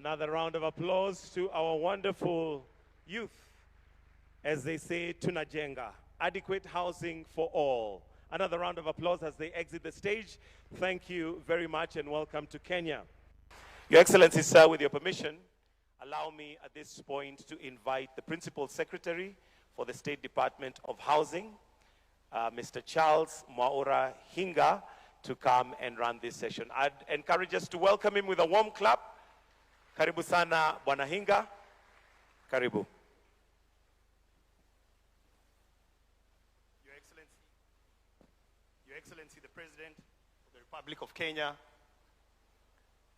Another round of applause to our wonderful youth. As they say, tunajenga, adequate housing for all. Another round of applause as they exit the stage. Thank you very much and welcome to Kenya. Your Excellency, sir, with your permission, allow me at this point to invite the Principal Secretary for the State Department of Housing, Mr. Charles Mwaura Hinga, to come and run this session. I'd encourage us to welcome him with a warm clap. Karibu sana, Bwana Hinga. Karibu. Your Excellency, the President of the Republic of Kenya,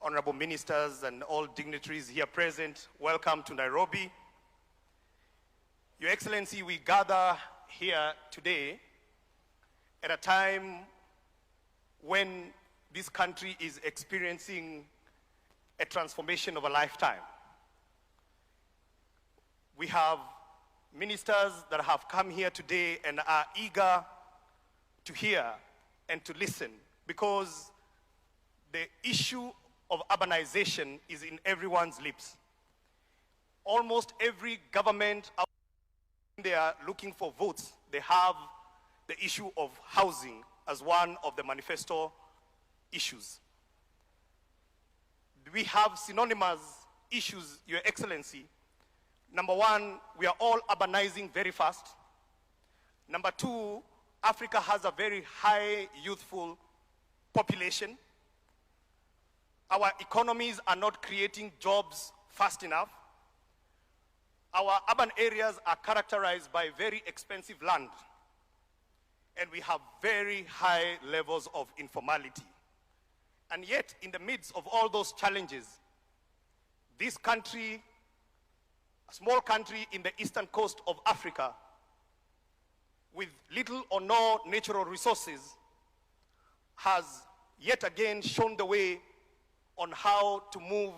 honorable ministers and all dignitaries here present, welcome to Nairobi. Your Excellency, we gather here today at a time when this country is experiencing a transformation of a lifetime. We have ministers that have come here today and are eager to hear and to listen, because the issue of urbanization is in everyone's lips. Almost every government out there, they are looking for votes. They have the issue of housing as one of the manifesto issues. We have synonymous issues, Your Excellency. Number one, we are all urbanizing very fast. Number two, Africa has a very high youthful population. Our economies are not creating jobs fast enough. Our urban areas are characterized by very expensive land. And we have very high levels of informality. And yet, in the midst of all those challenges, this country, a small country in the eastern coast of Africa, with little or no natural resources, has yet again shown the way on how to move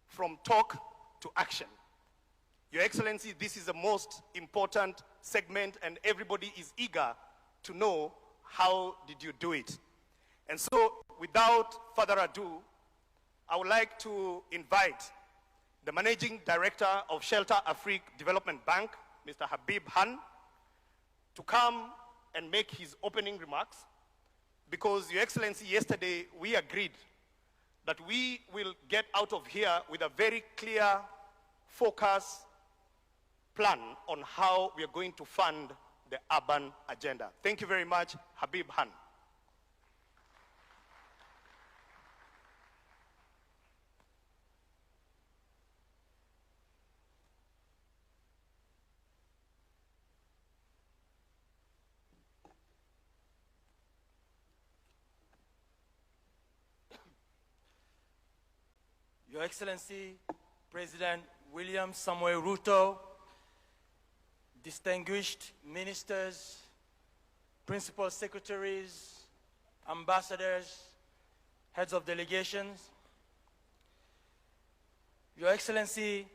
from talk to action. Your Excellency, this is the most important segment, and everybody is eager to know how did you do it. And so, without further ado, I would like to invite the Managing Director of Shelter Afrique Development Bank, Mr. Habib Han, to come and make his opening remarks, because, Your Excellency, yesterday we agreed that we will get out of here with a very clear focus plan on how we are going to fund the urban agenda. Thank you very much, Habib Han. Your Excellency, President William Samuel Ruto, distinguished ministers, principal secretaries, ambassadors, heads of delegations. Your Excellency,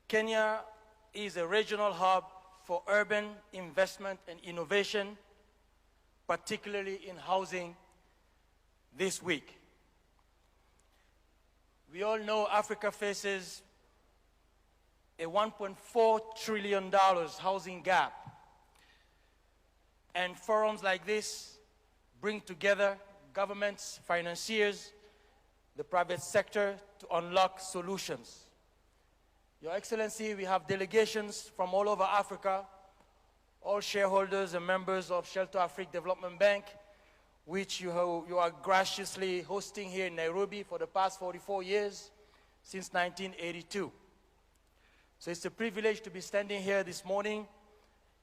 Kenya is a regional hub for urban investment and innovation, particularly in housing this week. We all know Africa faces a $1.4 trillion housing gap. And forums like this bring together governments, financiers, the private sector to unlock solutions. Your Excellency, we have delegations from all over Africa, all shareholders and members of Shelter Afrique Development Bank, which you are graciously hosting here in Nairobi for the past 44 years, since 1982. So it's a privilege to be standing here this morning,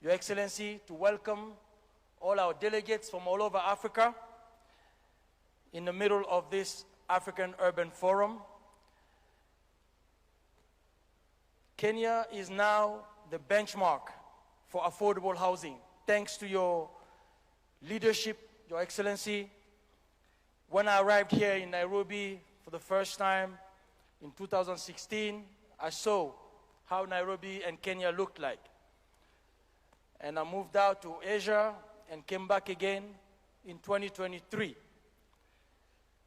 Your Excellency, to welcome all our delegates from all over Africa in the middle of this African Urban Forum. Kenya is now the benchmark for affordable housing. Thanks to your leadership, Your Excellency, when I arrived here in Nairobi for the first time in 2016, I saw how Nairobi and Kenya looked like. And I moved out to Asia and came back again in 2023.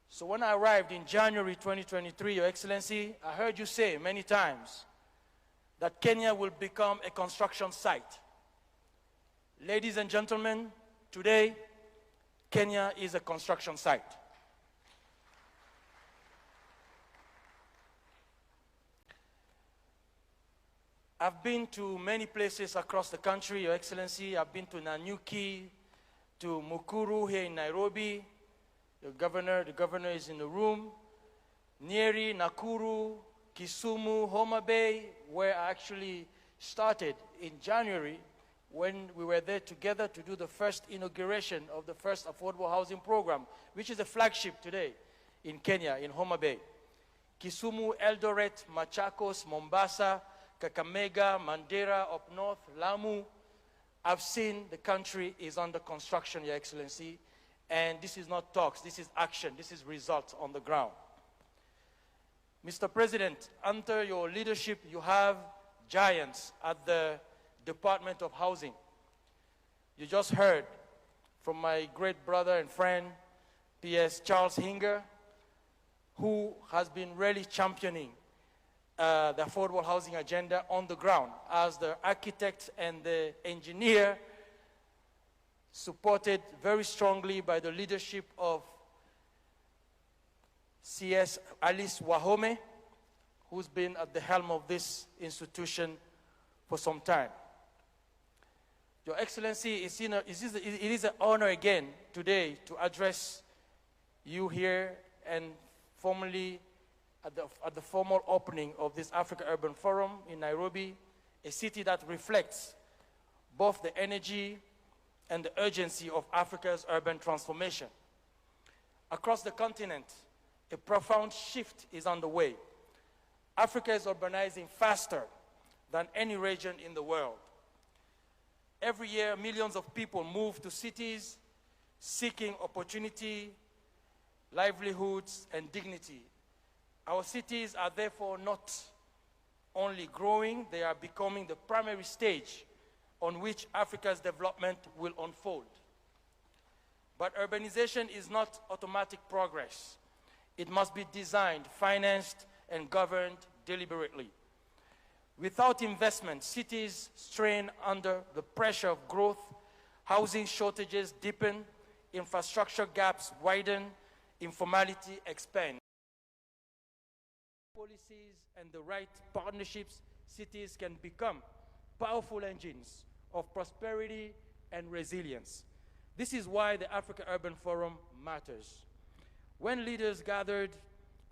So when I arrived in January 2023, Your Excellency, I heard you say many times that Kenya will become a construction site. Ladies and gentlemen, today, Kenya is a construction site. I've been to many places across the country, Your Excellency. I've been to Nanyuki, to Mukuru here in Nairobi. The governor is in the room. Nyeri, Nakuru, Kisumu, Homa Bay, where I actually started in January when we were there together to do the first inauguration of the first affordable housing program, which is a flagship today in Kenya, in Homa Bay. Kisumu, Eldoret, Machakos, Mombasa, Kakamega, Mandera, up north, Lamu. I've seen the country is under construction, Your Excellency, and this is not talks, this is action, this is results on the ground. Mr. President, under your leadership, you have giants at the Department of Housing. You just heard from my great brother and friend, P.S. Charles Hinger, who has been really championing the affordable housing agenda on the ground as the architect and the engineer, supported very strongly by the leadership of CS Alice Wahome, who's been at the helm of this institution for some time. Your Excellency, it is an honor again today to address you here and formally at the formal opening of this Africa Urban Forum in Nairobi, a city that reflects both the energy and the urgency of Africa's urban transformation. Across the continent, a profound shift is underway. Africa is urbanizing faster than any region in the world. Every year, millions of people move to cities seeking opportunity, livelihoods, and dignity. Our cities are therefore not only growing, they are becoming the primary stage on which Africa's development will unfold. But urbanization is not automatic progress. It must be designed, financed, and governed deliberately. Without investment, cities strain under the pressure of growth, housing shortages deepen, infrastructure gaps widen, informality expands. Policies and the right partnerships, cities can become powerful engines of prosperity and resilience. This is why the Africa Urban Forum matters. When leaders gathered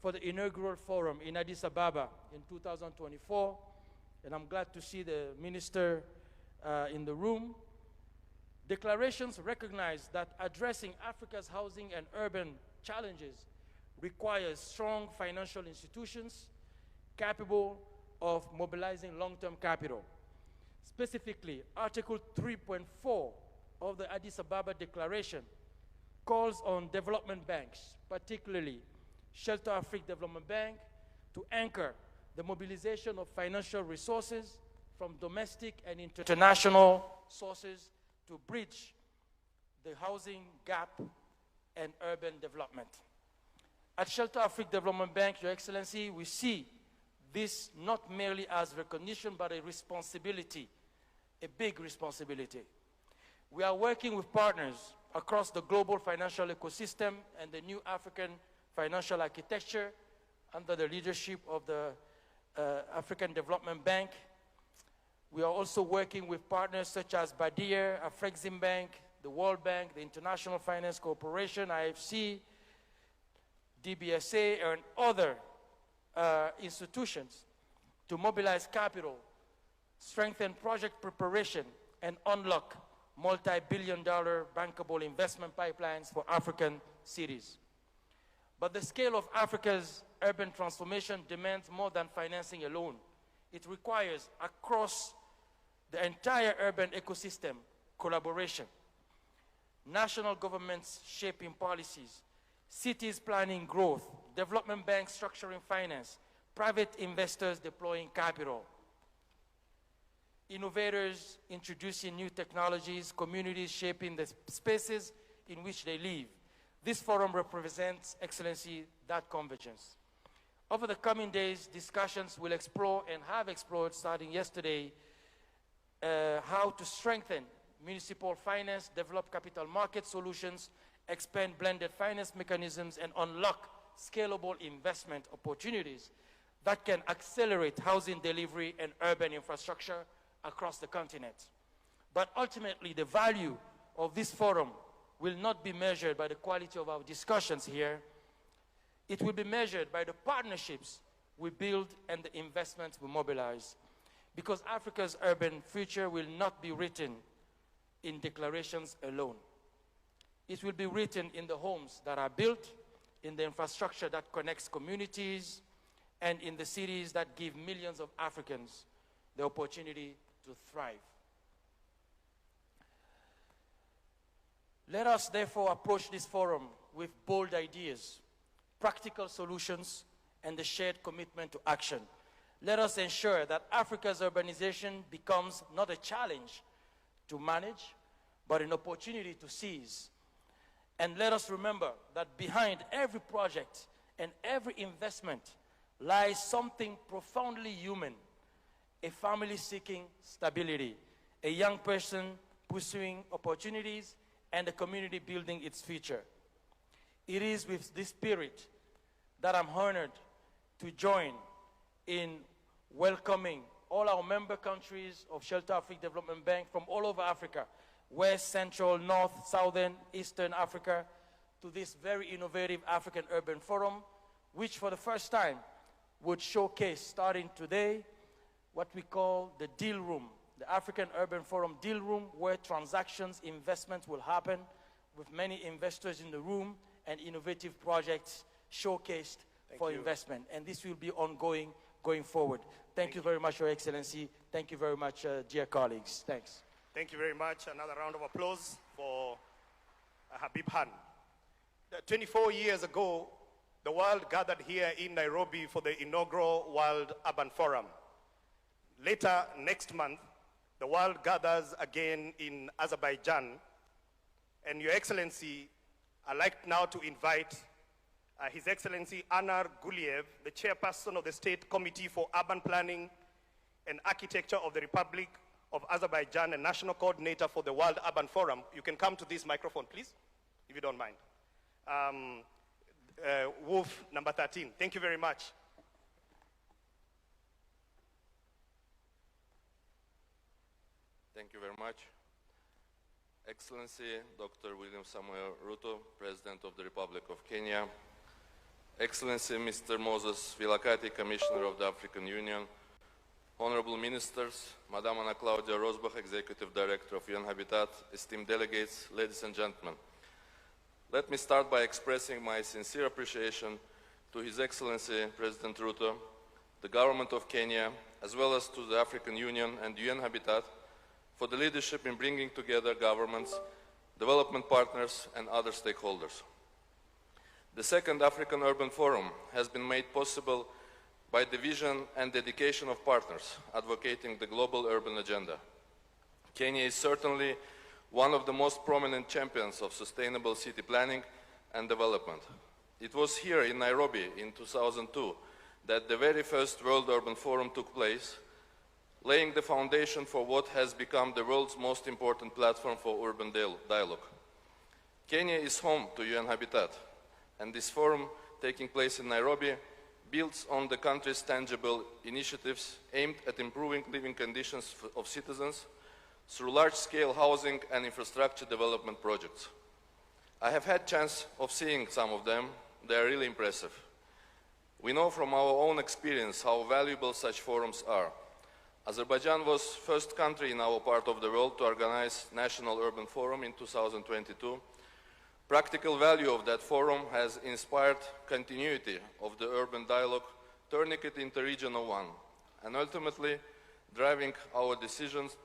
for the inaugural forum in Addis Ababa in 2024, and I'm glad to see the minister in the room, declarations recognized that addressing Africa's housing and urban challenges requires strong financial institutions capable of mobilizing long-term capital. Specifically, Article 3.4 of the Addis Ababa Declaration calls on development banks, particularly Shelter Afrique Development Bank, to anchor the mobilization of financial resources from domestic and international sources to bridge the housing gap and urban development. At Shelter Afrique Development Bank, Your Excellency, we see this not merely as recognition, but a responsibility, a big responsibility. We are working with partners across the global financial ecosystem and the new African financial architecture under the leadership of the African Development Bank. We are also working with partners such as Badir, Afrexim Bank, the World Bank, the International Finance Corporation, IFC, DBSA, and other institutions to mobilize capital, strengthen project preparation, and unlock multi-billion-dollar bankable investment pipelines for African cities. But the scale of Africa's urban transformation demands more than financing alone. It requires, across the entire urban ecosystem, collaboration. National governments shaping policies, cities planning growth, development banks structuring finance, private investors deploying capital, innovators introducing new technologies, communities shaping the spaces in which they live, This forum represents, Excellency, that convergence. Over the coming days, discussions will explore and have explored, starting yesterday, how to strengthen municipal finance, develop capital market solutions, expand blended finance mechanisms, and unlock scalable investment opportunities that can accelerate housing delivery and urban infrastructure across the continent. But ultimately, the value of this forum will not be measured by the quality of our discussions here. It will be measured by the partnerships we build and the investments we mobilize. Because Africa's urban future will not be written in declarations alone. It will be written in the homes that are built, in the infrastructure that connects communities, and in the cities that give millions of Africans the opportunity to thrive. Let us therefore approach this forum with bold ideas, practical solutions, and the shared commitment to action. Let us ensure that Africa's urbanization becomes not a challenge to manage, but an opportunity to seize. And let us remember that behind every project and every investment lies something profoundly human, a family seeking stability, a young person pursuing opportunities, and a community building its future. It is with this spirit that I'm honored to join in welcoming all our member countries of Shelter Africa Development Bank from all over Africa, West, Central, North, Southern, Eastern Africa, to this very innovative African Urban Forum, which for the first time would showcase, starting today, what we call the deal room, the African Urban Forum deal room, where transactions, investments will happen with many investors in the room and innovative projects showcased for investment. And this will be ongoing going forward. Thank you very much, Your Excellency. Thank you very much, dear colleagues. Thanks. Thank you very much. Another round of applause for Habib Han. 24 years ago, the world gathered here in Nairobi for the inaugural World Urban Forum. Later, next month, the world gathers again in Azerbaijan. And Your Excellency, I'd like now to invite His Excellency Anar Guliev, the chairperson of the State Committee for Urban Planning and Architecture of the Republic of Azerbaijan and National Coordinator for the World Urban Forum. You can come to this microphone, please, if you don't mind. Wolf, number 13. Thank you very much. Thank you very much. Excellency Dr. William Samuel Ruto, President of the Republic of Kenya, Excellency Mr. Moses Vilakati, Commissioner of the African Union, Honorable Ministers, Madam Ana Claudia Rosbach, Executive Director of UN Habitat, esteemed delegates, ladies and gentlemen. Let me start by expressing my sincere appreciation to His Excellency President Ruto, the Government of Kenya, as well as to the African Union and UN Habitat for the leadership in bringing together governments, development partners, and other stakeholders. The second African Urban Forum has been made possible by the vision and dedication of partners advocating the global urban agenda. Kenya is certainly one of the most prominent champions of sustainable city planning and development. It was here in Nairobi in 2002 that the very first World Urban Forum took place, laying the foundation for what has become the world's most important platform for urban dialogue. Kenya is home to UN Habitat, and this forum taking place in Nairobi builds on the country's tangible initiatives aimed at improving living conditions of citizens through large-scale housing and infrastructure development projects. I have had chance of seeing some of them. They are really impressive. We know from our own experience how valuable such forums are. Azerbaijan was the first country in our part of the world to organize National Urban Forum in 2022. Practical value of that forum has inspired continuity of the urban dialogue, turning it into a regional one, and ultimately driving our decisions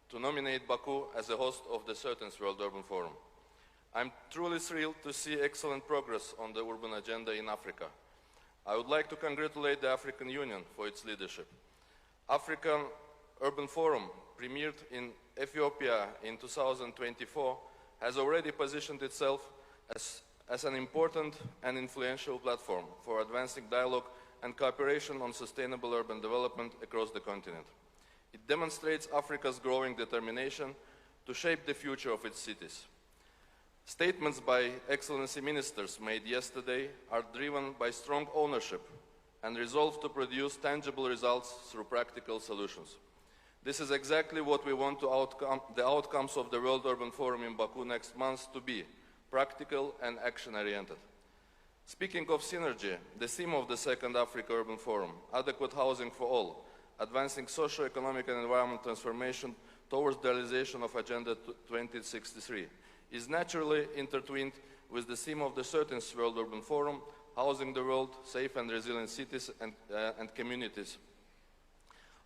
to nominate Baku as the host of the 13th World Urban Forum. I'm truly thrilled to see excellent progress on the urban agenda in Africa. I would like to congratulate the African Union for its leadership. African Urban Forum, premiered in Ethiopia in 2024, has already positioned itself as an important and influential platform for advancing dialogue and cooperation on sustainable urban development across the continent. It demonstrates Africa's growing determination to shape the future of its cities. Statements by Excellency Ministers made yesterday are driven by strong ownership and resolve to produce tangible results through practical solutions. This is exactly what we want the outcomes of the World Urban Forum in Baku next month to be: practical and action-oriented. Speaking of synergy, the theme of the second Africa Urban Forum, adequate housing for all, advancing socio-economic and environmental transformation towards the realization of Agenda 2063, is naturally intertwined with the theme of the 13th World Urban Forum, housing the world, safe and resilient cities and communities.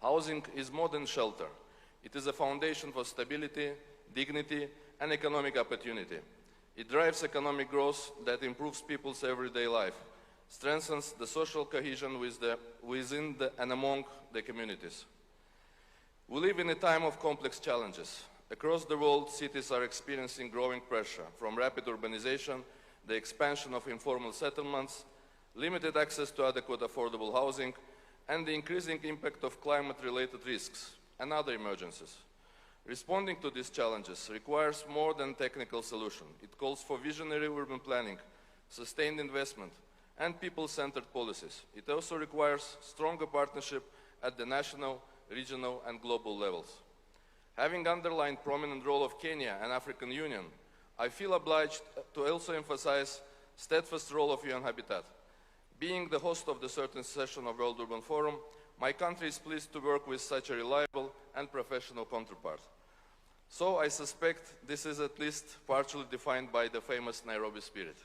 Housing is more than shelter. It is a foundation for stability, dignity, and economic opportunity. It drives economic growth that improves people's everyday life, strengthens the social cohesion within and among the communities. We live in a time of complex challenges. Across the world, cities are experiencing growing pressure from rapid urbanization, the expansion of informal settlements, limited access to adequate affordable housing, and the increasing impact of climate-related risks and other emergencies. Responding to these challenges requires more than technical solution. It calls for visionary urban planning, sustained investment, and people-centered policies. It also requires stronger partnership at the national, regional, and global levels. Having underlined prominent role of Kenya and African Union, I feel obliged to also emphasize steadfast role of UN Habitat. Being the host of the 13th session of World Urban Forum, my country is pleased to work with such a reliable and professional counterpart. So I suspect this is at least partially defined by the famous Nairobi spirit.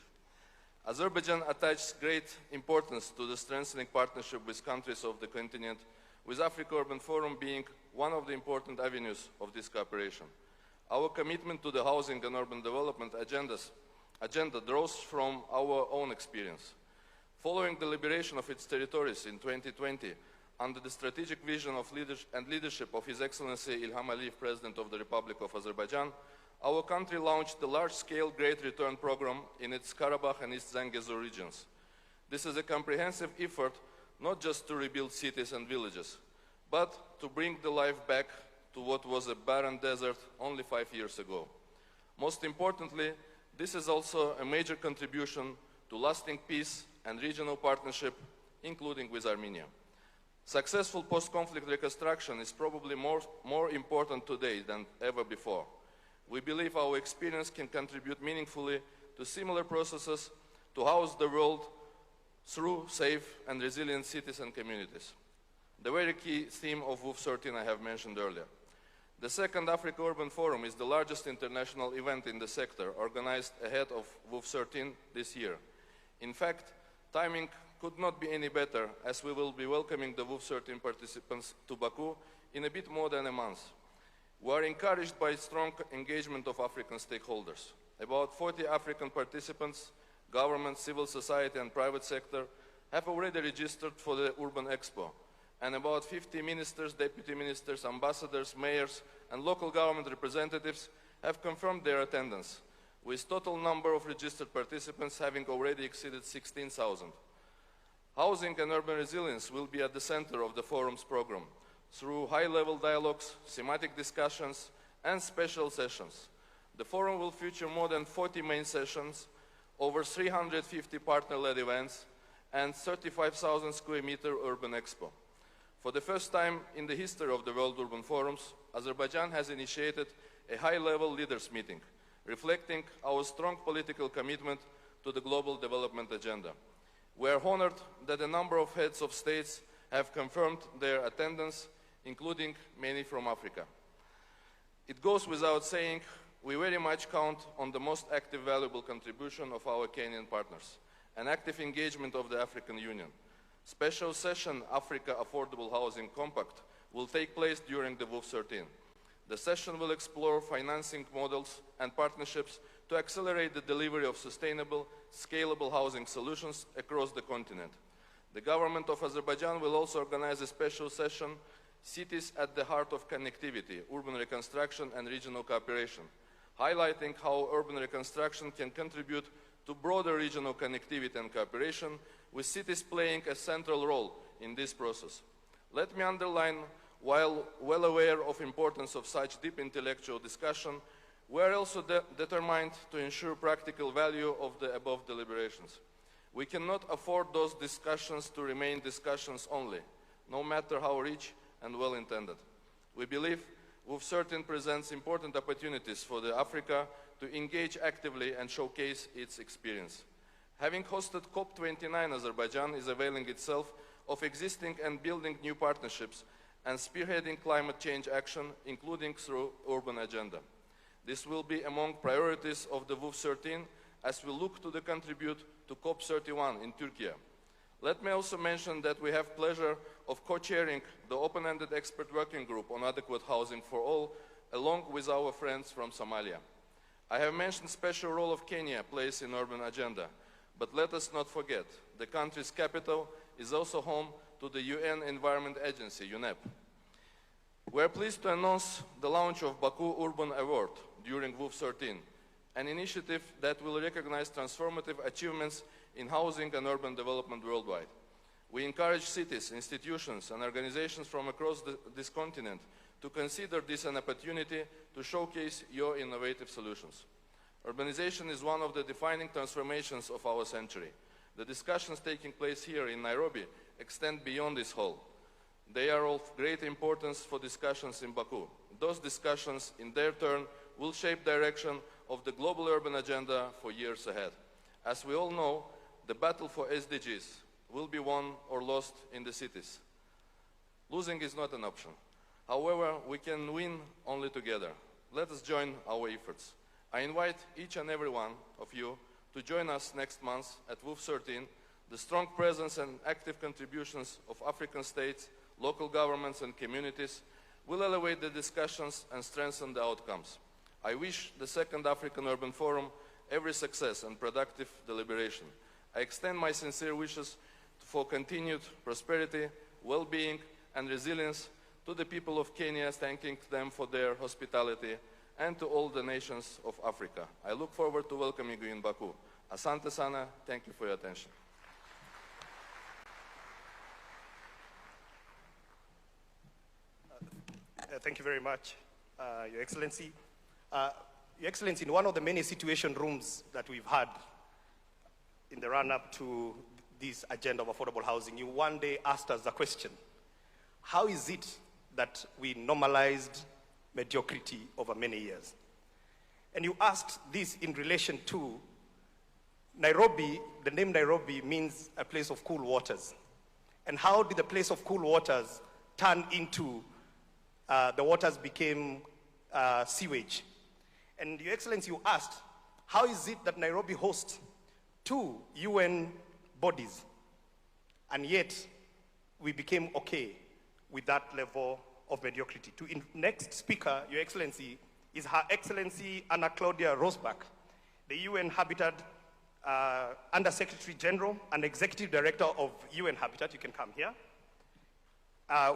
Azerbaijan attaches great importance to the strengthening partnership with countries of the continent, with Africa Urban Forum being one of the important avenues of this cooperation. Our commitment to the housing and urban development agenda draws from our own experience. Following the liberation of its territories in 2020, under the strategic vision of leadership of His Excellency Ilham Aliyev, President of the Republic of Azerbaijan, our country launched the large-scale Great Return program in its Karabakh and East Zangezur regions. This is a comprehensive effort not just to rebuild cities and villages, but to bring the life back to what was a barren desert only 5 years ago. Most importantly, this is also a major contribution to lasting peace and regional partnership, including with Armenia. Successful post-conflict reconstruction is probably more important today than ever before. We believe our experience can contribute meaningfully to similar processes to house the world through safe and resilient cities and communities. The very key theme of WUF 13 I have mentioned earlier. The second Africa Urban Forum is the largest international event in the sector organized ahead of WUF 13 this year. In fact, timing could not be any better, as we will be welcoming the WUF 13 participants to Baku in a bit more than a month. We are encouraged by strong engagement of African stakeholders. About 40 African participants, government, civil society, and private sector have already registered for the Urban Expo, and about 50 ministers, deputy ministers, ambassadors, mayors, and local government representatives have confirmed their attendance, with total number of registered participants having already exceeded 16,000. Housing and urban resilience will be at the center of the forum's program through high-level dialogues, thematic discussions, and special sessions. The forum will feature more than 40 main sessions, over 350 partner-led events, and 35,000 square meter urban expo. For the first time in the history of the World Urban Forums, Azerbaijan has initiated a high-level leaders meeting, reflecting our strong political commitment to the global development agenda. We are honored that a number of heads of states have confirmed their attendance, including many from Africa. It goes without saying, we very much count on the most active, valuable contribution of our Kenyan partners, and active engagement of the African Union. Special session Africa Affordable Housing Compact will take place during the WUF 13. The session will explore financing models and partnerships to accelerate the delivery of sustainable, scalable housing solutions across the continent. The government of Azerbaijan will also organize a special session, Cities at the Heart of Connectivity, Urban Reconstruction and Regional Cooperation, highlighting how urban reconstruction can contribute to broader regional connectivity and cooperation, with cities playing a central role in this process. Let me underline, while well aware of the importance of such deep intellectual discussion, we are also determined to ensure practical value of the above deliberations. We cannot afford those discussions to remain discussions only, no matter how rich and well-intended. We believe WUF13 presents important opportunities for Africa to engage actively and showcase its experience. Having hosted COP29, Azerbaijan is availing itself of existing and building new partnerships and spearheading climate change action, including through urban agenda. This will be among priorities of the WUF13 as we look to contribute to COP31 in Turkey. Let me also mention that we have pleasure of co-chairing the open-ended expert working group on adequate housing for all, along with our friends from Somalia. I have mentioned the special role of Kenya plays in urban agenda, but let us not forget the country's capital is also home to the UN Environment Agency, UNEP. We are pleased to announce the launch of Baku Urban Award during WUF13, an initiative that will recognize transformative achievements in housing and urban development worldwide. We encourage cities, institutions, and organizations from across this continent to consider this an opportunity to showcase your innovative solutions. Urbanization is one of the defining transformations of our century. The discussions taking place here in Nairobi extend beyond this hall. They are of great importance for discussions in Baku. Those discussions, in their turn, will shape direction of the global urban agenda for years ahead. As we all know, the battle for SDGs will be won or lost in the cities. Losing is not an option. However, we can win only together. Let us join our efforts. I invite each and every one of you to join us next month at WUF13. The strong presence and active contributions of African states, local governments and communities will elevate the discussions and strengthen the outcomes. I wish the Second African Urban Forum every success and productive deliberation. I extend my sincere wishes for continued prosperity, well-being and resilience to the people of Kenya, thanking them for their hospitality, and to all the nations of Africa. I look forward to welcoming you in Baku. Asante sana, thank you for your attention. Thank you very much, Your Excellency. Your Excellency, in one of the many situation rooms that we've had in the run-up to this agenda of affordable housing, you one day asked us the question, how is it that we normalized mediocrity over many years? And you asked this in relation to Nairobi. The name Nairobi means a place of cool waters. And how did the place of cool waters turn into the waters became sewage? And Your Excellency, you asked, how is it that Nairobi hosts 2 UN bodies, and yet we became okay with that level of mediocrity? Next speaker, Your Excellency, is Her Excellency Anna Claudia Rosbach, the UN Habitat Under-Secretary General and Executive Director of UN Habitat. You can come here.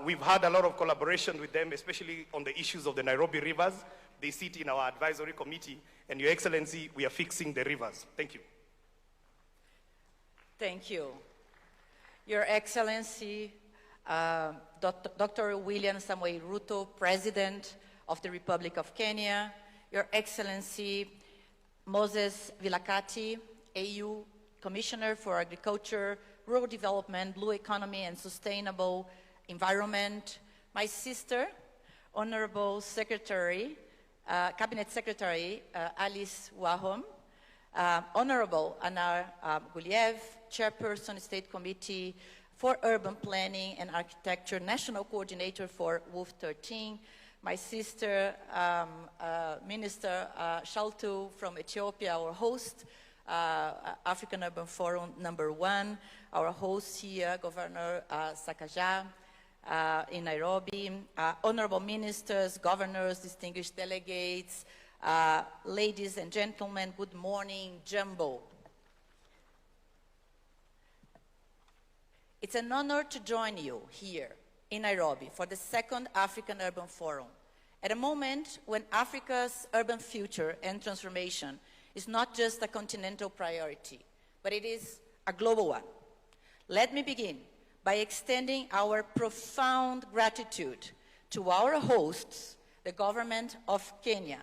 We've had a lot of collaboration with them, especially on the issues of the Nairobi rivers. They sit in our advisory committee, and Your Excellency, we are fixing the rivers. Thank you. Thank you. Your Excellency, Dr. William Samoei Ruto, President of the Republic of Kenya, Your Excellency Moses Vilakati, AU Commissioner for Agriculture, Rural Development, Blue Economy and Sustainable Environment, my sister, Honorable Secretary, Cabinet Secretary Alice Wahom, Honorable Anar Guliev, Chairperson, State Committee for Urban Planning and Architecture, National Coordinator for WUF13, my sister, Minister Shaltu from Ethiopia, our host, African Urban Forum #1, our host here, Governor Sakaja in Nairobi, honorable ministers, governors, distinguished delegates, ladies and gentlemen, good morning, Jumbo. It's an honor to join you here in Nairobi for the 2nd African Urban Forum At a moment when Africa's urban future and transformation is not just a continental priority, but it is a global one. Let me begin by extending our profound gratitude to our hosts, the government of Kenya,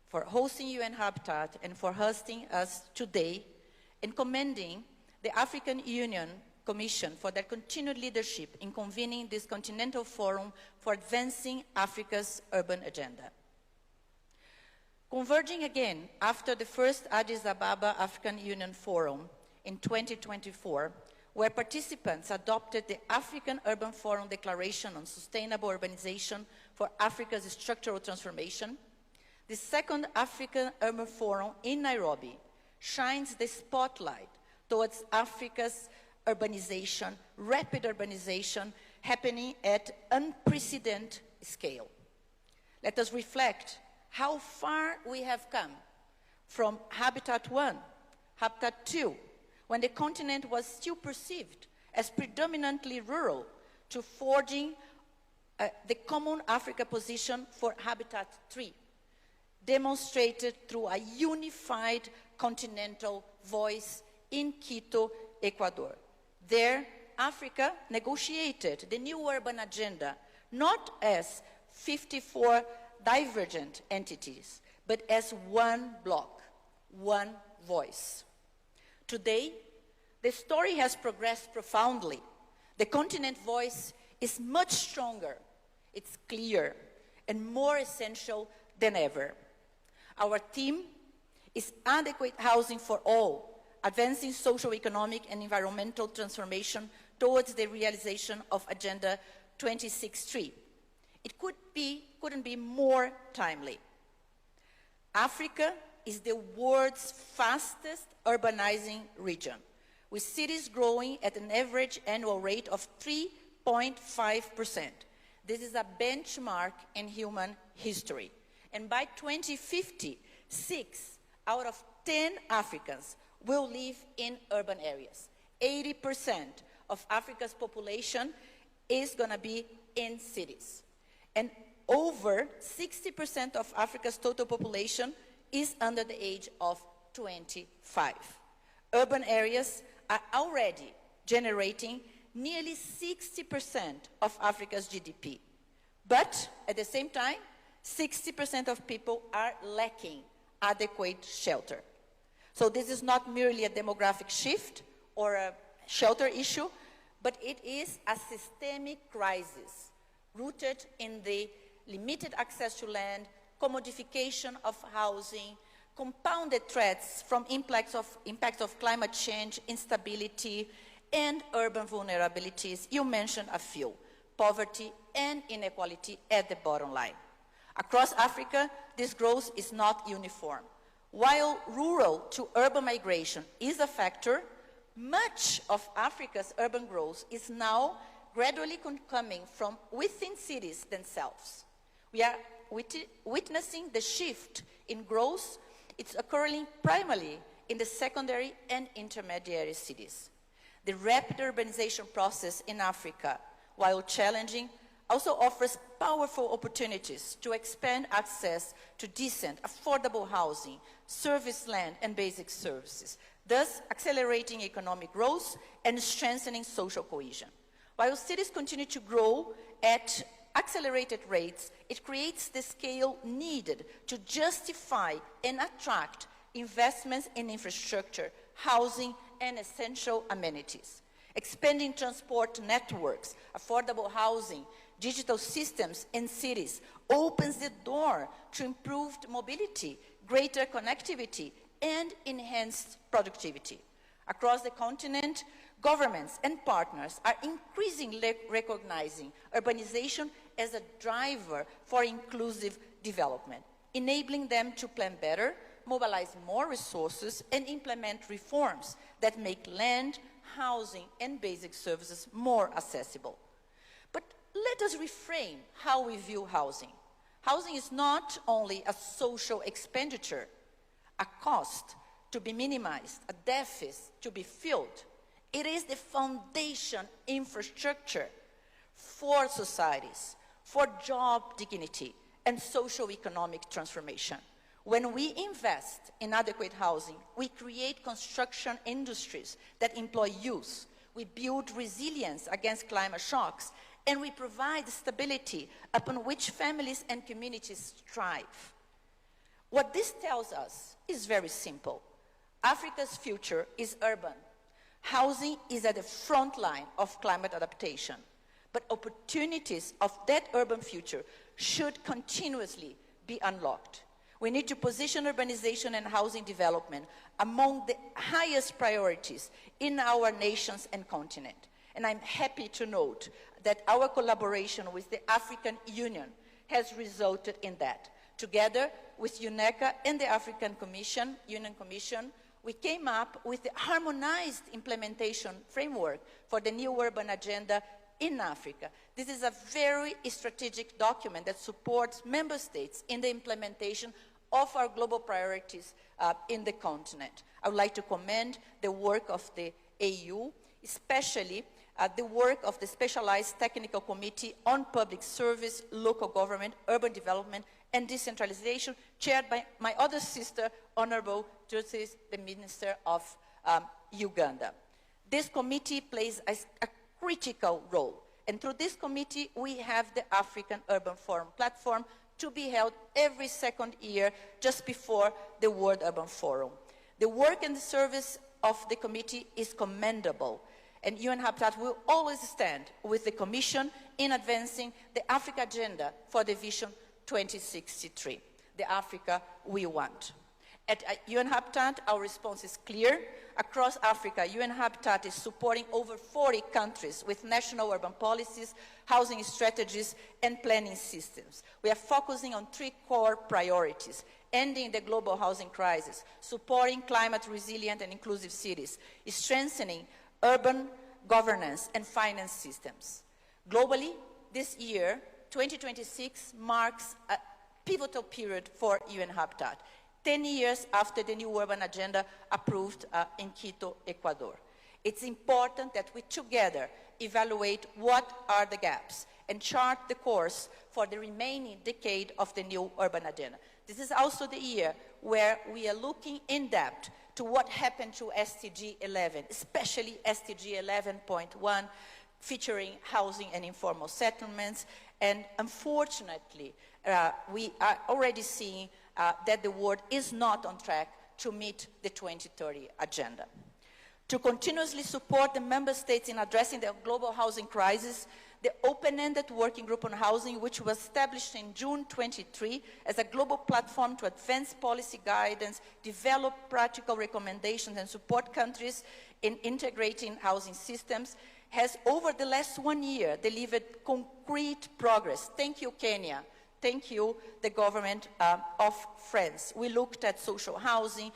for hosting UN Habitat and for hosting us today, and commending the African Union Commission for their continued leadership in convening this continental forum for advancing Africa's urban agenda. Converging again after the first Addis Ababa African Union Forum in 2024, where participants adopted the African Urban Forum Declaration on Sustainable Urbanization for Africa's Structural Transformation, the second African Urban Forum in Nairobi shines the spotlight towards Africa's urbanization, rapid urbanization, happening at unprecedented scale. Let us reflect how far we have come from Habitat 1, Habitat 2, when the continent was still perceived as predominantly rural, to forging the common Africa position for Habitat 3, demonstrated through a unified continental voice in Quito, Ecuador. There, Africa negotiated the new urban agenda, not as 54 divergent entities, but as one bloc, one voice. Today, the story has progressed profoundly. The continent voice is much stronger, it's clear, and more essential than ever. Our theme is adequate housing for all, advancing social, economic, and environmental transformation towards the realization of Agenda 2063. It couldn't be more timely. Africa is the world's fastest urbanizing region, with cities growing at an average annual rate of 3.5%. This is a benchmark in human history. And by 2050, 6 out of 10 Africans will live in urban areas. 80% of Africa's population is going to be in cities. And over 60% of Africa's total population is under the age of 25. Urban areas are already generating nearly 60% of Africa's GDP. But at the same time, 60% of people are lacking adequate shelter. So this is not merely a demographic shift or a shelter issue, but it is a systemic crisis rooted in the limited access to land, commodification of housing, compounded threats from impacts of climate change, instability, and urban vulnerabilities. You mentioned a few: poverty and inequality at the bottom line. Across Africa, this growth is not uniform. While rural to urban migration is a factor, much of Africa's urban growth is now gradually coming from within cities themselves. We are witnessing the shift in growth. It's occurring primarily in the secondary and intermediary cities. The rapid urbanization process in Africa, while challenging, also offers powerful opportunities to expand access to decent, affordable housing, service land, and basic services, thus accelerating economic growth and strengthening social cohesion. While cities continue to grow at accelerated rates, it creates the scale needed to justify and attract investments in infrastructure, housing, and essential amenities. Expanding transport networks, affordable housing, digital systems in cities opens the door to improved mobility, greater connectivity, and enhanced productivity. Across the continent, governments and partners are increasingly recognizing urbanization as a driver for inclusive development, enabling them to plan better, mobilize more resources, and implement reforms that make land, housing, and basic services more accessible. But let us reframe how we view housing. Housing is not only a social expenditure, a cost to be minimized, a deficit to be filled. It is the foundation infrastructure for societies, for job dignity and socio-economic transformation. When we invest in adequate housing, we create construction industries that employ youth, we build resilience against climate shocks, and we provide stability upon which families and communities thrive. What this tells us is very simple. Africa's future is urban. Housing is at the front line of climate adaptation, but opportunities of that urban future should continuously be unlocked. We need to position urbanization and housing development among the highest priorities in our nations and continent. And I'm happy to note that our collaboration with the African Union has resulted in that. Together with UNECA and the African Union Commission, we came up with the harmonized implementation framework for the new urban agenda in Africa. This is a very strategic document that supports member states in the implementation of our global priorities in the continent. I would like to commend the work of the AU, especially the work of the Specialized Technical Committee on Public Service, Local Government, Urban Development, and Decentralization, chaired by my other sister, Honorable Justice, the Minister of Uganda. This committee plays a critical role, and through this committee, we have the African Urban Forum platform to be held every second year just before the World Urban Forum. The work and the service of the committee is commendable, and UN Habitat will always stand with the Commission in advancing the Africa Agenda for the Vision 2063, the Africa we want. At UN Habitat, our response is clear. Across Africa, UN Habitat is supporting over 40 countries with national urban policies, housing strategies, and planning systems. We are focusing on 3 core priorities: ending the global housing crisis, supporting climate resilient and inclusive cities, strengthening urban governance and finance systems. Globally, this year, 2026 marks a pivotal period for UN Habitat, 10 years after the new urban agenda approved in Quito, Ecuador. It's important that we together evaluate what are the gaps and chart the course for the remaining decade of the new urban agenda. This is also the year where we are looking in depth to what happened to SDG 11, especially SDG 11.1, featuring housing and informal settlements. And unfortunately, we are already seeing that the world is not on track to meet the 2030 agenda. To continuously support the member states in addressing the global housing crisis, the open-ended working group on housing, which was established in June 23 as a global platform to advance policy guidance, develop practical recommendations, and support countries in integrating housing systems, has over the last 1 year delivered concrete progress. Thank you, Kenya. Thank you, the government of France. We looked at social housing,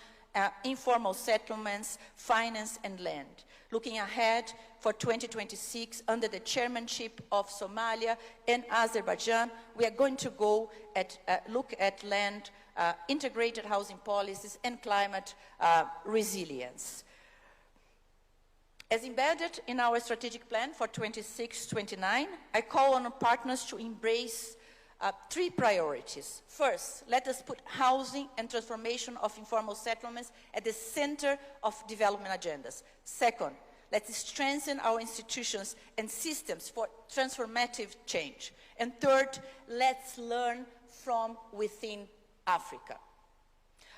informal settlements, finance, and land. Looking ahead for 2026, under the chairmanship of Somalia and Azerbaijan, we are going to look at land, integrated housing policies, and climate resilience. As embedded in our strategic plan for 26-29, I call on our partners to embrace 3 priorities. First, let us put housing and transformation of informal settlements at the center of development agendas. Second, let's strengthen our institutions and systems for transformative change. And third, let's learn from within Africa.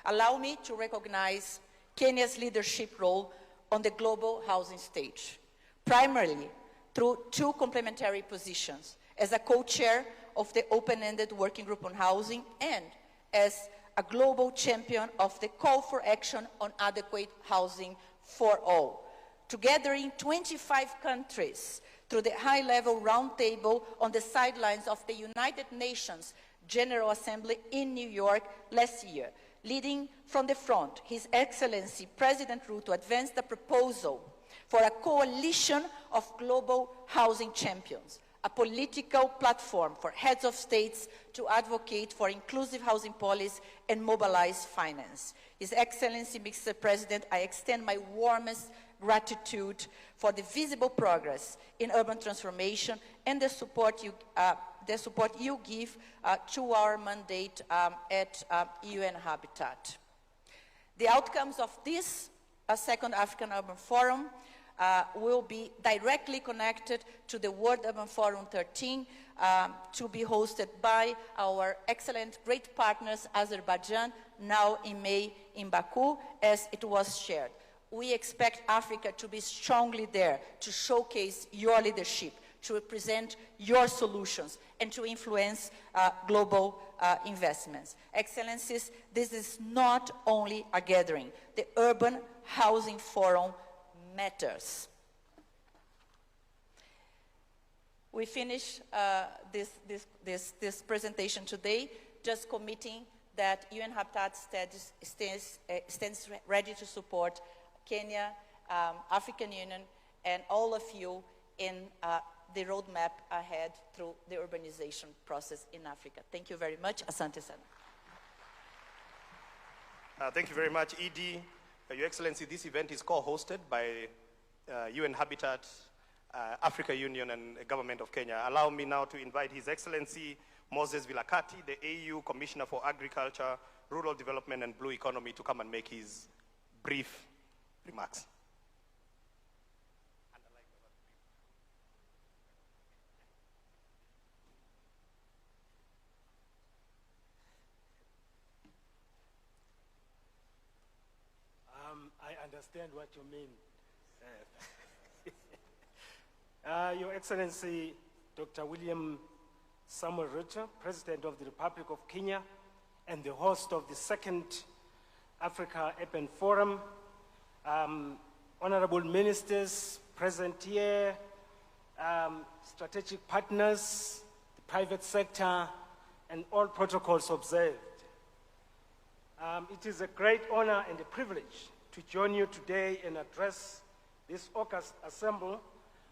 Allow me to recognize Kenya's leadership role on the global housing stage, primarily through 2 complementary positions: as a co-chair of the open-ended working group on housing and as a global champion of the call for action on adequate housing for all. Together in 25 countries through the high-level roundtable on the sidelines of the United Nations General Assembly in New York last year, leading from the front, His Excellency President Ruto advanced a proposal for a coalition of global housing champions, a political platform for heads of states to advocate for inclusive housing policy and mobilize finance. His Excellency, Mr. President, I extend my warmest gratitude for the visible progress in urban transformation and the support you give to our mandate at UN Habitat. The outcomes of this second African Urban Forum will be directly connected to the World Urban Forum 13 to be hosted by our excellent, great partners, Azerbaijan, now in May in Baku, as it was shared. We expect Africa to be strongly there to showcase your leadership, to represent your solutions, and to influence global investments. Excellencies, this is not only a gathering. The Urban Housing Forum matters. We finish this presentation today just committing that UN Habitat stands ready to support Kenya, African Union, and all of you in the roadmap ahead through the urbanization process in Africa. Thank you very much. Asante sana. Thank you very much, Edie. Your Excellency, this event is co-hosted by UN Habitat, Africa Union, and the Government of Kenya. Allow me now to invite His Excellency Moses Vilakati, the AU Commissioner for Agriculture, Rural Development, and Blue Economy, to come and make his brief remarks. I understand what you mean. Your Excellency, Dr. William Samuel Ruto, President of the Republic of Kenya, and the host of the second Africa Urban Forum, honorable ministers present here, strategic partners, the private sector, and all protocols observed. It is a great honor and a privilege to join you today and address this August Assembly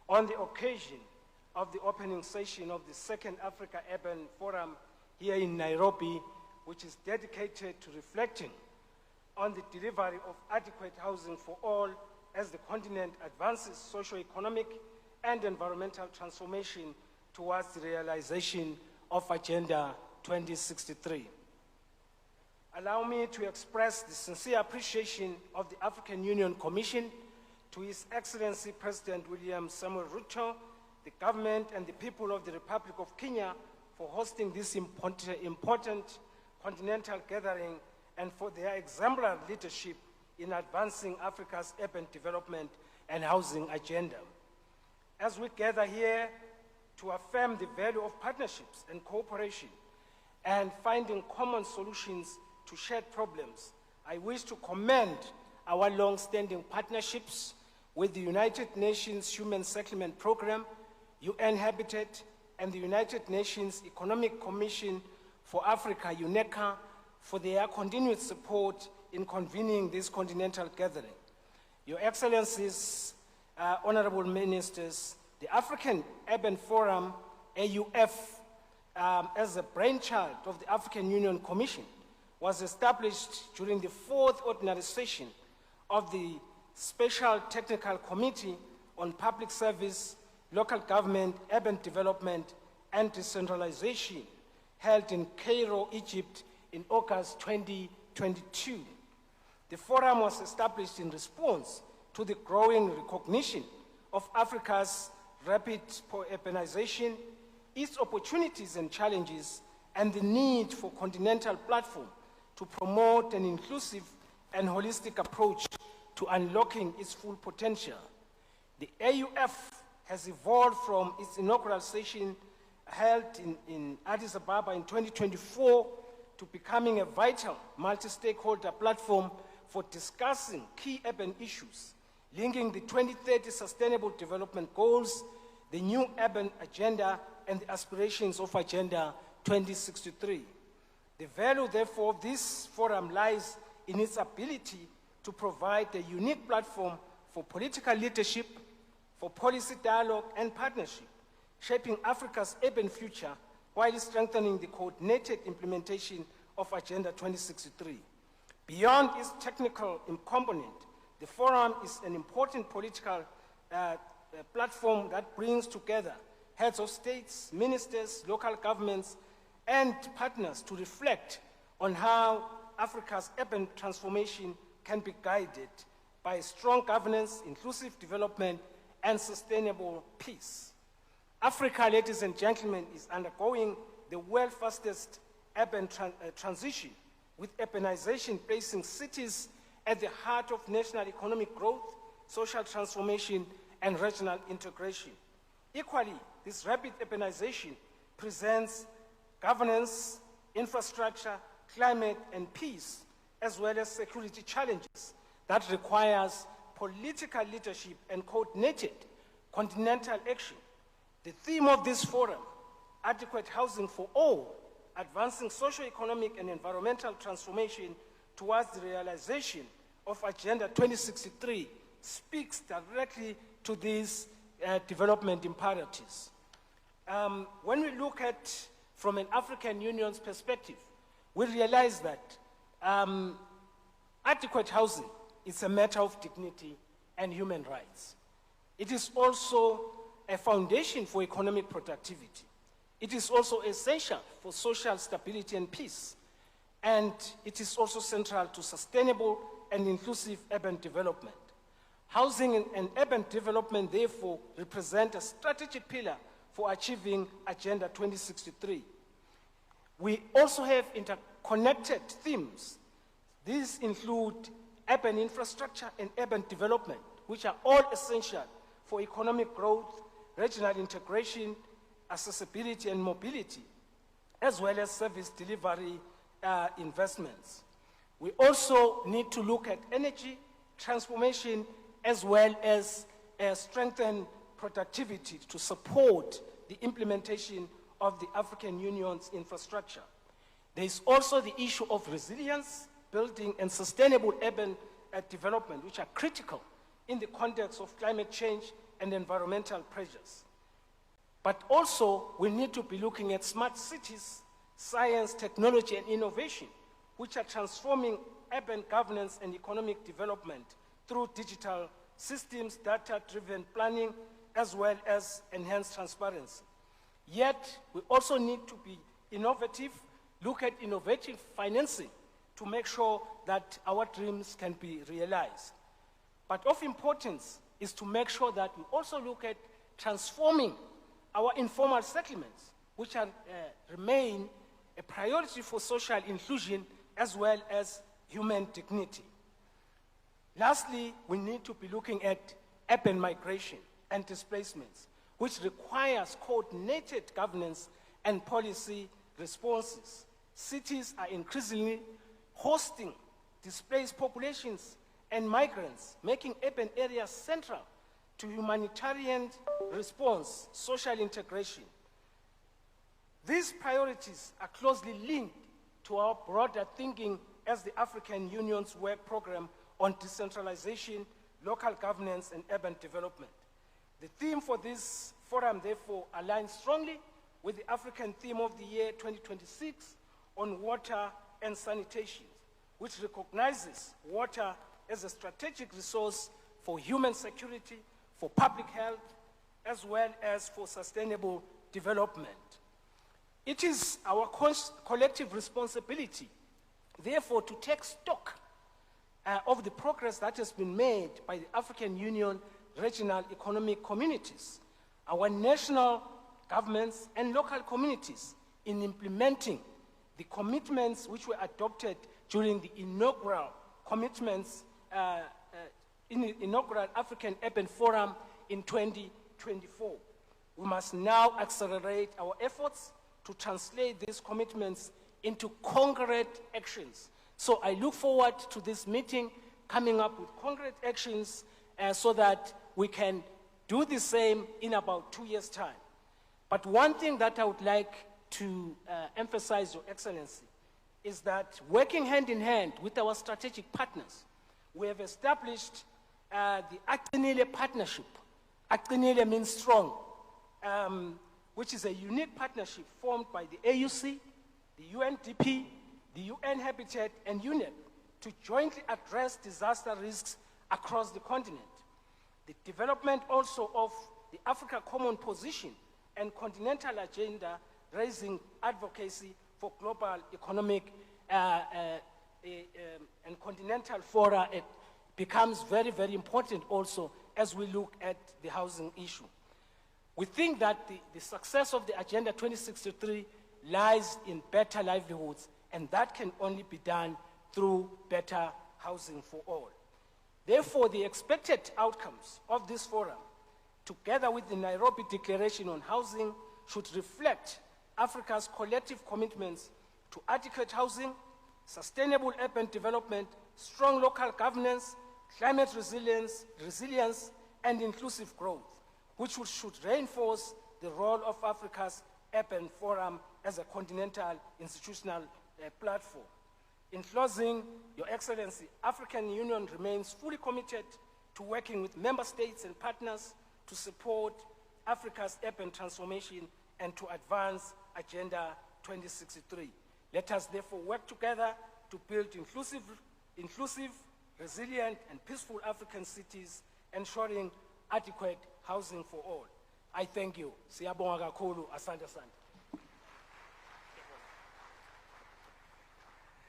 on the occasion of the opening session of the Second Africa Urban Forum here in Nairobi, which is dedicated to reflecting on the delivery of adequate housing for all as the continent advances socio-economic and environmental transformation towards the realization of Agenda 2063. Allow me to express the sincere appreciation of the African Union Commission to His Excellency President William Samuel Ruto, the government and the people of the Republic of Kenya for hosting this important continental gathering and for their exemplary leadership in advancing Africa's urban development and housing agenda. As we gather here to affirm the value of partnerships and cooperation and finding common solutions to shared problems, I wish to commend our long-standing partnerships with the United Nations Human Settlement Program, UN Habitat, and the United Nations Economic Commission for Africa, UNECA, for their continued support in convening this continental gathering. Your Excellencies, honorable ministers, the African Urban Forum, AUF, as a brainchild of the African Union Commission, was established during the fourth ordinary session of the Special Technical Committee on Public Service, Local Government, Urban Development, and Decentralization, held in Cairo, Egypt, in August 2022. The forum was established in response to the growing recognition of Africa's rapid urbanization, its opportunities and challenges, and the need for continental platform to promote an inclusive and holistic approach to unlocking its full potential. The AUF has evolved from its inaugural session held in Addis Ababa in 2024 to becoming a vital multi-stakeholder platform for discussing key urban issues, linking the 2030 Sustainable Development Goals, the new urban agenda, and the aspirations of Agenda 2063. The value, therefore, of this forum lies in its ability to provide a unique platform for political leadership, for policy dialogue and partnership, shaping Africa's urban future while strengthening the coordinated implementation of Agenda 2063. Beyond its technical component, The forum is an important political platform that brings together heads of states, ministers, local governments, and partners to reflect on how Africa's urban transformation can be guided by strong governance, inclusive development, and sustainable peace. Africa, ladies and gentlemen, is undergoing the world's fastest urban transition, with urbanization placing cities at the heart of national economic growth, social transformation, and regional integration. Equally, this rapid urbanization presents governance, infrastructure, climate, and peace, as well as security challenges that requires political leadership and coordinated continental action. The theme of this forum, adequate housing for all, advancing socio-economic and environmental transformation towards the realization of Agenda 2063, speaks directly to these development imperatives. When we look at from an African Union's perspective, we realize that adequate housing is a matter of dignity and human rights. It is also a foundation for economic productivity. It is also essential for social stability and peace. And it is also central to sustainable and inclusive urban development. Housing and urban development, therefore, represent a strategic pillar for achieving Agenda 2063. We also have interconnected themes. These include urban infrastructure and urban development, which are all essential for economic growth, regional integration, accessibility and mobility, as well as service delivery investments. We also need to look at energy transformation as well as strengthen productivity to support the implementation of the African Union's infrastructure. There is also the issue of resilience, building, and sustainable urban development, which are critical in the context of climate change and environmental pressures. But also, we need to be looking at smart cities, science, technology, and innovation, which are transforming urban governance and economic development through digital systems, data-driven planning, as well as enhanced transparency. Yet, we also need to be innovative, look at innovative financing to make sure that our dreams can be realized. But of importance is to make sure that we also look at transforming our informal settlements, which remain a priority for social inclusion as well as human dignity. Lastly, we need to be looking at urban migration and displacements, which requires coordinated governance and policy responses. Cities are increasingly hosting displaced populations and migrants, making urban areas central to humanitarian response, social integration. These priorities are closely linked to our broader thinking as the African Union's work program on decentralization, local governance, and urban development. The theme for this forum, therefore, aligns strongly with the African theme of the year 2026 on water and sanitation, which recognizes water as a strategic resource for human security, for public health, as well as for sustainable development. It is our collective responsibility, therefore, to take stock of the progress that has been made by the African Union regional economic communities, our national governments and local communities in implementing the commitments which were adopted during the inaugural inaugural African Urban Forum in 2024. We must now accelerate our efforts to translate these commitments into concrete actions. So I look forward to this meeting coming up with concrete actions so that we can do the same in about 2 years' time. But one thing that I would like to emphasize, Your Excellency, is that working hand in hand with our strategic partners, we have established the Aqinile Partnership. Aqinile means strong, which is a unique partnership formed by the AUC, the UNDP, the UN Habitat, and UNEP to jointly address disaster risks across the continent. The development also of the Africa Common Position and continental agenda, raising advocacy for global economic and continental fora, it becomes very, very important also as we look at the housing issue. We think that the success of the Agenda 2063 lies in better livelihoods, and that can only be done through better housing for all. Therefore, the expected outcomes of this forum, together with the Nairobi Declaration on Housing, should reflect Africa's collective commitments to adequate housing, sustainable urban development, strong local governance, climate resilience, and inclusive growth, which should reinforce the role of Africa's Urban Forum as a continental institutional platform. In closing, Your Excellency, African Union remains fully committed to working with member states and partners to support Africa's urban transformation and to advance Agenda 2063. Let us therefore work together to build inclusive, resilient, and peaceful African cities, ensuring adequate housing for all. I thank you. Siyabonga kakhulu, asante asante.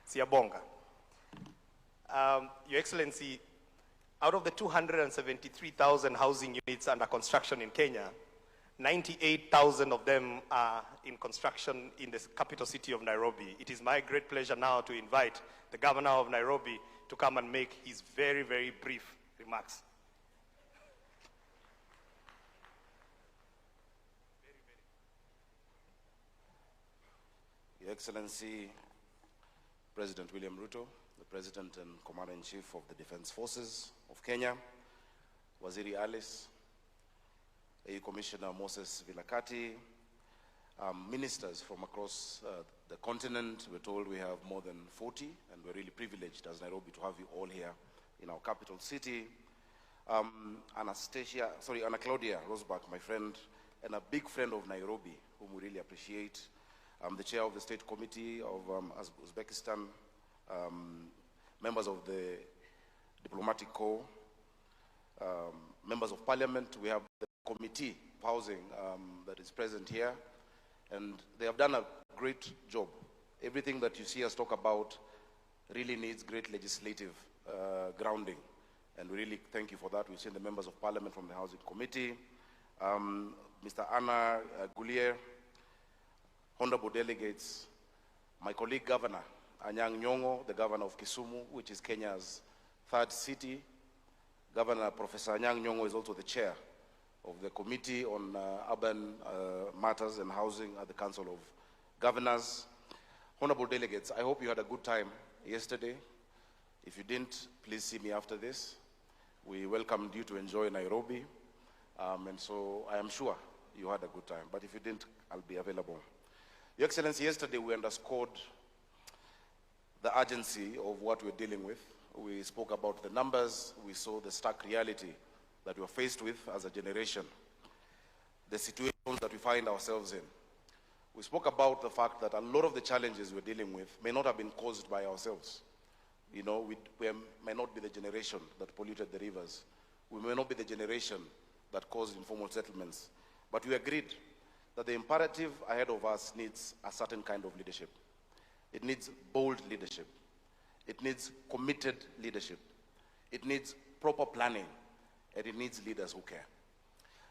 Siyabonga. Your Excellency, out of the 273,000 housing units under construction in Kenya, 98,000 of them are in construction in the capital city of Nairobi. It is my great pleasure now to invite the governor of Nairobi to come and make his very, very brief remarks. Your Excellency, President William Ruto, the President and Commander-in-Chief of the Defense Forces of Kenya, Waziri Alice, AU Commissioner Moses Vilakati, ministers from across the continent. We're told we have more than 40, and we're really privileged as Nairobi to have you all here in our capital city. Anna Claudia Rosbach, my friend, and a big friend of Nairobi, whom we really appreciate. The chair of the State Committee of Uzbekistan, members of the Diplomatic Corps, members of Parliament. We have the Committee of Housing that is present here, and they have done a great job. Everything that you see us talk about really needs great legislative grounding, and we really thank you for that. We've seen the members of Parliament from the Housing Committee, Mr. Anna Goulier, honorable delegates, my colleague Governor Anyang' Nyong'o, the Governor of Kisumu, which is Kenya's third city. Governor Professor Anyang' Nyong'o is also the chair of the Committee on Urban Matters and Housing at the Council of Governors. Honorable delegates, I hope you had a good time yesterday. If you didn't, please see me after this. We welcomed you to enjoy Nairobi, and so I am sure you had a good time. But if you didn't, I'll be available. Your Excellency, yesterday we underscored the urgency of what we're dealing with. We spoke about the numbers. We saw the stark reality that we're faced with as a generation, the situations that we find ourselves in. We spoke about the fact that a lot of the challenges we're dealing with may not have been caused by ourselves. You know, we may not be the generation that polluted the rivers. We may not be the generation that caused informal settlements. But we agreed that the imperative ahead of us needs a certain kind of leadership. It needs bold leadership. It needs committed leadership. It needs proper planning, and it needs leaders who care.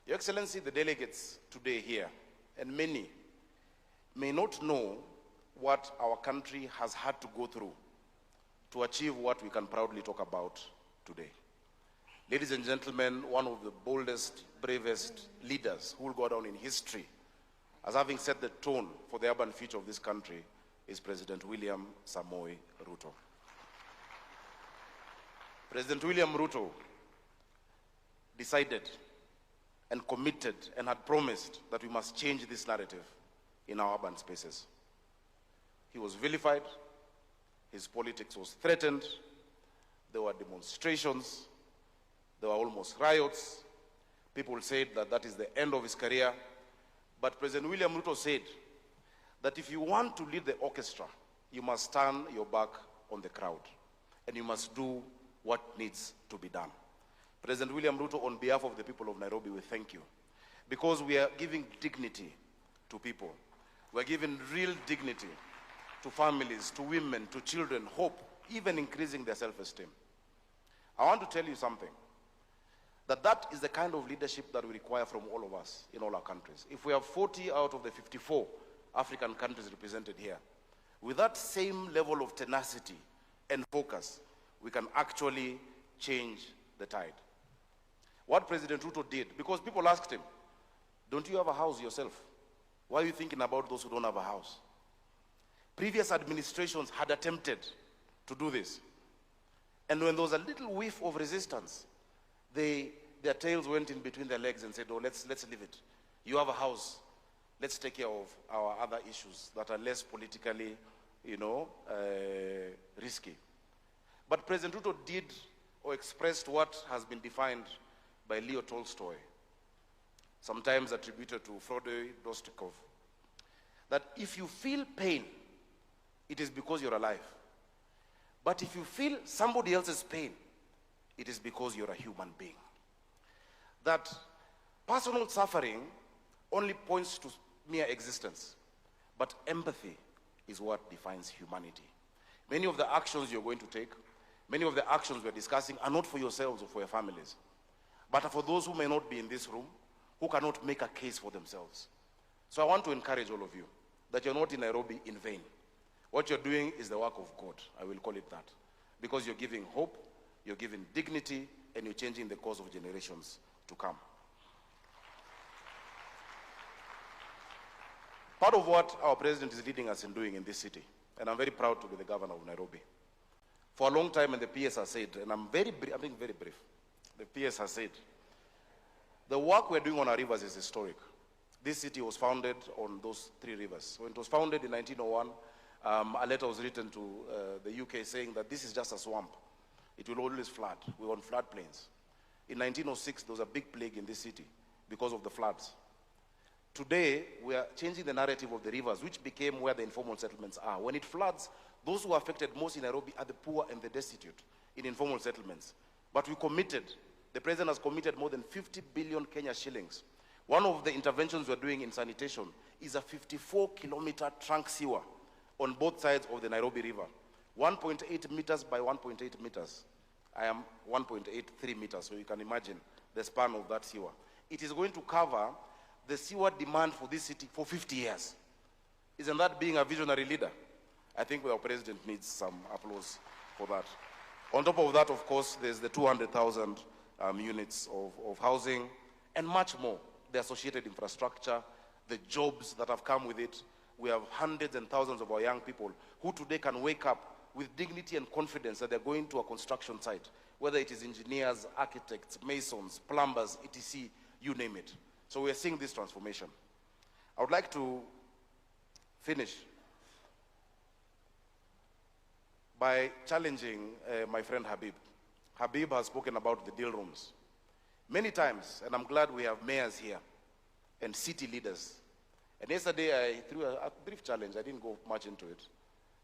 Your Excellency, the delegates today here, and many, may not know what our country has had to go through to achieve what we can proudly talk about today. Ladies and gentlemen, one of the boldest, bravest leaders who will go down in history as having set the tone for the urban future of this country is President William Samoei Ruto. President William Ruto decided and committed and had promised that we must change this narrative in our urban spaces. He was vilified, his politics was threatened, there were demonstrations, there were almost riots. People said that that is the end of his career. But President William Ruto said that if you want to lead the orchestra, you must turn your back on the crowd, and you must do what needs to be done. President William Ruto, on behalf of the people of Nairobi, we thank you, because we are giving dignity to people. We're giving real dignity to families, to women, to children, hope, even increasing their self-esteem. I want to tell you something, that is the kind of leadership that we require from all of us in all our countries. If we have 40 out of the 54 African countries represented here, with that same level of tenacity and focus, we can actually change the tide. What President Ruto did, because people asked him, don't you have a house yourself? Why are you thinking about those who don't have a house? Previous administrations had attempted to do this. And when there was a little whiff of resistance, their tails went in between their legs and said, oh, let's leave it. You have a house. Let's take care of our other issues that are less politically, risky. But President Ruto did or expressed what has been defined by Leo Tolstoy, sometimes attributed to Fyodor Dostoevsky, that if you feel pain, it is because you're alive. But if you feel somebody else's pain, it is because you're a human being. That personal suffering only points to mere existence, but empathy is what defines humanity. Many of the actions you're going to take, many of the actions we're discussing are not for yourselves or for your families, but are for those who may not be in this room, who cannot make a case for themselves. So I want to encourage all of you that you're not in Nairobi in vain. What you're doing is the work of God, I will call it that, because you're giving hope, you're giving dignity, and you're changing the course of generations to come. Part of what our president is leading us in doing in this city, and I'm very proud to be the governor of Nairobi. For a long time, and the PS has said, and I'm being very brief, the PS has said, the work we're doing on our rivers is historic. This city was founded on those 3 rivers. When it was founded in 1901, a letter was written to the UK saying that this is just a swamp. It will always flood. We're on floodplains. In 1906, there was a big plague in this city because of the floods. Today, we are changing the narrative of the rivers, which became where the informal settlements are. When it floods, those who are affected most in Nairobi are the poor and the destitute in informal settlements. But we committed, the president has committed more than 50 billion Kenya shillings. One of the interventions we're doing in sanitation is a 54-kilometer trunk sewer on both sides of the Nairobi River. 1.8 meters by 1.8 meters. I am 1.83 meters, so you can imagine the span of that sewer. It is going to cover the sewer demand for this city for 50 years. Isn't that being a visionary leader? I think our president needs some applause for that. On top of that, of course, there's the 200,000 units of housing and much more. The associated infrastructure, the jobs that have come with it. We have hundreds and thousands of our young people who today can wake up with dignity and confidence that they're going to a construction site, whether it is engineers, architects, masons, plumbers, etc., you name it. So we are seeing this transformation. I would like to finish by challenging my friend Habib. Habib has spoken about the deal rooms many times, and I'm glad we have mayors here and city leaders. And yesterday I threw a brief challenge. I didn't go much into it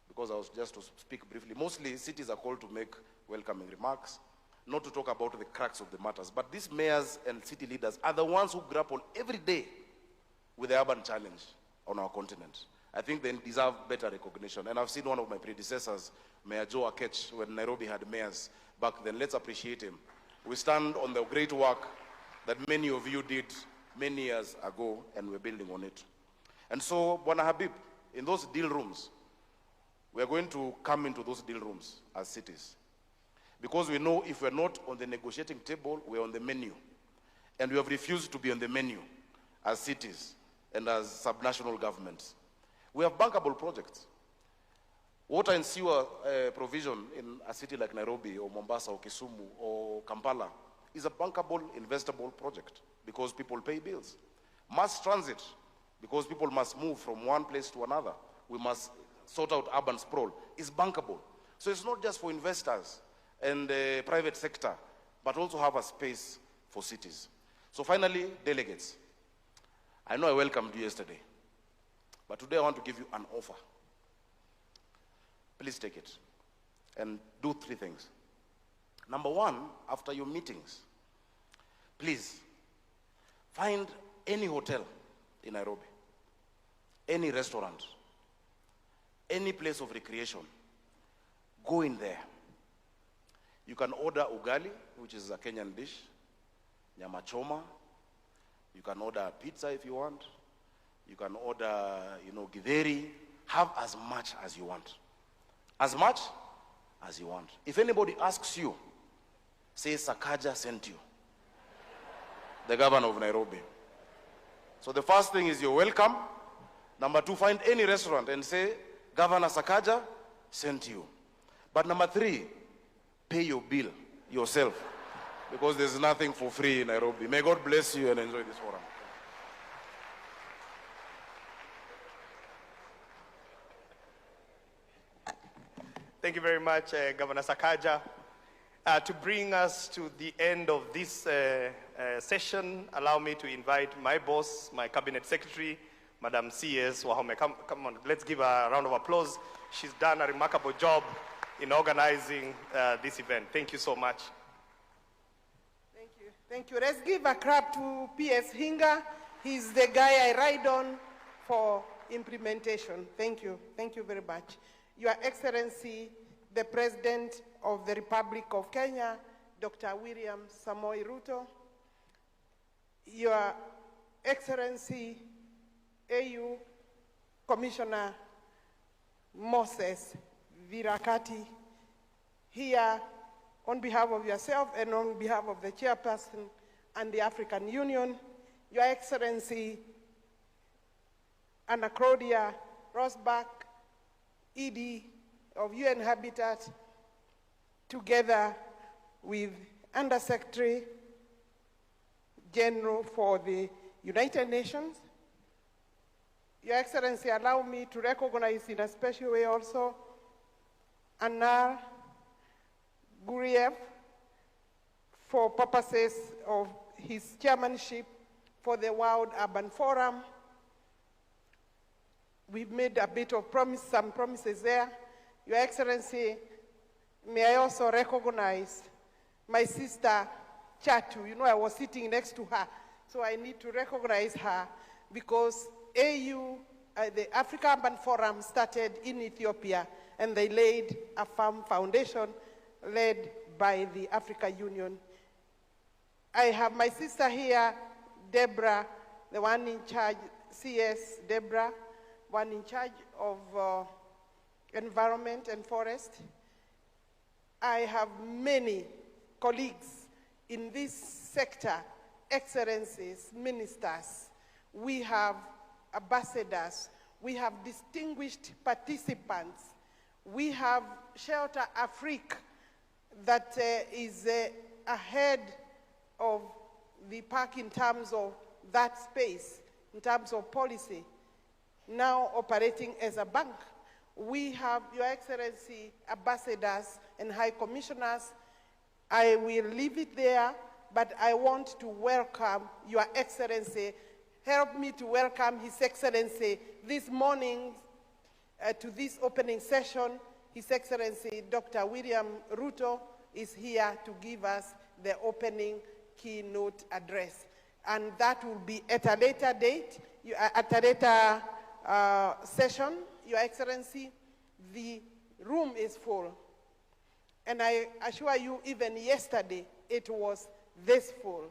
because I was just to speak briefly. Mostly cities are called to make welcoming remarks, not to talk about the cracks of the matters. But these mayors and city leaders are the ones who grapple every day with the urban challenge on our continent. I think they deserve better recognition. And I've seen one of my predecessors, Mayor Joe Akech, when Nairobi had mayors back then. Let's appreciate him. We stand on the great work that many of you did many years ago, and we're building on it. And so, Bwana Habib, in those deal rooms, we're going to come into those deal rooms as cities. Because we know if we're not on the negotiating table, we're on the menu. And we have refused to be on the menu as cities and as subnational governments. We have bankable projects. Water and sewer provision in a city like Nairobi or Mombasa or Kisumu or Kampala is a bankable, investable project because people pay bills. Mass transit, because people must move from one place to another. We must sort out urban sprawl, is bankable. So it's not just for investors and the private sector, but also have a space for cities. So finally, delegates. I know I welcomed you yesterday, but today I want to give you an offer. Please take it and do 3 things. Number one, after your meetings, please find any hotel in Nairobi, any restaurant, any place of recreation. Go in there. You can order ugali, which is a Kenyan dish, nyama choma. You can order pizza if you want. You can order, githeri. Have as much as you want. As much as you want. If anybody asks you, say Sakaja sent you. The governor of Nairobi. So the first thing is you're welcome. Number two, find any restaurant and say, Governor Sakaja sent you. But number three, pay your bill yourself. Because there's nothing for free in Nairobi. May God bless you and enjoy this forum. Thank you very much, Governor Sakaja. To bring us to the end of this session, allow me to invite my boss, my cabinet secretary, Madam C.S. Wahome. Come on, let's give her a round of applause. She's done a remarkable job in organizing this event. Thank you so much. Thank you. Thank you. Let's give a clap to P.S. Hinga. He's the guy I ride on for implementation. Thank you. Thank you very much. Your Excellency, the President of the Republic of Kenya, Dr. William Samoei Ruto, Your Excellency, AU Commissioner Moses Virakati, here on behalf of yourself and on behalf of the chairperson and the African Union, Your Excellency Anna Claudia Rosbach, ED of UN Habitat, together with Undersecretary General for the United Nations. Your Excellency, allow me to recognize in a special way also Anar Guriev for purposes of his chairmanship for the World Urban Forum. We've made a bit of some promises there. Your Excellency, may I also recognize my sister Chatu. You know, I was sitting next to her, so I need to recognize her because AU, the Africa Urban Forum, started in Ethiopia, and they laid a firm foundation led by the African Union. I have my sister here, Deborah, the one in charge, CS Deborah, one in charge of environment and forest. I have many colleagues in this sector, excellencies, ministers. We have ambassadors. We have distinguished participants. We have Shelter Afrique that is ahead of the park in terms of that space, in terms of policy, now operating as a bank. We have, Your Excellency, ambassadors and high commissioners. I will leave it there, but I want to welcome Your Excellency. Help me to welcome His Excellency this morning to this opening session. His Excellency, Dr. William Ruto, is here to give us the opening keynote address. And that will be at a later date, at a later session. Your Excellency, the room is full. And I assure you, even yesterday, it was this full.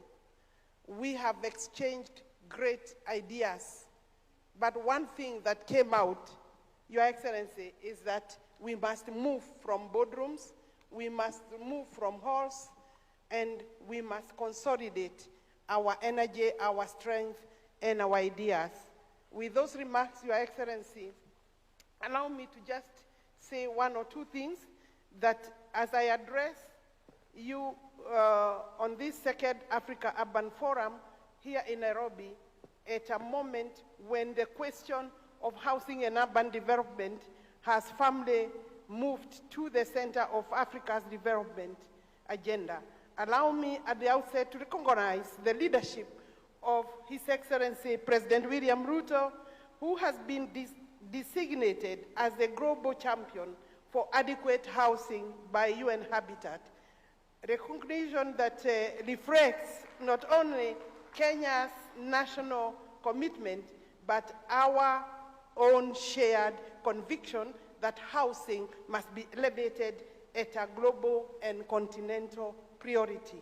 We have exchanged great ideas. But one thing that came out, Your Excellency, is that we must move from boardrooms, we must move from halls, and we must consolidate our energy, our strength, and our ideas. With those remarks, Your Excellency, allow me to just say one or two things that as I address you on this second Africa Urban Forum here in Nairobi, at a moment when the question of housing and urban development has firmly moved to the center of Africa's development agenda. Allow me at the outset to recognize the leadership of His Excellency President William Ruto, who has been designated as the global champion for adequate housing by UN Habitat. recognition that reflects not only Kenya's national commitment, but our own shared conviction that housing must be elevated at a global and continental priority.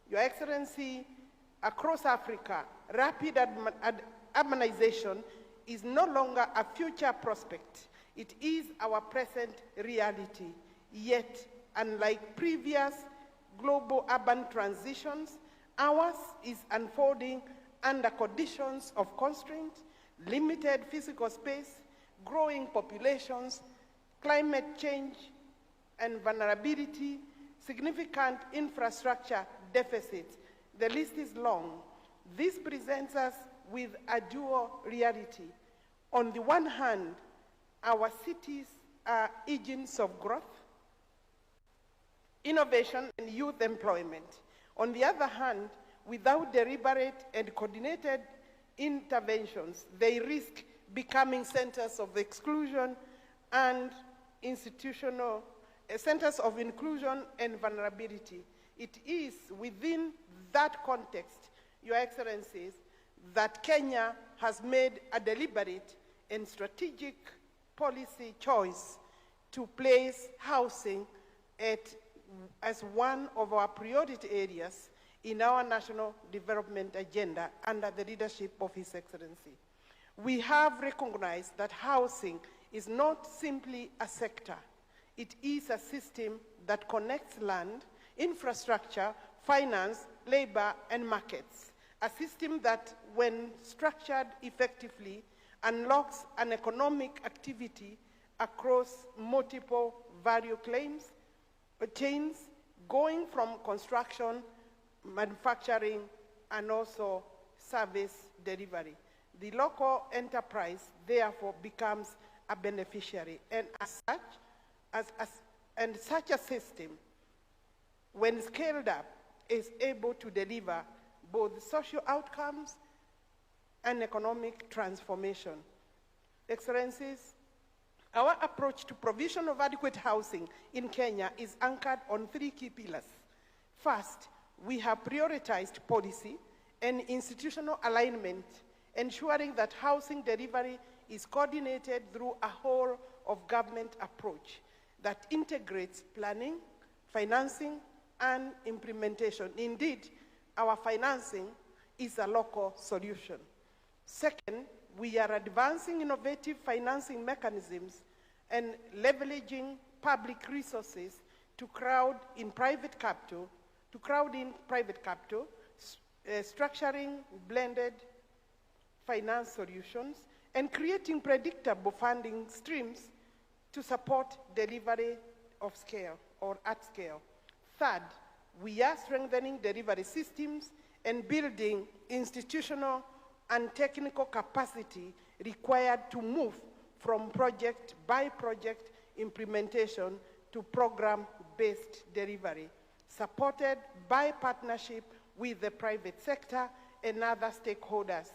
Your Excellency, across Africa, rapid urbanization is no longer a future prospect. It is our present reality. Yet, unlike previous global urban transitions, ours is unfolding under conditions of constraint, limited physical space, growing populations, climate change and vulnerability, significant infrastructure deficits. The list is long. This presents us with a dual reality. On the one hand, our cities are engines of growth, innovation, and youth employment. On the other hand, without deliberate and coordinated interventions, they risk becoming centers of exclusion and institutional centers of inclusion and vulnerability. It is within that context, Your Excellencies, that Kenya has made a deliberate and strategic policy choice to place housing as one of our priority areas in our national development agenda under the leadership of His Excellency. We have recognized that housing is not simply a sector. It is a system that connects land, infrastructure, finance, labor, and markets. A system that, when structured effectively, unlocks an economic activity across multiple value chains, going from construction, manufacturing, and also service delivery. The local enterprise, therefore, becomes a beneficiary, and such a system, when scaled up, is able to deliver both social outcomes and economic transformation. Excellencies, our approach to provision of adequate housing in Kenya is anchored on three key pillars. First, we have prioritized policy and institutional alignment, ensuring that housing delivery is coordinated through a whole of government approach that integrates planning, financing, and implementation. Indeed, our financing is a local solution. Second, we are advancing innovative financing mechanisms and leveraging public resources to crowd in private capital, structuring blended finance solutions, and creating predictable funding streams to support delivery of scale or at scale. Third, we are strengthening delivery systems and building institutional and technical capacity required to move from project by project implementation to program-based delivery, supported by partnership with the private sector and other stakeholders.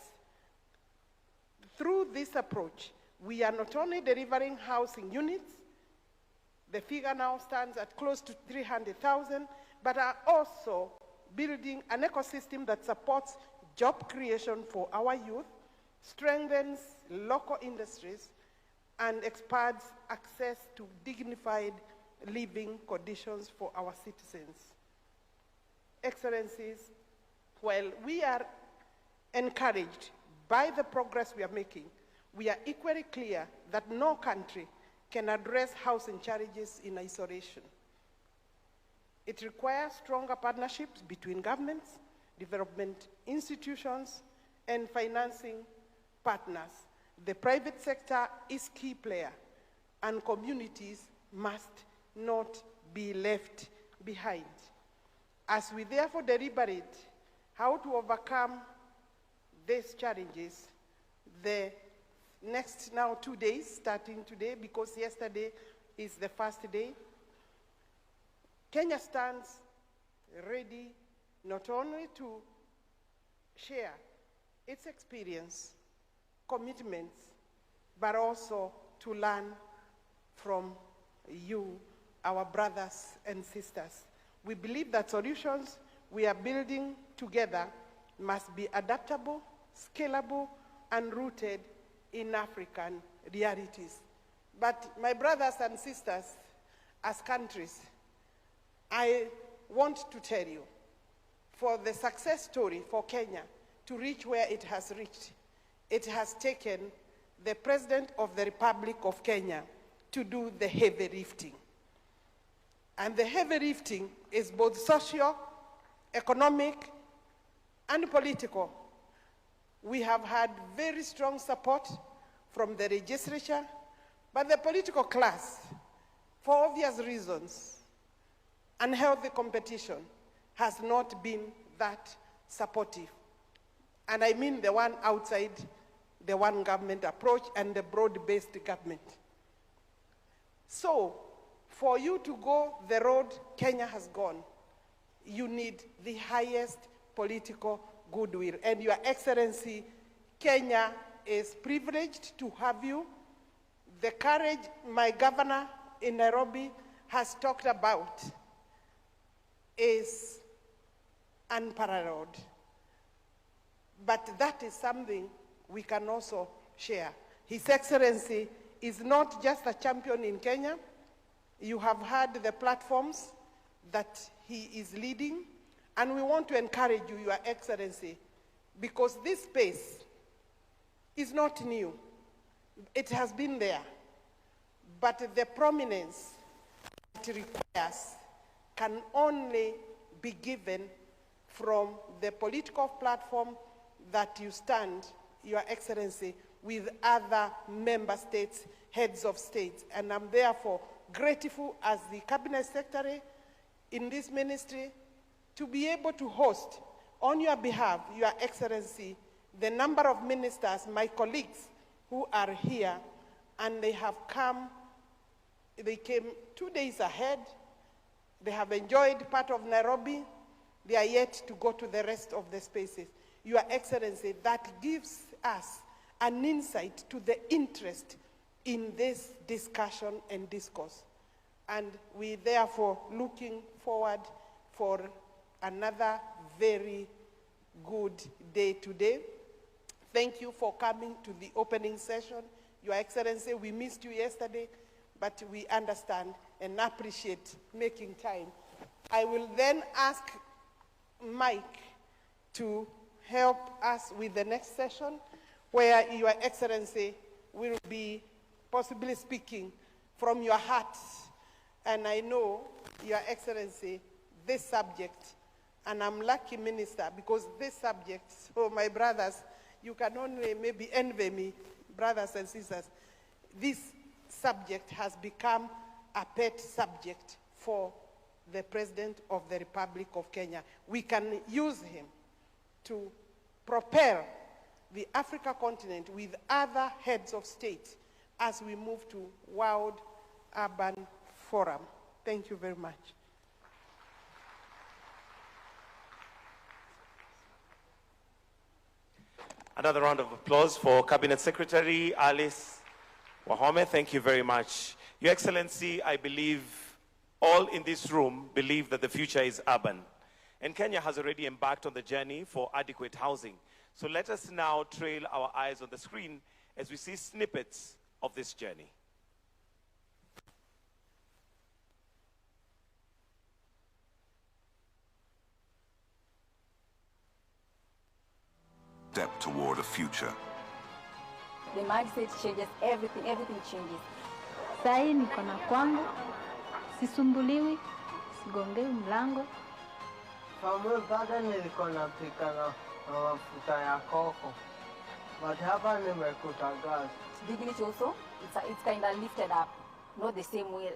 Through this approach, we are not only delivering housing units, the figure now stands at close to 300,000, but are also building an ecosystem that supports job creation for our youth, strengthens local industries, and expands access to dignified living conditions for our citizens. Excellencies, while we are encouraged by the progress we are making, we are equally clear that no country can address housing challenges in isolation. It requires stronger partnerships between governments, development institutions, and financing partners. The private sector is a key player, and communities must not be left behind. As we therefore deliberate how to overcome these challenges, the next now 2 days, starting today, because yesterday is the first day, Kenya stands ready not only to share its experience, commitments, but also to learn from you, our brothers and sisters. We believe that solutions we are building together must be adaptable, scalable, and rooted in African realities. But my brothers and sisters, as countries, I want to tell you, for the success story for Kenya to reach where it has reached, it has taken the President of the Republic of Kenya to do the heavy lifting. And the heavy lifting is both social, economic, and political. We have had very strong support from the legislature, but the political class, for obvious reasons, unhealthy competition, has not been that supportive. And I mean the one outside the one government approach and the broad-based government. So, for you to go the road Kenya has gone, you need the highest political goodwill. And Your Excellency, Kenya is privileged to have you. The courage my governor in Nairobi has talked about is unparalleled. But that is something we can also share. His Excellency is not just a champion in Kenya. You have heard the platforms that he is leading, and we want to encourage you, Your Excellency, because this space is not new. It has been there, but the prominence it requires can only be given from the political platform that you stand, Your Excellency, with other member states, heads of states. And I'm therefore grateful as the Cabinet Secretary in this ministry to be able to host on your behalf, Your Excellency, the number of ministers, my colleagues who are here, and they have come, they came 2 days ahead. They have enjoyed part of Nairobi. They are yet to go to the rest of the spaces. Your Excellency, that gives us an insight to the interest in this discussion and discourse. And we therefore looking forward for another very good day today. Thank you for coming to the opening session. Your Excellency, we missed you yesterday, but we understand and appreciate making time. I will then ask Mike to help us with the next session, where Your Excellency will be possibly speaking from your heart. And I know, Your Excellency, this subject, and I'm lucky minister, because this subject, so my brothers, you can only maybe envy me, brothers and sisters, this subject has become a pet subject for the President of the Republic of Kenya. We can use him to propel the Africa continent with other heads of state as we move to World Urban Forum. Thank you very much. Another round of applause for Cabinet Secretary Alice Wahome. Thank you very much. Your Excellency, I believe all in this room believe that the future is urban. And Kenya has already embarked on the journey for adequate housing. So let us now trail our eyes on the screen as we see snippets of this journey. Step toward a future. The mindset changes, everything changes. Sai niko na kwangu, sisumbuliwi, sigongewi mlango. Famwe mpaka nilikuwa napika na mafuta ya koko. But hapa nimekuta gas. Dignity also, it's kind of lifted up, not the same way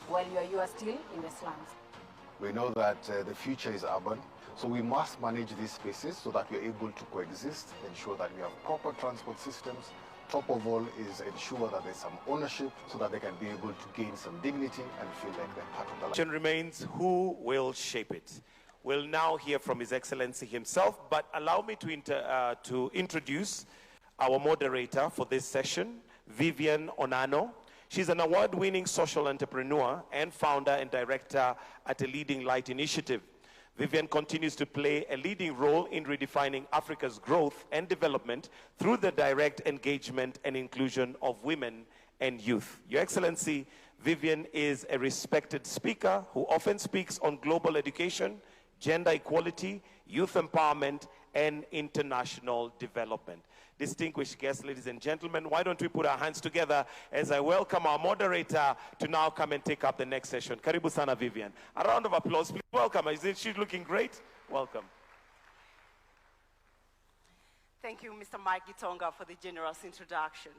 while you are still in the slums. We know that the future is urban, so we must manage these spaces so that we are able to coexist, ensure that we have proper transport systems. Top of all is ensure that there's some ownership so that they can be able to gain some dignity and feel like they're part of the life. The question remains, who will shape it? We'll now hear from His Excellency himself, but allow me to introduce our moderator for this session, Vivian Onano. She's an award-winning social entrepreneur and founder and director at a Leading Light initiative. Vivian continues to play a leading role in redefining Africa's growth and development through the direct engagement and inclusion of women and youth. Your Excellency, Vivian is a respected speaker who often speaks on global education, gender equality, youth empowerment, and international development. Distinguished guests, ladies and gentlemen, why don't we put our hands together as I welcome our moderator to now come and take up the next session. Karibu sana, Vivian. A round of applause, please welcome her. Isn't she looking great? Welcome. Thank you, Mr. Mike Gitonga, for the generous introduction.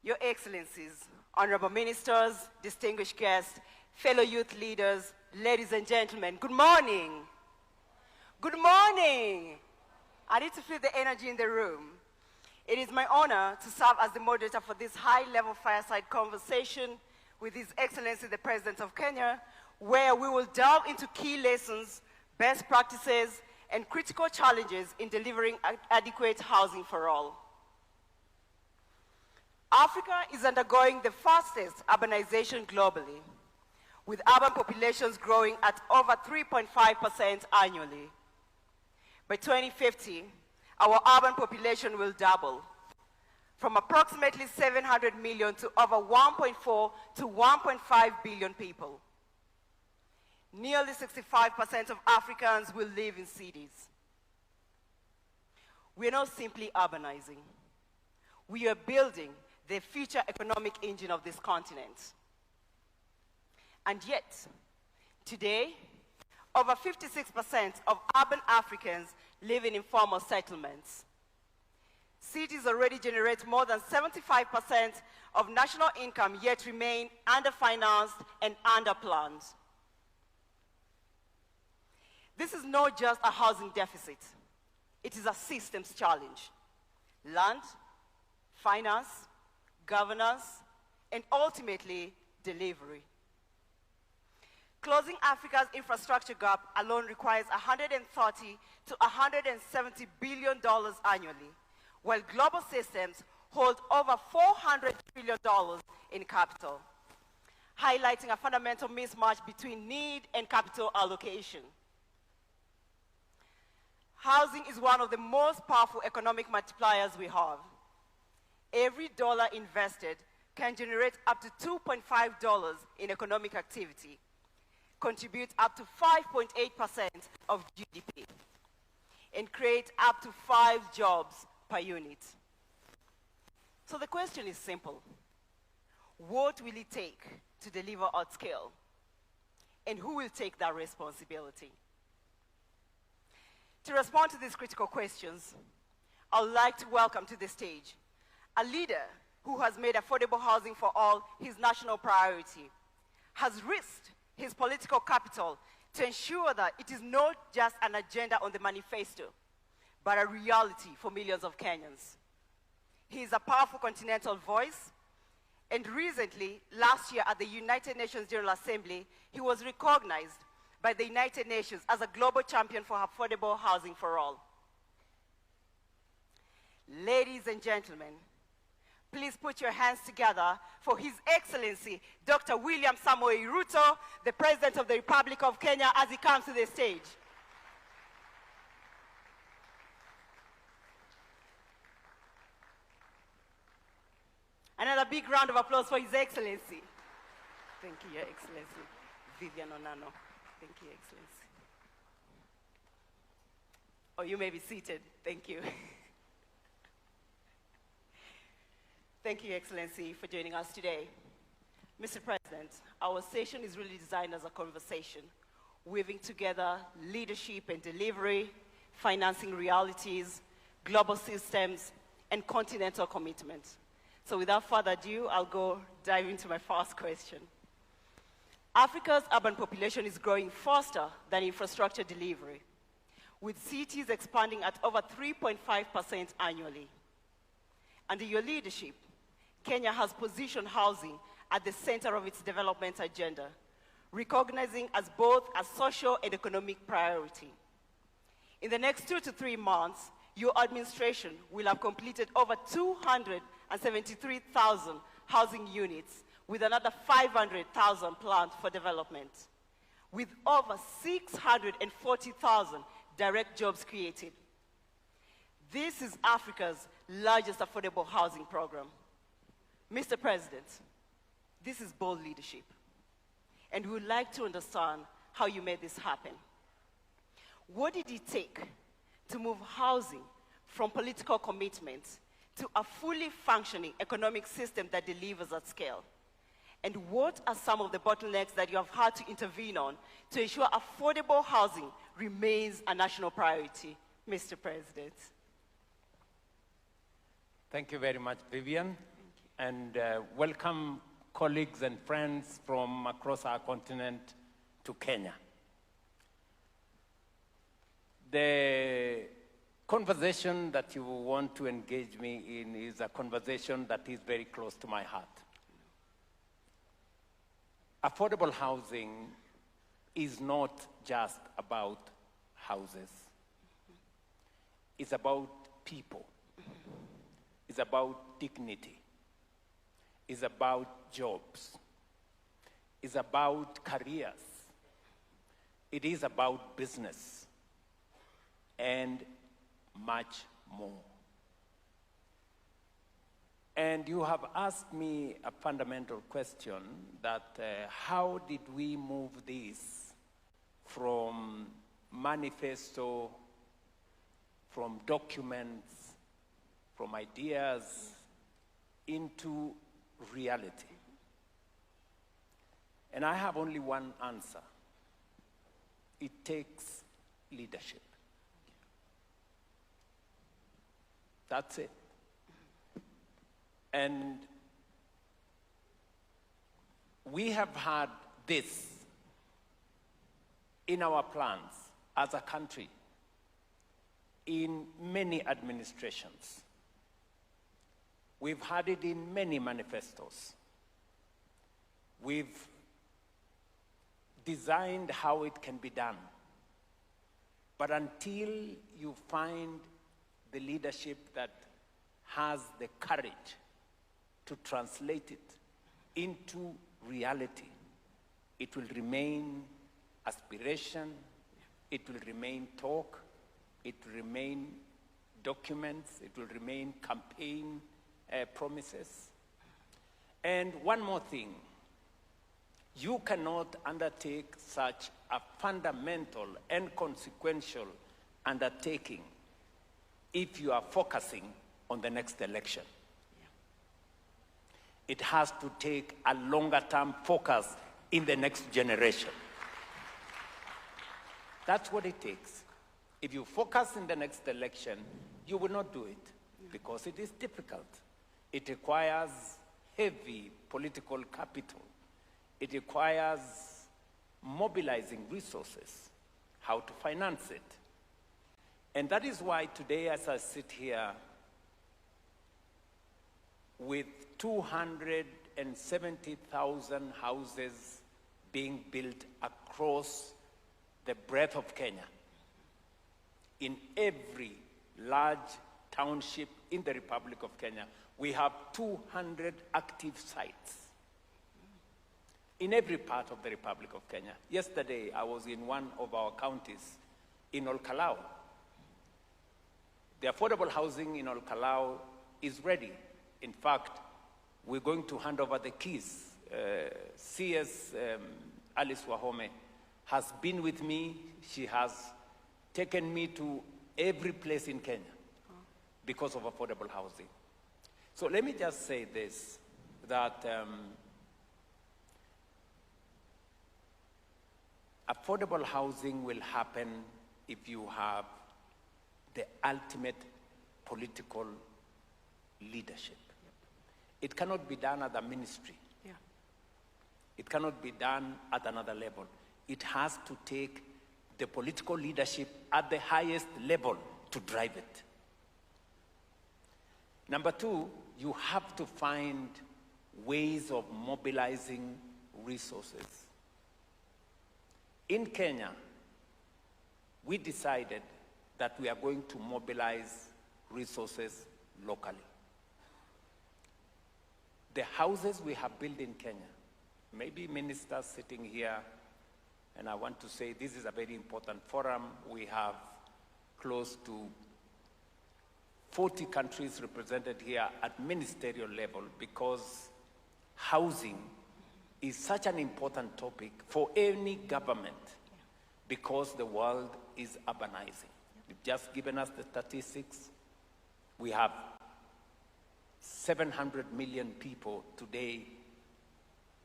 Your Excellencies, honorable ministers, distinguished guests, fellow youth leaders, ladies and gentlemen, good morning. Good morning. I need to feel the energy in the room. It is my honor to serve as the moderator for this high-level fireside conversation with His Excellency the President of Kenya, where we will delve into key lessons, best practices, and critical challenges in delivering adequate housing for all. Africa is undergoing the fastest urbanization globally, with urban populations growing at over 3.5% annually. By 2050, our urban population will double, from approximately 700 million to over 1.4 to 1.5 billion people. Nearly 65% of Africans will live in cities. We are not simply urbanizing. We are building the future economic engine of this continent. And yet, today, over 56% of urban Africans live in informal settlements. Cities already generate more than 75% of national income, yet remain underfinanced and underplanned. This is not just a housing deficit. It is a systems challenge. Land, finance, governance, and ultimately, delivery. Closing Africa's infrastructure gap alone requires $130 to $170 billion annually, while global systems hold over $400 trillion in capital, highlighting a fundamental mismatch between need and capital allocation. Housing is one of the most powerful economic multipliers we have. Every dollar invested can generate up to $2.5 in economic activity, contribute up to 5.8% of GDP, and create up to 5 jobs per unit. So the question is simple. What will it take to deliver at scale? And who will take that responsibility? To respond to these critical questions, I would like to welcome to the stage a leader who has made affordable housing for all his national priority, has risked his political capital to ensure that it is not just an agenda on the manifesto, but a reality for millions of Kenyans. He is a powerful continental voice, and recently, last year at the United Nations General Assembly, he was recognized by the United Nations as a global champion for affordable housing for all. Ladies and gentlemen, please put your hands together for His Excellency, Dr. William Samoei Ruto, the President of the Republic of Kenya, as he comes to the stage. Another big round of applause for His Excellency. Thank you, Your Excellency. Vivian Onano. Thank you, Your Excellency. Oh, you may be seated. Thank you. Thank you, Your Excellency, for joining us today. Mr. President, our session is really designed as a conversation, weaving together leadership and delivery, financing realities, global systems, and continental commitment. So without further ado, I'll dive into my first question. Africa's urban population is growing faster than infrastructure delivery, with cities expanding at over 3.5% annually. Under your leadership, Kenya has positioned housing at the center of its development agenda, recognizing as both a social and economic priority. In the next 2 to 3 months, your administration will have completed over 200 173,000 housing units, with another 500,000 planned for development, with over 640,000 direct jobs created. This is Africa's largest affordable housing program. Mr. President, this is bold leadership, and we would like to understand how you made this happen. What did it take to move housing from political commitments to a fully functioning economic system that delivers at scale? And what are some of the bottlenecks that you have had to intervene on to ensure affordable housing remains a national priority, Mr. President? Thank you very much, Vivian. And welcome colleagues and friends from across our continent to Kenya. The conversation that you want to engage me in is a conversation that is very close to my heart. Affordable housing is not just about houses. It's about people. It's about dignity. It's about jobs. It's about careers. It is about business and much more. And you have asked me a fundamental question that how did we move this from manifesto, from documents, from ideas into reality? And I have only one answer. It takes leadership. That's it. And we have had this in our plans as a country in many administrations. We've had it in many manifestos. We've designed how it can be done. But until you find the leadership that has the courage to translate it into reality, it will remain aspiration, it will remain talk, it will remain documents, it will remain campaign promises. And one more thing, you cannot undertake such a fundamental and consequential undertaking if you are focusing on the next election. It has to take a longer term focus in the next generation. That's what it takes. If you focus in the next election, you will not do it because it is difficult. It requires heavy political capital. It requires mobilizing resources, how to finance it. And that is why today, as I sit here with 270,000 houses being built across the breadth of Kenya, in every large township in the Republic of Kenya, we have 200 active sites in every part of the Republic of Kenya. Yesterday, I was in one of our counties in Olkalau. The affordable housing in Olkalau is ready. In fact, we're going to hand over the keys. CS Alice Wahome has been with me. She has taken me to every place in Kenya because of affordable housing. So let me just say this, that affordable housing will happen if you have the ultimate political leadership. It cannot be done at the ministry. It cannot be done at another level. It has to take the political leadership at the highest level to drive it. Number two, you have to find ways of mobilizing resources. In Kenya, we decided that we are going to mobilize resources locally. the houses we have built in Kenya, maybe ministers sitting here, and I want to say this is a very important forum. We have close to 40 countries represented here at ministerial level, because housing is such an important topic for any government, because the world is urbanizing. You've just given us the statistics. We have 700 million people today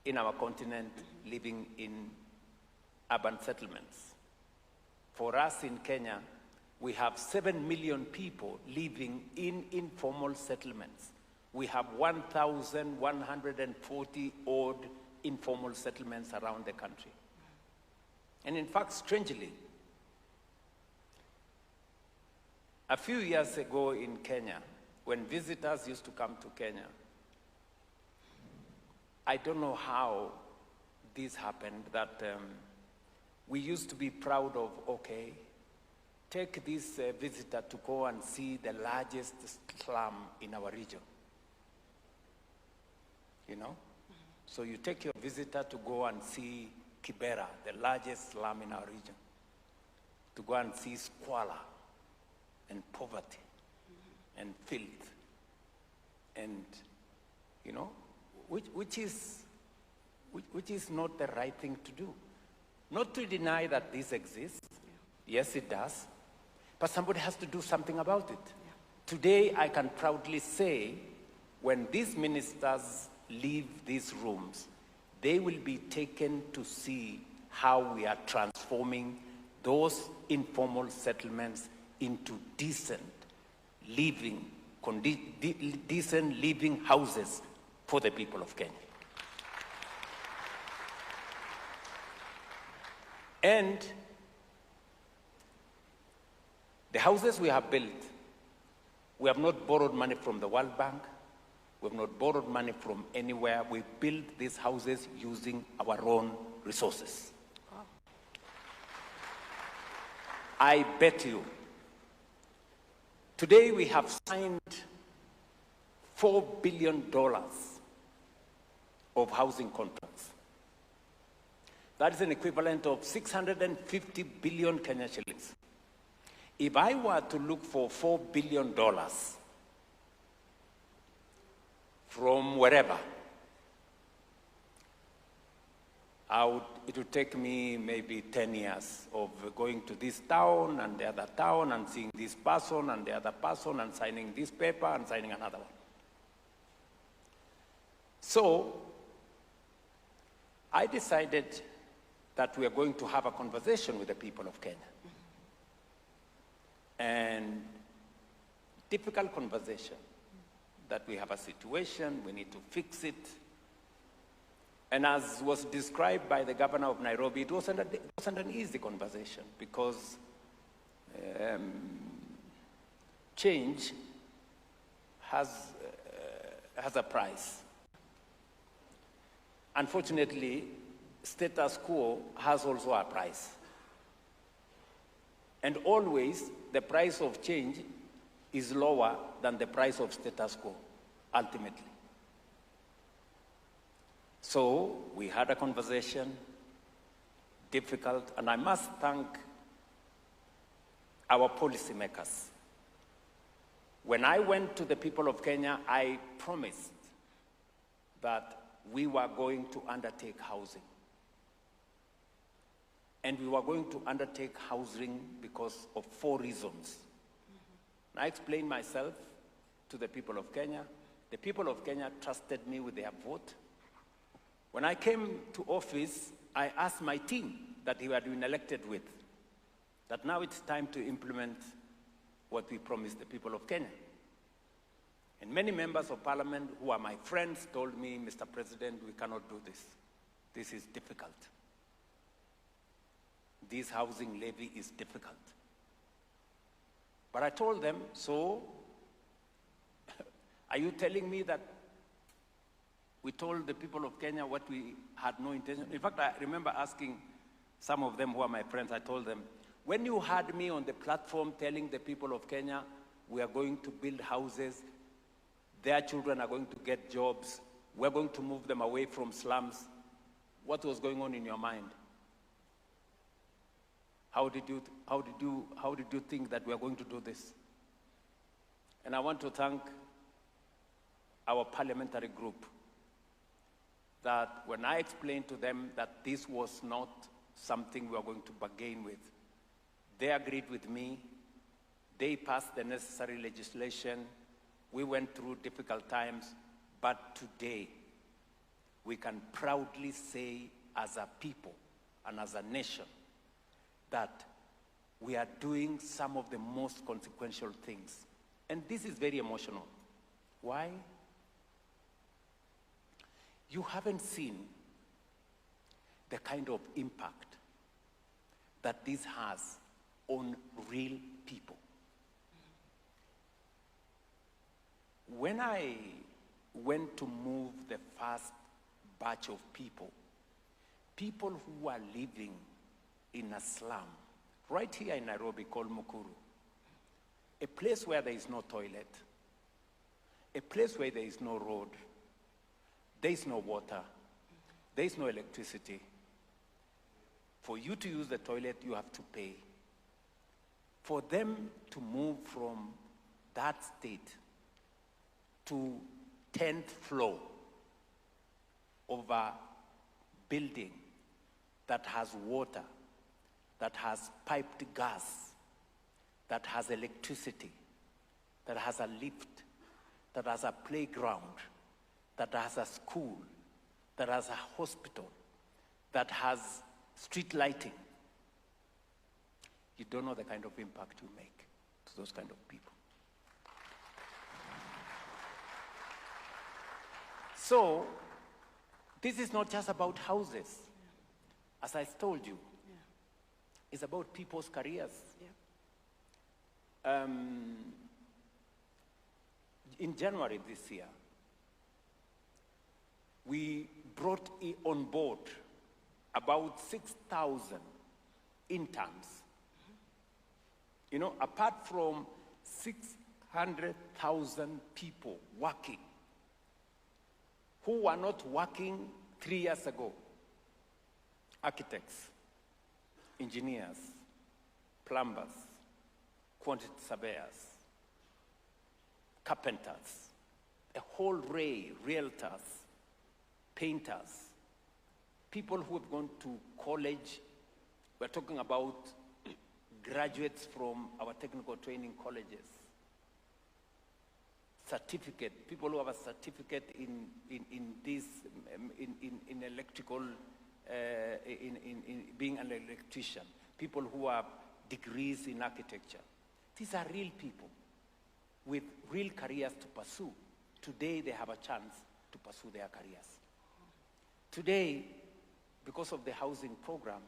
in our continent living in urban settlements. For us in Kenya, we have 7 million people living in informal settlements. We have 1,140 odd informal settlements around the country. And in fact, strangely, a few years ago in Kenya, when visitors used to come to Kenya, I don't know how this happened, that we used to be proud of, okay, take this visitor to go and see the largest slum in our region. You know? So you take your visitor to go and see Kibera, the largest slum in our region, to go and see squalor and poverty and filth, and, you know, which is not the right thing to do. Not to deny that this exists. Yes, it does. But somebody has to do something about it. Today, I can proudly say, when these ministers leave these rooms, they will be taken to see how we are transforming those informal settlements into decent living houses for the people of Kenya. And the houses we have built, we have not borrowed money from the World Bank. We have not borrowed money from anywhere. We built these houses using our own resources. Wow. I bet you, today we have signed $4 billion of housing contracts. That is an equivalent of 650 billion Kenya shillings. If I were to look for $4 billion from wherever, it would take me maybe 10 years of going to this town and the other town and seeing this person and the other person and signing this paper and signing another one. So I decided that we are going to have a conversation with the people of Kenya. And difficult conversation, that we have a situation, we need to fix it. And as was described by the governor of Nairobi, it wasn't an easy conversation, because change has a price. Unfortunately, status quo has also a price. And always, the price of change is lower than the price of status quo, ultimately. So we had a conversation, difficult, and I must thank our policymakers. When I went to the people of Kenya, I promised that we were going to undertake housing. And we were going to undertake housing because of 4 reasons. I explained myself to the people of Kenya. The people of Kenya trusted me with their vote. When I came to office, I asked my team that we had been elected with, that now it's time to implement what we promised the people of Kenya. And many members of parliament who are my friends told me, Mr. President, we cannot do this. This is difficult. This housing levy is difficult. But I told them, so are you telling me that we told the people of Kenya what we had no intention? In fact, I remember asking some of them who are my friends, I told them, when you had me on the platform telling the people of Kenya, we are going to build houses, their children are going to get jobs, we're going to move them away from slums, what was going on in your mind? How did you think that we are going to do this? And I want to thank our parliamentary group that when I explained to them that this was not something we are going to bargain with, they agreed with me. They passed the necessary legislation. We went through difficult times, but today we can proudly say as a people and as a nation that we are doing some of the most consequential things. And this is very emotional. Why? You haven't seen the kind of impact that this has on real people. When I went to move the first batch of people who are living in a slum, right here in Nairobi called Mukuru, a place where there is no toilet, a place where there is no road, there is no water, there is no electricity. For you to use the toilet, you have to pay. For them to move from that state to 10th floor of a building that has water, that has piped gas, that has electricity, that has a lift, that has a playground, that has a school, that has a hospital, that has street lighting. You don't know the kind of impact you make to those kind of people. So, this is not just about houses. As I told you, it's about people's careers. In January this year, we brought on board about 6,000 interns. You know, apart from 600,000 people working, who were not working 3 years ago. Architects, engineers, plumbers, quantity surveyors, carpenters, a whole array, realtors, painters, people who have gone to college. We're talking about graduates from our technical training colleges. Certificate, people who have a certificate in electrical, in being an electrician, people who have degrees in architecture. These are real people with real careers to pursue. Today they have a chance to pursue their careers. Today, because of the housing program,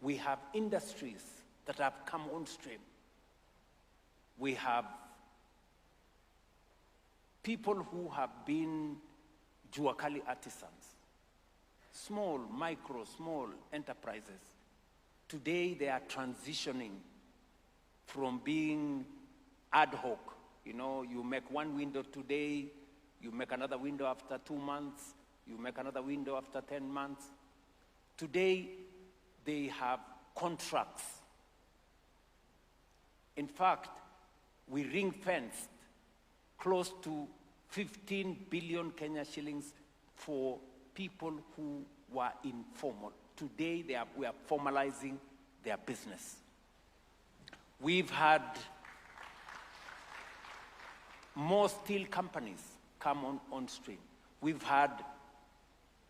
we have industries that have come on stream. We have people who have been Juakali artisans, small enterprises. Today they are transitioning from being ad hoc. You know, you make one window today, you make another window after 2 months, you make another window after 10 months. Today they have contracts. In fact, we ring-fenced close to 15 billion Kenya shillings for people who were informal. Today, we are formalizing their business. We've had more steel companies come on stream. We've had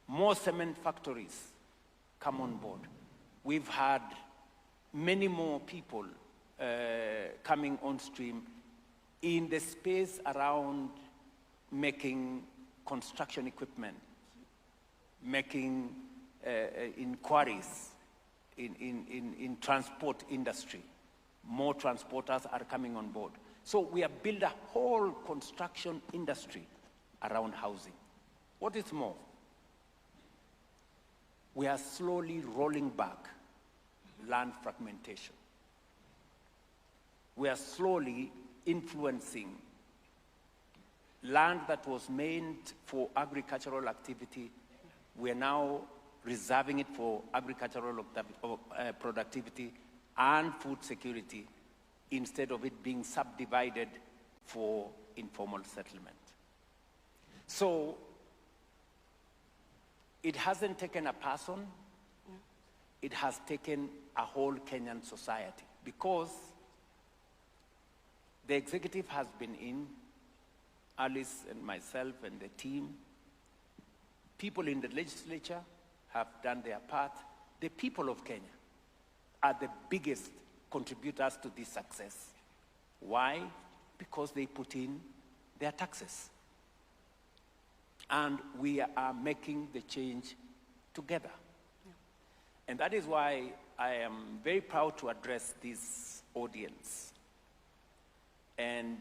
more cement factories come on board. We've had many more people coming on stream in the space around making construction equipment, making inquiries in transport industry. More transporters are coming on board. So we have built a whole construction industry around housing. What is more, we are slowly rolling back land fragmentation. We are slowly influencing land that was meant for agricultural activity, we are now reserving it for agricultural productivity and food security instead of it being subdivided for informal settlement. So it hasn't taken a person, it has taken a whole Kenyan society, because the executive has been in, Alice and myself and the team. People in the legislature have done their part. The people of Kenya are the biggest contributors to this success. Why? Because they put in their taxes. And we are making the change together. And that is why I am very proud to address this audience and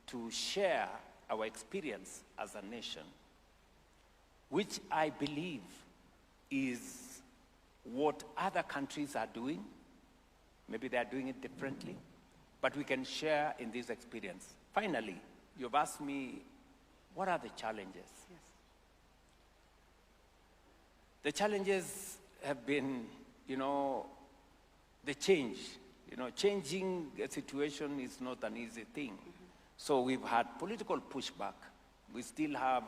to share our experience as a nation, which I believe is what other countries are doing. Maybe they are doing it differently, but we can share in this experience. Finally, you've asked me, what are the challenges? Yes. The challenges have been, the change. Changing a situation is not an easy thing. So we've had political pushback. We still have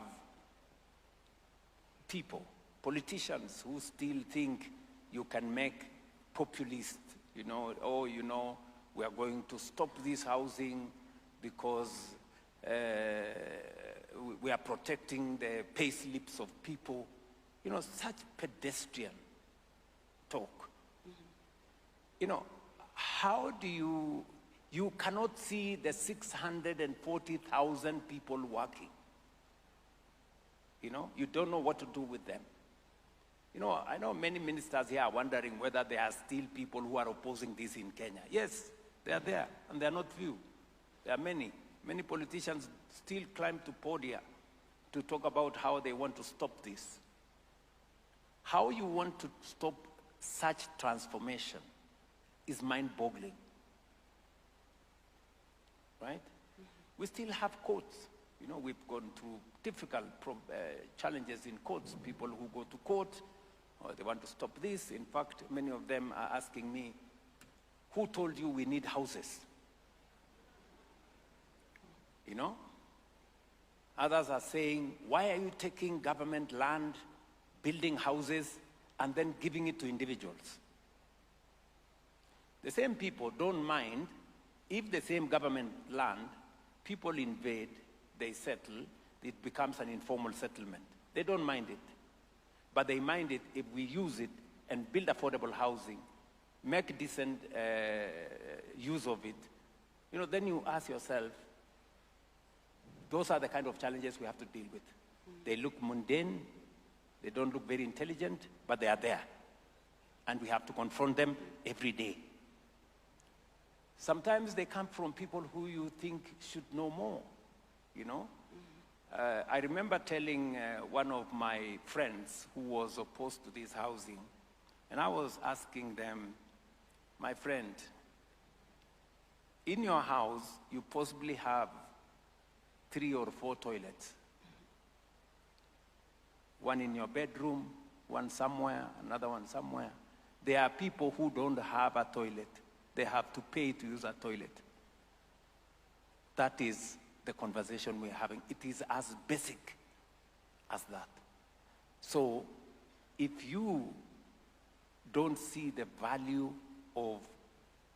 politicians who still think you can make populist, we are going to stop this housing because we are protecting the pay slips of people. Such pedestrian talk. How do you cannot see the 640,000 people working. You don't know what to do with them. I know many ministers here are wondering whether there are still people who are opposing this in Kenya. Yes, they are there, and they are not few. There are many. Many politicians still climb to podia to talk about how they want to stop this. How you want to stop such transformation is mind-boggling. Right? We still have courts. We've gone through difficult challenges in courts. People who go to court, or they want to stop this. In fact, many of them are asking me, who told you we need houses? Others are saying, why are you taking government land, building houses, and then giving it to individuals? The same people don't mind if the same government land, people invade, they settle, it becomes an informal settlement. They don't mind it. But they mind it if we use it and build affordable housing, make decent use of it. Then you ask yourself, those are the kind of challenges we have to deal with. They look mundane, they don't look very intelligent, but they are there. And we have to confront them every day. Sometimes they come from people who you think should know more, I remember telling one of my friends who was opposed to this housing, and I was asking them, my friend, in your house, you possibly have 3 or 4 toilets. One in your bedroom, one somewhere, another one somewhere. There are people who don't have a toilet. They have to pay to use a toilet. That is the conversation we're having. It is as basic as that. So if you don't see the value of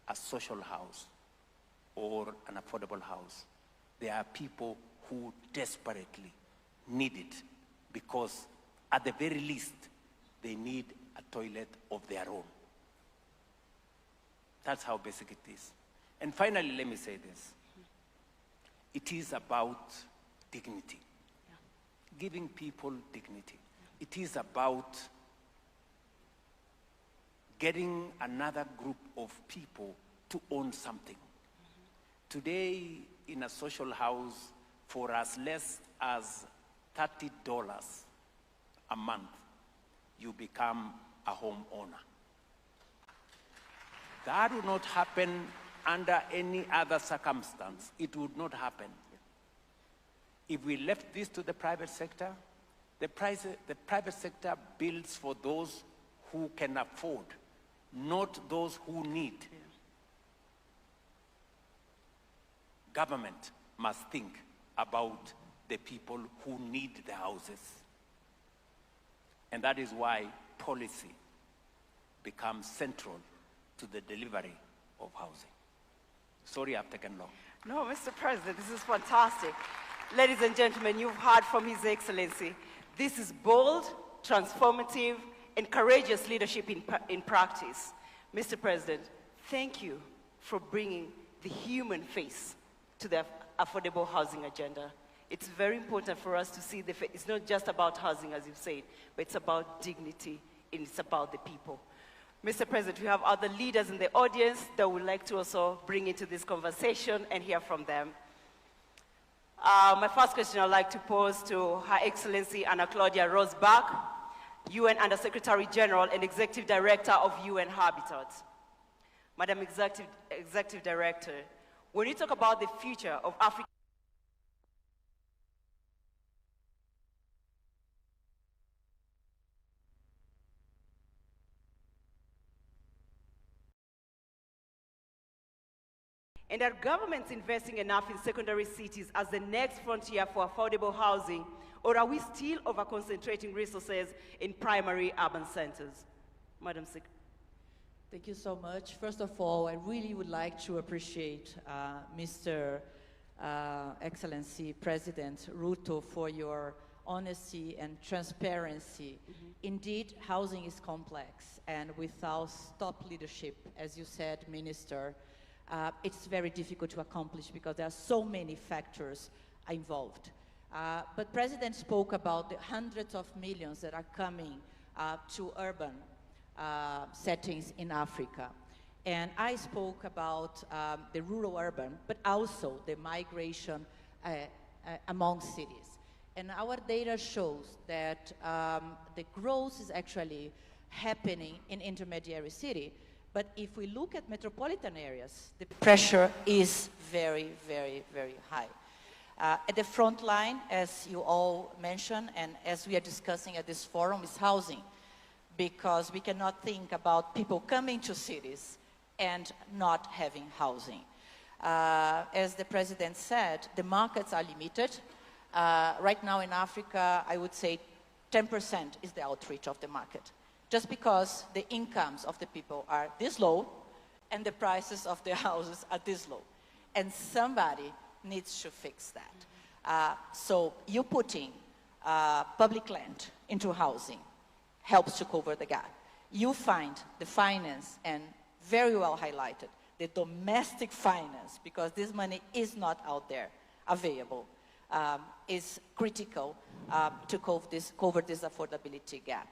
a social house or an affordable house, there are people who desperately need it because at the very least, they need a toilet of their own. That's how basic it is. And finally, let me say this. It is about dignity. Yeah. Giving people dignity. It is about getting another group of people to own something. Today, in a social house, for as less as $30 a month, you become a homeowner. That would not happen under any other circumstance. It would not happen. If we left this to the private sector, the private sector builds for those who can afford, not those who need. Yeah. Government must think about the people who need the houses. And that is why policy becomes central to the delivery of housing. Sorry I've taken long. No, Mr. President, this is fantastic. Ladies and gentlemen, you've heard from His Excellency. This is bold, transformative, and courageous leadership in practice. Mr. President, thank you for bringing the human face to the affordable housing agenda. It's very important for us to see it's not just about housing, as you've said, but it's about dignity, and it's about the people. Mr. President, we have other leaders in the audience that would like to also bring into this conversation and hear from them. My first question I'd like to pose to Her Excellency Anna Claudia Rosbach, UN Under-Secretary General and Executive Director of UN Habitat. Madam Executive Director, when you talk about the future of Africa, and are governments investing enough in secondary cities as the next frontier for affordable housing, or are we still over-concentrating resources in primary urban centers? Madam Secretary. Thank you so much. First of all, I really would like to appreciate Mr. Excellency President Ruto for your honesty and transparency. Mm-hmm. Indeed, housing is complex, and without top leadership, as you said, Minister, it's very difficult to accomplish because there are so many factors involved. But President spoke about the hundreds of millions that are coming to urban settings in Africa. And I spoke about the rural-urban, but also the migration among cities. And our data shows that the growth is actually happening in intermediary city. But if we look at metropolitan areas, the pressure is very, very, very high. At the front line, as you all mentioned, and as we are discussing at this forum, is housing. Because we cannot think about people coming to cities and not having housing. As the President said, the markets are limited. Right now in Africa, I would say 10% is the outreach of the market. Just because the incomes of the people are this low and the prices of the houses are this low. And somebody needs to fix that. So you putting public land into housing helps to cover the gap. You find the finance, and very well highlighted, the domestic finance, because this money is not out there available, is critical to cover this affordability gap.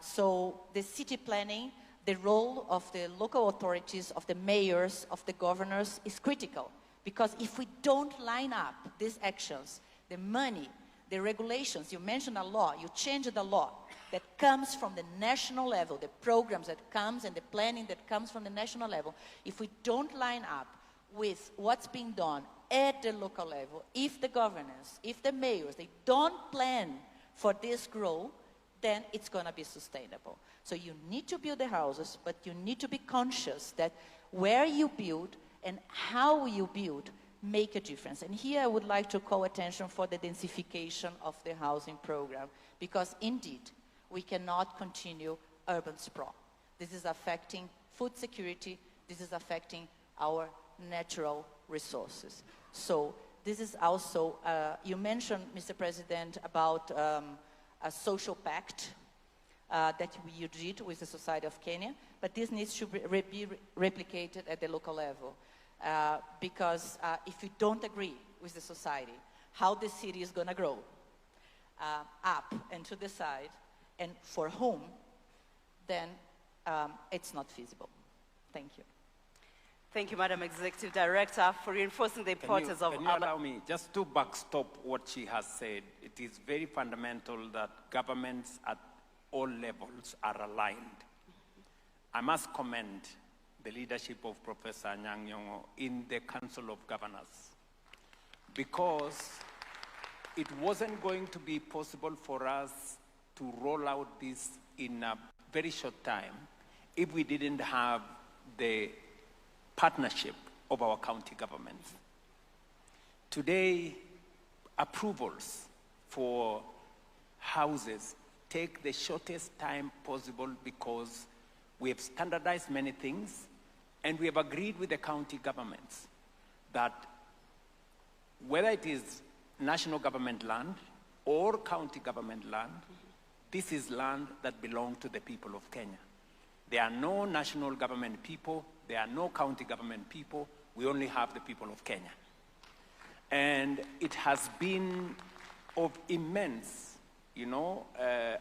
So the city planning, the role of the local authorities, of the mayors, of the governors is critical. Because if we don't line up these actions, the money, the regulations, you mentioned a law, you change the law that comes from the national level, the programs that comes and the planning that comes from the national level, if we don't line up with what's being done at the local level, if the governors, if the mayors, they don't plan for this growth, then it's going to be sustainable. So you need to build the houses, but you need to be conscious that where you build and how you build make a difference. And here I would like to call attention for the densification of the housing program, because indeed, we cannot continue urban sprawl. This is affecting food security, this is affecting our natural resources. So this is also, you mentioned, Mr. President, about a social pact that you did with the Society of Kenya, but this needs to be replicated at the local level. Because if you don't agree with the society, how the city is going to grow up and to the side, and for whom, then it's not feasible. Thank you. Thank you, Madam Executive Director, for reinforcing the importance of... Can you allow me just to backstop what she has said? It is very fundamental that governments at all levels are aligned. I must commend the leadership of Professor Nyang' Nyong'o in the Council of Governors, because it wasn't going to be possible for us to roll out this in a very short time if we didn't have the partnership of our county governments. Today, approvals for houses take the shortest time possible because we have standardized many things and we have agreed with the county governments that whether it is national government land or county government land, this is land that belongs to the people of Kenya. There are no national government people, there are no county government people, we only have the people of Kenya. And it has been of immense,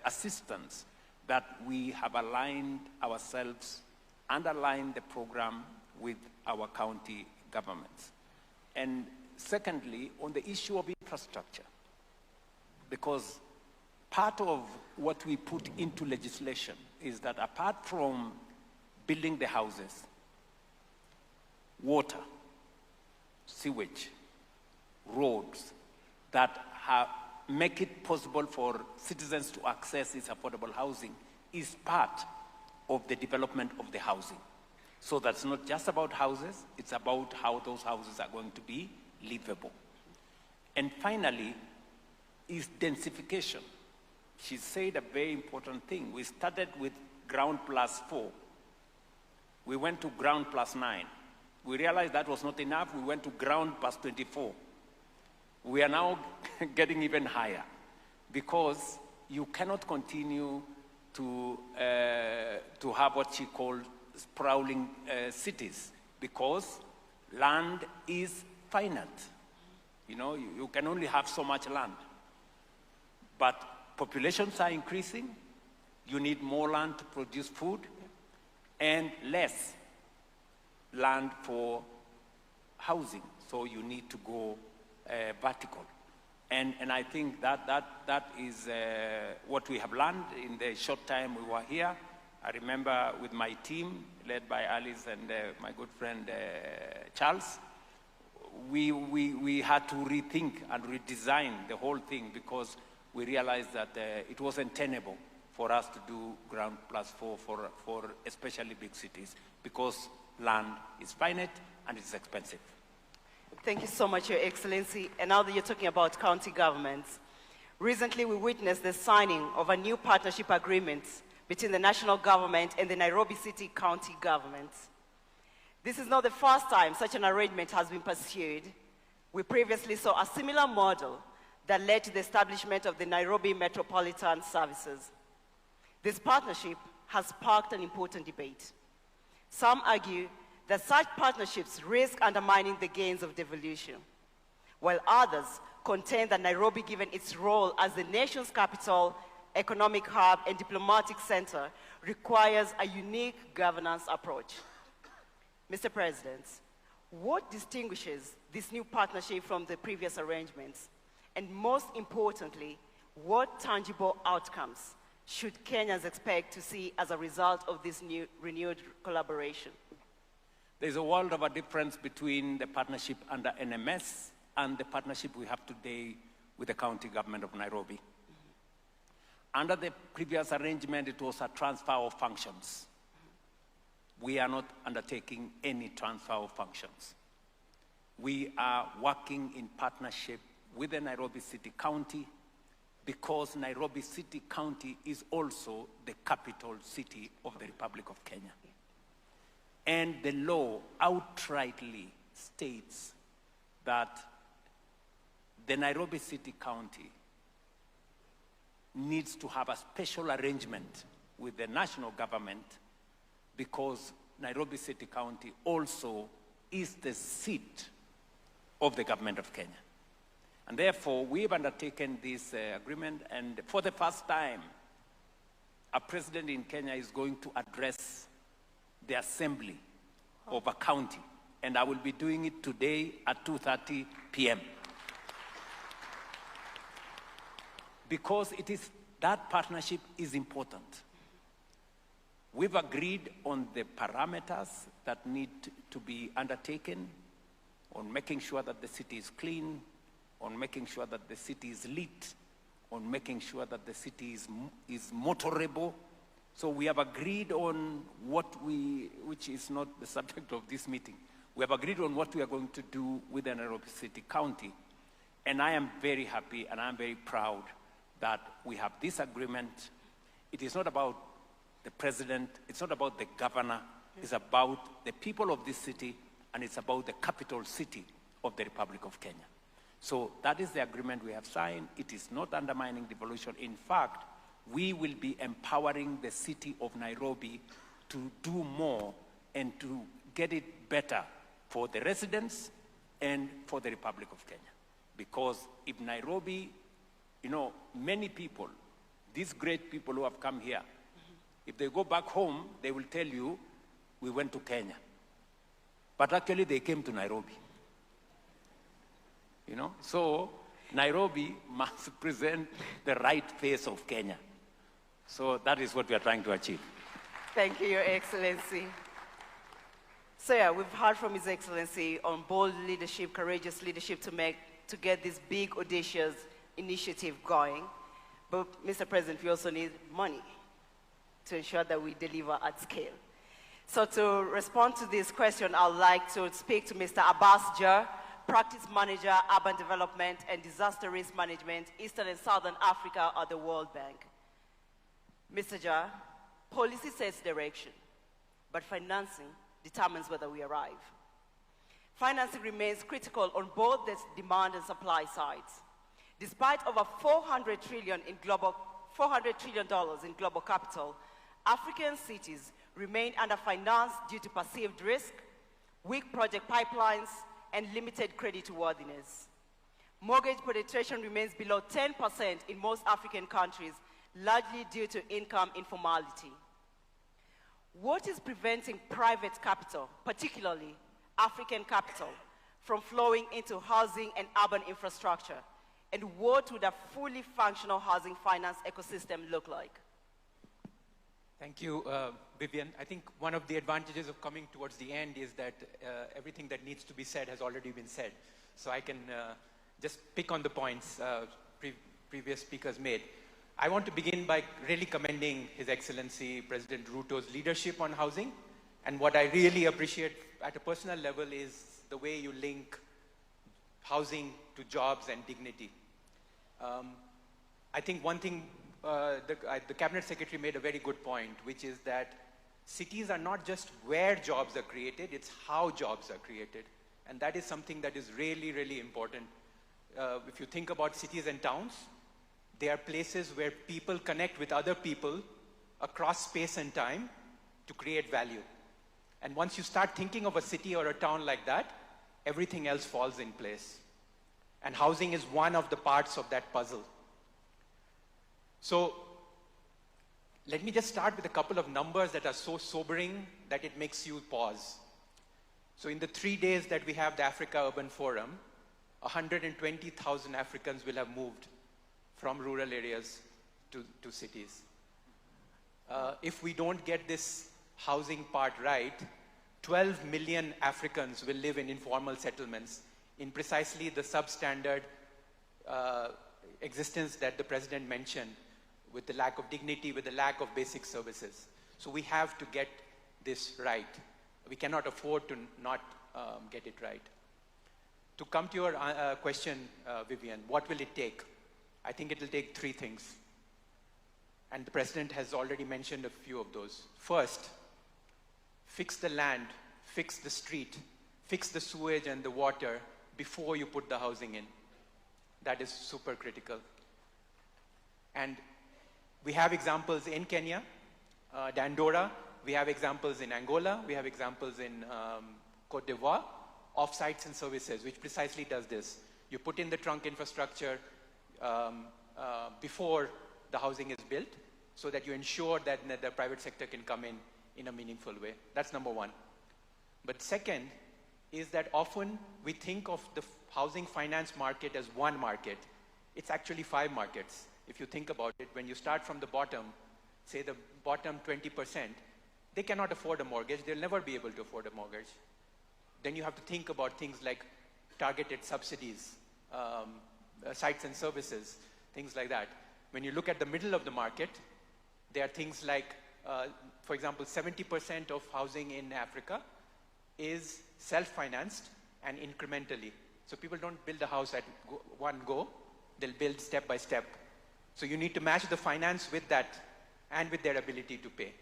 assistance that we have aligned ourselves, underlined the program with our county governments. And secondly, on the issue of infrastructure, because part of what we put into legislation is that apart from building the houses, water, sewage, roads that make it possible for citizens to access this affordable housing is part of the development of the housing. So that's not just about houses, it's about how those houses are going to be livable. And finally, is densification. She said a very important thing. We started with ground plus 4. We went to ground plus 9. We realized that was not enough. We went to ground plus 24. We are now getting even higher because you cannot continue to have what she called sprawling cities because land is finite. You can only have so much land. But populations are increasing, you need more land to produce food, and less land for housing, so you need to go vertical. And I think that is what we have learned in the short time we were here. I remember with my team, led by Alice and my good friend Charles, we had to rethink and redesign the whole thing because we realized that it wasn't tenable for us to do ground plus 4 for especially big cities because land is finite and it's expensive. Thank you so much, Your Excellency. And now that you're talking about county governments, recently we witnessed the signing of a new partnership agreement between the national government and the Nairobi City County government. This is not the first time such an arrangement has been pursued. We previously saw a similar model that led to the establishment of the Nairobi Metropolitan Services. This partnership has sparked an important debate. Some argue that such partnerships risk undermining the gains of devolution, while others contend that Nairobi, given its role as the nation's capital, economic hub, and diplomatic center, requires a unique governance approach. Mr. President, what distinguishes this new partnership from the previous arrangements? And most importantly, what tangible outcomes should Kenyans expect to see as a result of this new renewed collaboration? There's a world of a difference between the partnership under NMS and the partnership we have today with the county government of Nairobi. Under the previous arrangement, it was a transfer of functions. We are not undertaking any transfer of functions. We are working in partnership with the Nairobi City County because Nairobi City County is also the capital city of the Republic of Kenya. And the law outrightly states that the Nairobi City County needs to have a special arrangement with the national government because Nairobi City County also is the seat of the government of Kenya. And therefore, we've undertaken this agreement, and for the first time, a president in Kenya is going to address the assembly of a county, and I will be doing it today at 2:30 p.m. Because that partnership is important. We've agreed on the parameters that need to be undertaken, on making sure that the city is clean, on making sure that the city is lit, on making sure that the city is motorable. So we have agreed on which is not the subject of this meeting, we have agreed on what we are going to do with the Nairobi City County. And I am very happy and I'm very proud that we have this agreement. It is not about the president, it's not about the governor, it's about the people of this city, and it's about the capital city of the Republic of Kenya. So that is the agreement we have signed. It is not undermining devolution. In fact, we will be empowering the city of Nairobi to do more and to get it better for the residents and for the Republic of Kenya. Because if Nairobi, you know, many people, these great people who have come here, if they go back home, they will tell you, we went to Kenya. But actually they came to Nairobi. You know, so Nairobi must present the right face of Kenya. So that is what we are trying to achieve. Thank you, Your Excellency. So yeah, we've heard from His Excellency on bold leadership, courageous leadership to get this big, audacious initiative going. But Mr. President, we also need money to ensure that we deliver at scale. So to respond to this question, I'd like to speak to Mr. Abbas Jar, Practice Manager, Urban Development and Disaster Risk Management, Eastern and Southern Africa at the World Bank. Mr. Jar, policy sets direction, but financing determines whether we arrive. Financing remains critical on both the demand and supply sides. Despite over $400 trillion in global capital, African cities remain underfinanced due to perceived risk, weak project pipelines, and limited creditworthiness. Mortgage penetration remains below 10% in most African countries, largely due to income informality. What is preventing private capital, particularly African capital, from flowing into housing and urban infrastructure? And what would a fully functional housing finance ecosystem look like? Thank you, Vivian. I think one of the advantages of coming towards the end is that everything that needs to be said has already been said. So I can just pick on the points previous speakers made. I want to begin by really commending His Excellency President Ruto's leadership on housing. And what I really appreciate at a personal level is the way you link housing to jobs and dignity. I think one thing, the Cabinet Secretary made a very good point, which is that cities are not just where jobs are created, it's how jobs are created. And that is something that is really, really important. If you think about cities and towns, they are places where people connect with other people across space and time to create value. And once you start thinking of a city or a town like that, everything else falls in place. And housing is one of the parts of that puzzle. So let me just start with a couple of numbers that are so sobering that it makes you pause. So in the 3 days that we have the Africa Urban Forum, 120,000 Africans will have moved from rural areas to cities. If we don't get this housing part right, 12 million Africans will live in informal settlements in precisely the substandard existence that the President mentioned, with the lack of dignity, with the lack of basic services. So we have to get this right. We cannot afford to not get it right. To come to your question, Vivian, what will it take? I think it will take 3 things. And the President has already mentioned a few of those. First, fix the land, fix the street, fix the sewage and the water before you put the housing in. That is super critical. And we have examples in Kenya, Dandora, we have examples in Angola, we have examples in Cote d'Ivoire, of sites and services, which precisely does this. You put in the trunk infrastructure before the housing is built, so that you ensure that the private sector can come in a meaningful way. That's number one. But second is that often we think of the housing finance market as one market. It's actually 5 markets. If you think about it, when you start from the bottom, say the bottom 20%, they cannot afford a mortgage. They'll never be able to afford a mortgage. Then you have to think about things like targeted subsidies, sites and services, things like that. When you look at the middle of the market, there are things like, for example, 70% of housing in Africa is self-financed and incrementally. So people don't build a house at one go, they'll build step by step. So you need to match the finance with that and with their ability to pay.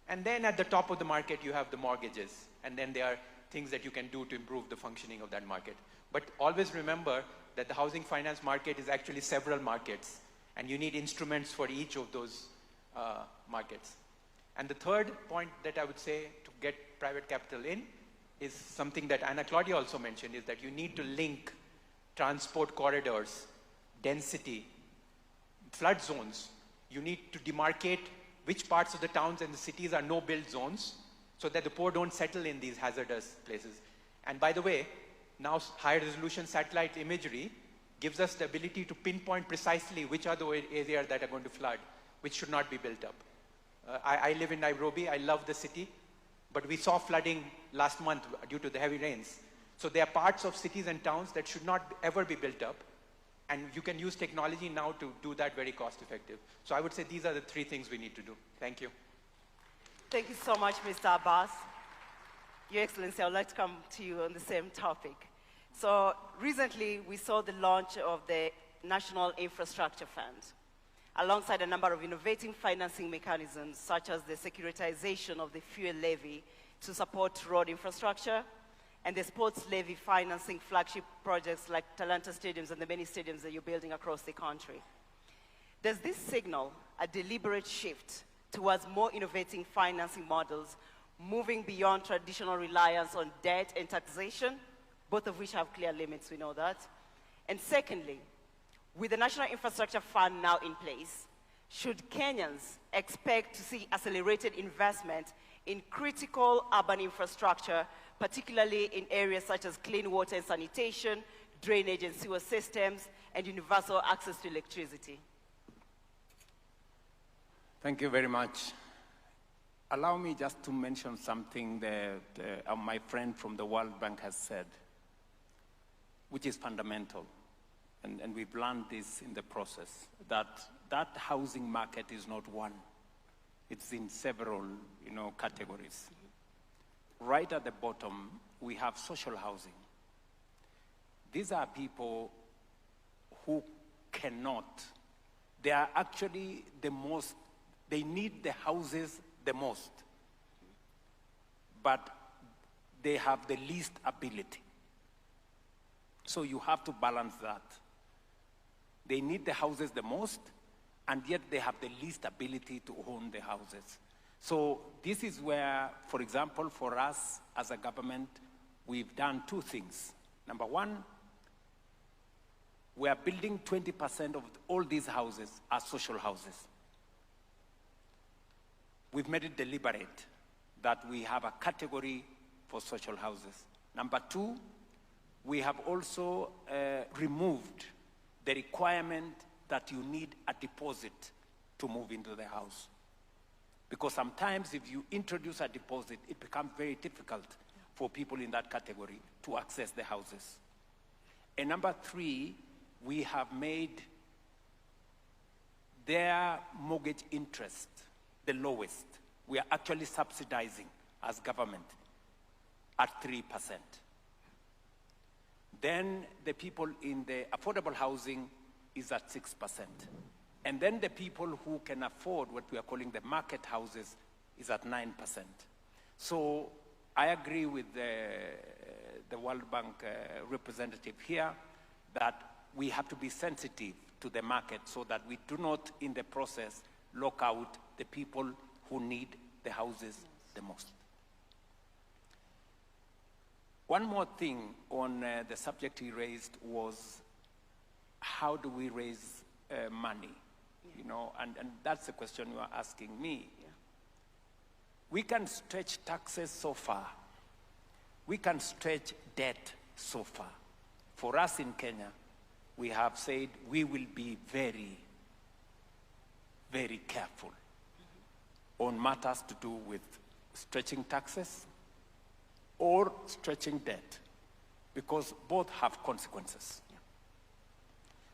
And then at the top of the market, you have the mortgages. And then there are things that you can do to improve the functioning of that market. But always remember that the housing finance market is actually several markets. And you need instruments for each of those markets. And the third point that I would say to get private capital in is something that Anna Claudia also mentioned, is that you need to link transport corridors, density, flood zones. You need to demarcate which parts of the towns and the cities are no-build zones so that the poor don't settle in these hazardous places. And by the way, now high-resolution satellite imagery gives us the ability to pinpoint precisely which are the areas that are going to flood, which should not be built up. I live in Nairobi. I love the city. But we saw flooding last month due to the heavy rains. So there are parts of cities and towns that should not ever be built up. And you can use technology now to do that very cost effective. So I would say these are the three things we need to do. Thank you. Thank you so much, Mr. Abbas. Your Excellency, I would like to come to you on the same topic. So recently, we saw the launch of the National Infrastructure Fund, alongside a number of innovative financing mechanisms, such as the securitization of the fuel levy to support road infrastructure, and the sports levy financing flagship projects like Talanta Stadiums and the many stadiums that you're building across the country. Does this signal a deliberate shift towards more innovative financing models, moving beyond traditional reliance on debt and taxation, both of which have clear limits, we know that? And secondly, with the National Infrastructure Fund now in place, should Kenyans expect to see accelerated investment in critical urban infrastructure, particularly in areas such as clean water and sanitation, drainage and sewer systems, and universal access to electricity? Thank you very much. Allow me just to mention something that my friend from the World Bank has said, which is fundamental. And we've learned this in the process, that housing market is not one. It's in several, categories. Right at the bottom, we have social housing. These are people who cannot, they are actually the most, they need the houses the most, but they have the least ability. So you have to balance that. They need the houses the most, and yet they have the least ability to own the houses. So this is where, for example, for us as a government, we've done two things. Number one, we are building 20% of all these houses as social houses. We've made it deliberate that we have a category for social houses. Number two, we have also removed the requirement that you need a deposit to move into the house. Because sometimes if you introduce a deposit, it becomes very difficult for people in that category to access the houses. And number three, we have made their mortgage interest the lowest. We are actually subsidizing as government at 3%. Then the people in the affordable housing is at 6%. And then the people who can afford what we are calling the market houses is at 9%. So I agree with the World Bank representative here that we have to be sensitive to the market so that we do not, in the process, lock out the people who need the houses the most. One more thing on the subject he raised was how do we raise money? And that's the question you are asking me. Yeah. We can stretch taxes so far. We can stretch debt so far. For us in Kenya, we have said we will be very, very careful on matters to do with stretching taxes or stretching debt, because both have consequences. Yeah.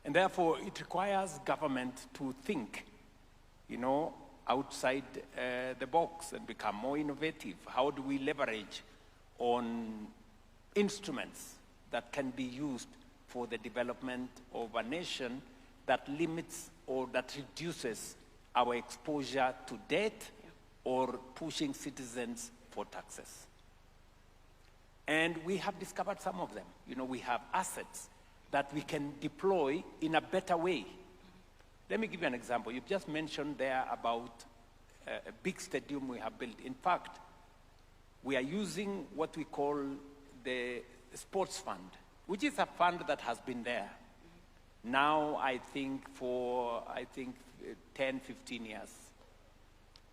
And therefore, it requires government to think, you know, outside the box and become more innovative. How do we leverage on instruments that can be used for the development of a nation that limits or that reduces our exposure to debt or pushing citizens for taxes? And we have discovered some of them. You know, we have assets that we can deploy in a better way. Let me give you an example. You've just mentioned there about a big stadium we have built. In fact, we are using what we call the sports fund, which is a fund that has been there now, I think, for 10, 15 years.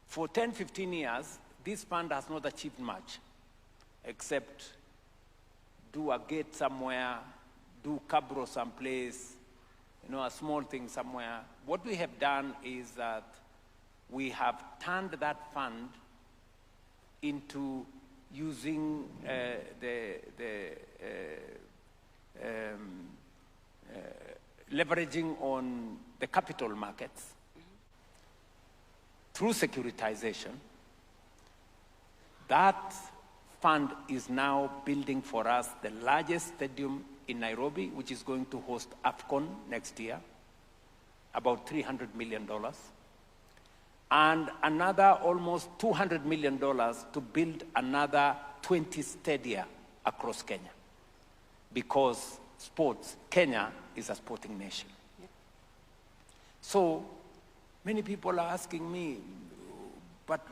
For 10, 15 years, this fund has not achieved much, except do a gate somewhere, do cabro someplace, you know, a small thing somewhere. What we have done is that we have turned that fund into using leveraging on the capital markets through securitization. That fund is now building for us the largest stadium in Nairobi, which is going to host AFCON next year, about $300 million. And another almost $200 million to build another 20 stadia across Kenya. Because sports, Kenya is a sporting nation. Yeah. So many people are asking me, but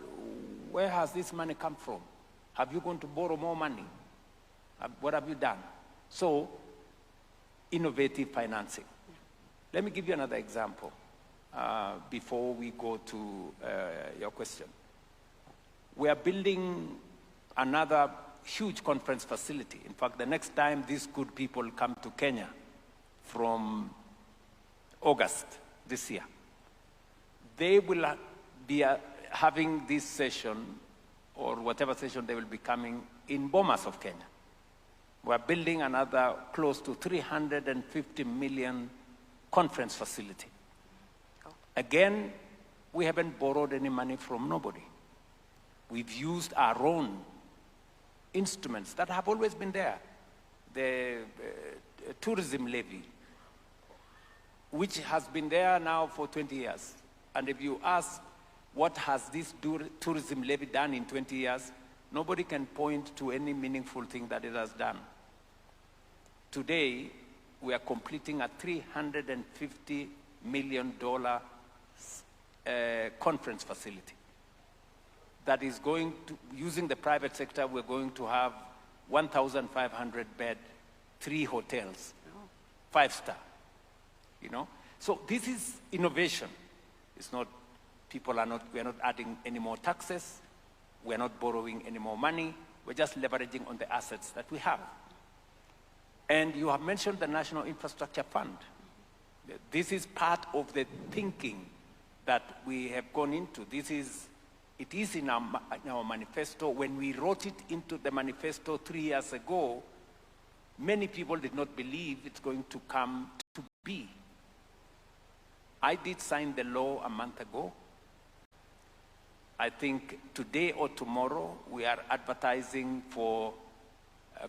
where has this money come from? Have you gone to borrow more money? What have you done? So, innovative financing. Yeah. Let me give you another example before we go to your question. We are building another huge conference facility. In fact, the next time these good people come to Kenya from August this year, they will be having this session, or whatever session they will be coming, in Bomas of Kenya. We're building another close to 350 million conference facility. Oh. Again, we haven't borrowed any money from nobody. We've used our own instruments that have always been there. The tourism levy, which has been there now for 20 years. And if you ask, what has this tourism levy done in 20 years? Nobody can point to any meaningful thing that it has done. Today, we are completing a $350 million conference facility that is going to, using the private sector, we're going to have 1,500 bed, 3 hotels, 5-star, you know? So this is innovation. It's not, we're not adding any more taxes, we're not borrowing any more money, we're just leveraging on the assets that we have. And you have mentioned the National Infrastructure Fund. This is part of the thinking that we have gone into. It is in our manifesto. When we wrote it into the manifesto 3 years ago, many people did not believe it's going to come to be. I did sign the law a month ago. I think today or tomorrow, we are advertising for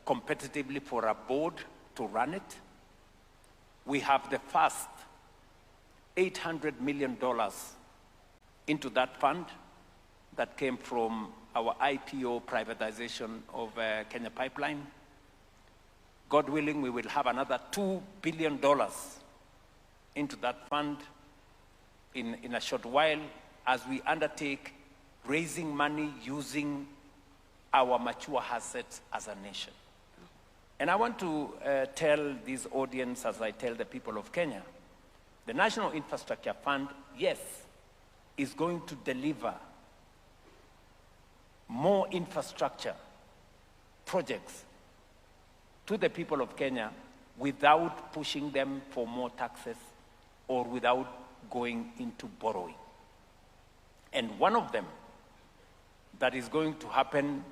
competitively for a board to run it. We have the first $800 million into that fund that came from our IPO privatization of Kenya Pipeline. God willing, we will have another $2 billion into that fund in a short while as we undertake raising money using our mature assets as a nation. And I want to tell this audience, as I tell the people of Kenya, the National Infrastructure Fund, yes, is going to deliver more infrastructure projects to the people of Kenya without pushing them for more taxes or without going into borrowing. And one of them that is going to happen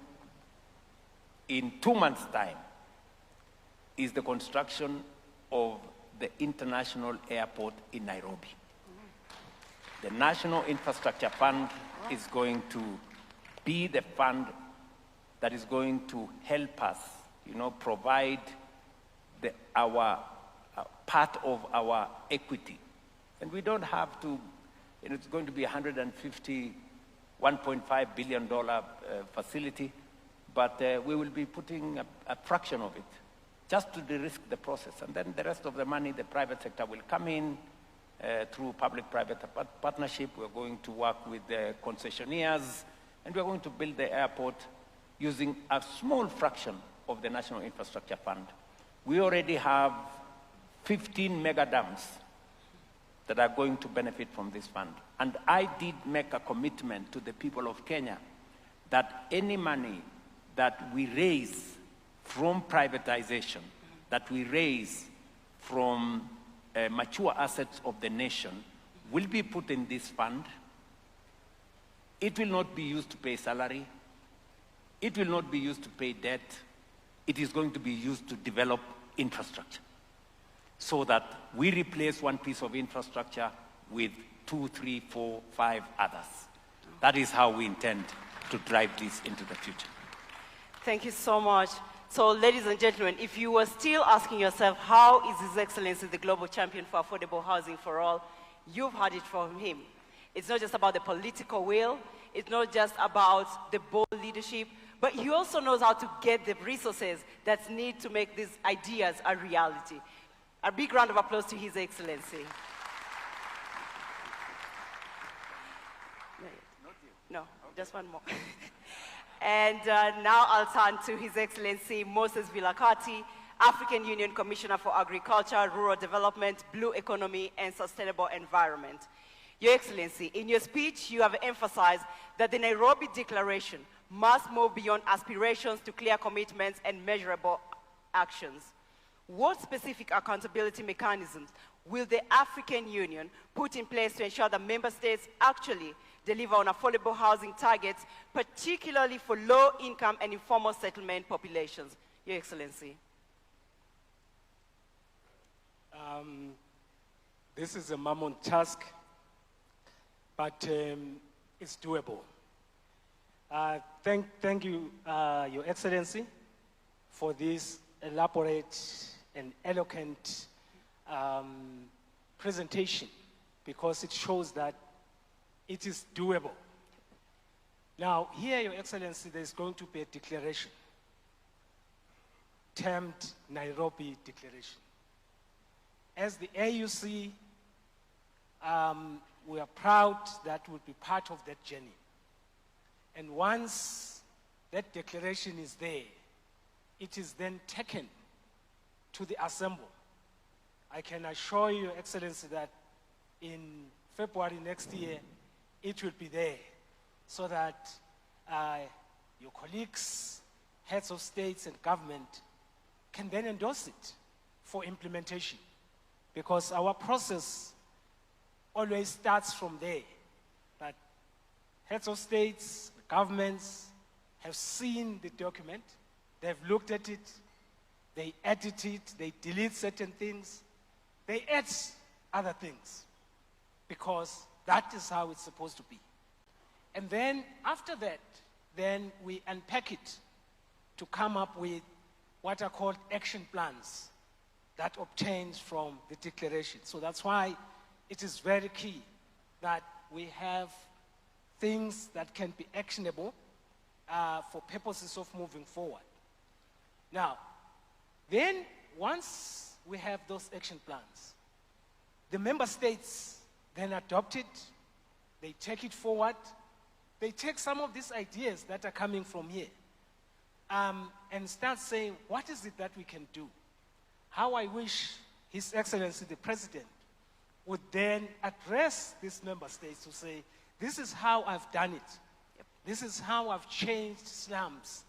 in 2 months' time is the construction of the international airport in Nairobi. The National Infrastructure Fund is going to be the fund that is going to help us, provide our part of our equity. And we don't have to, it's going to be $151.5 billion facility, but we will be putting a fraction of it just to de-risk the process. And then the rest of the money, the private sector will come in through public-private partnership. We're going to work with the concessionaires, and we're going to build the airport using a small fraction of the National Infrastructure Fund. We already have 15 mega dams that are going to benefit from this fund. And I did make a commitment to the people of Kenya that any money that we raise from privatization, that we raise from mature assets of the nation, will be put in this fund. It will not be used to pay salary. It will not be used to pay debt. It is going to be used to develop infrastructure so that we replace one piece of infrastructure with 2, 3, 4, 5 others. That is how we intend to drive this into the future. Thank you so much. So, ladies and gentlemen, if you were still asking yourself, how is His Excellency the global champion for affordable housing for all, you've heard it from him. It's not just about the political will, it's not just about the bold leadership, but he also knows how to get the resources that's needed to make these ideas a reality. A big round of applause to His Excellency. No, just one more. And now I'll turn to His Excellency Moses Vilakati, African Union Commissioner for Agriculture, Rural Development, Blue Economy, and Sustainable Environment. Your Excellency, in your speech, you have emphasized that the Nairobi Declaration must move beyond aspirations to clear commitments and measurable actions. What specific accountability mechanisms will the African Union put in place to ensure that member states actually deliver on affordable housing targets, particularly for low-income and informal settlement populations? Your Excellency. This is a mammoth task, but it's doable. Thank you, Your Excellency, for this elaborate and eloquent presentation, because it shows that it is doable. Now, here, Your Excellency, there's going to be a declaration termed Nairobi Declaration. As the AUC, we are proud that we'll be part of that journey. And once that declaration is there, it is then taken to the Assembly. I can assure you, Your Excellency, that in February next year, it will be there, so that your colleagues, heads of states and government, can then endorse it for implementation. Because our process always starts from there, that heads of states, governments have seen the document, they've looked at it, they edit it, they delete certain things, they add other things, because that is how it's supposed to be. And then after that, then we unpack it to come up with what are called action plans that obtains from the declaration. So that's why it is very key that we have things that can be actionable for purposes of moving forward. Now, then once we have those action plans, the member states then adopt it, they take it forward, they take some of these ideas that are coming from here and start saying, what is it that we can do? How I wish His Excellency the President would then address these member states to say, this is how I've done it. Yep. This is how I've changed slums.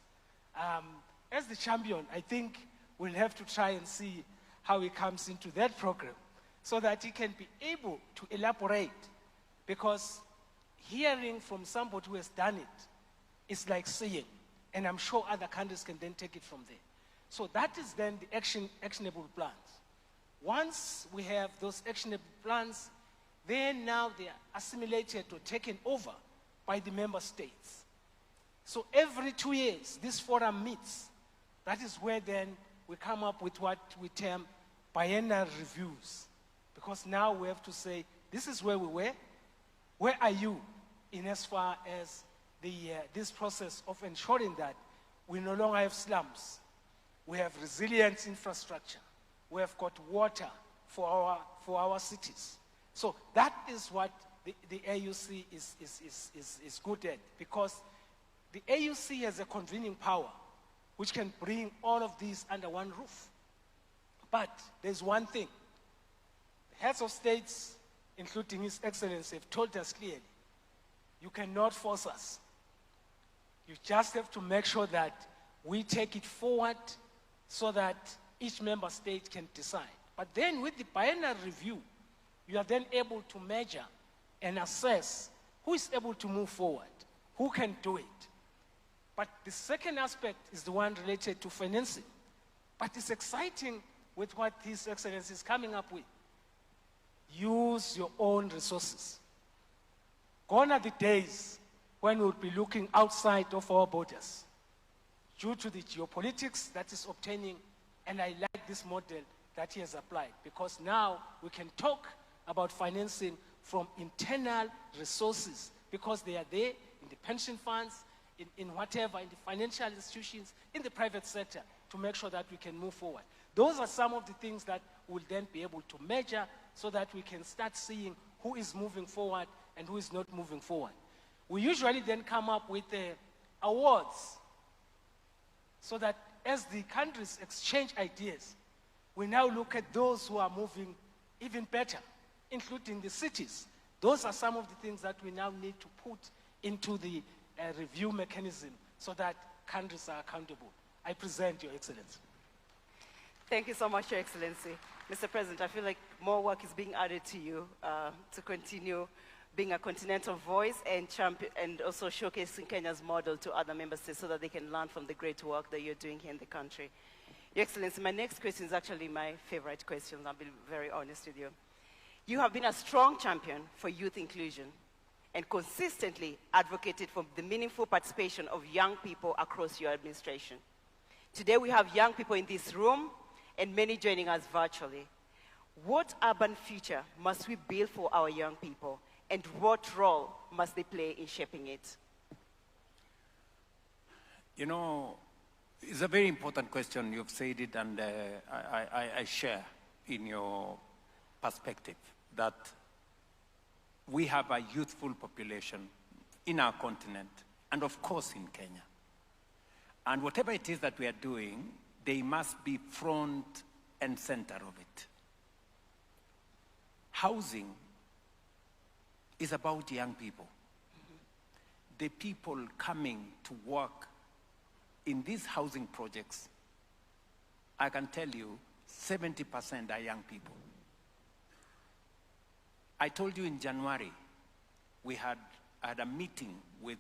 As the champion, I think we'll have to try and see how he comes into that program so that he can be able to elaborate, because hearing from somebody who has done it is like seeing, and I'm sure other countries can then take it from there. So that is then the actionable plans. Once we have those actionable plans, then now they are assimilated or taken over by the member states. So every 2 years, this forum meets. That is where then we come up with what we term biennial reviews. Because now we have to say, this is where we were. Where are you in as far as this process of ensuring that we no longer have slums? We have resilient infrastructure. We have got water for our cities. So that is what the AUC is good at, because the AUC has a convening power which can bring all of these under one roof. But there's one thing. The heads of states, including His Excellency, have told us clearly, you cannot force us. You just have to make sure that we take it forward so that each member state can decide. But then with the biennial review, you are then able to measure and assess who is able to move forward, who can do it. But the second aspect is the one related to financing. But it's exciting with what His Excellency is coming up with. Use your own resources. Gone are the days when we'll be looking outside of our borders due to the geopolitics that is obtaining, and I like this model that he has applied, because now we can talk about financing from internal resources, because they are there in the pension funds, in whatever, in the financial institutions, in the private sector, to make sure that we can move forward. Those are some of the things that we'll then be able to measure so that we can start seeing who is moving forward and who is not moving forward. We usually then come up with awards so that as the countries exchange ideas, we now look at those who are moving even better, including the cities. Those are some of the things that we now need to put into the review mechanism so that countries are accountable. I present, Your Excellency. Thank you so much, Your Excellency. Mr. President, I feel like more work is being added to you to continue being a continental voice and champion, and also showcasing Kenya's model to other member states so that they can learn from the great work that you're doing here in the country. Your Excellency, my next question is actually my favorite question. I'll be very honest with you. You have been a strong champion for youth inclusion and consistently advocated for the meaningful participation of young people across your administration. Today we have young people in this room and many joining us virtually. What urban future must we build for our young people, and what role must they play in shaping it? You know, it's a very important question. You've said it, and I share in your perspective that we have a youthful population in our continent, and of course in Kenya. And whatever it is that we are doing, they must be front and center of it. Housing is about young people. The people coming to work in these housing projects, I can tell you 70% are young people. I told you in January, we had a meeting with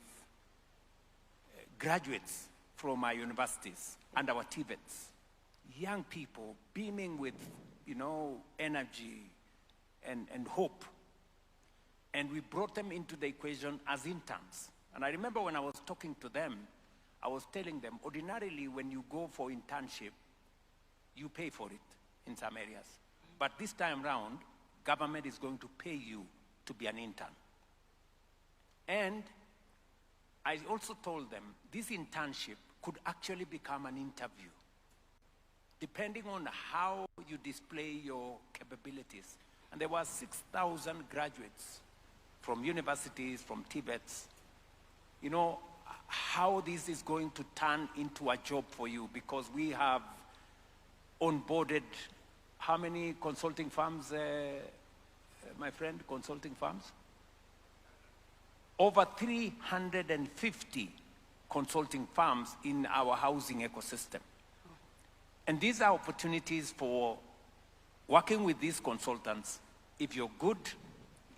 graduates from our universities and our TVETs. Young people beaming with, energy and hope. And we brought them into the equation as interns. And I remember when I was talking to them, I was telling them, ordinarily when you go for internship, you pay for it in some areas. But this time round, government is going to pay you to be an intern. And I also told them this internship could actually become an interview, depending on how you display your capabilities. And there were 6,000 graduates from universities, from TVETs. You know, how this is going to turn into a job for you, because we have onboarded how many consulting firms, my friend, consulting firms? Over 350 consulting firms in our housing ecosystem. And these are opportunities for working with these consultants. If you're good,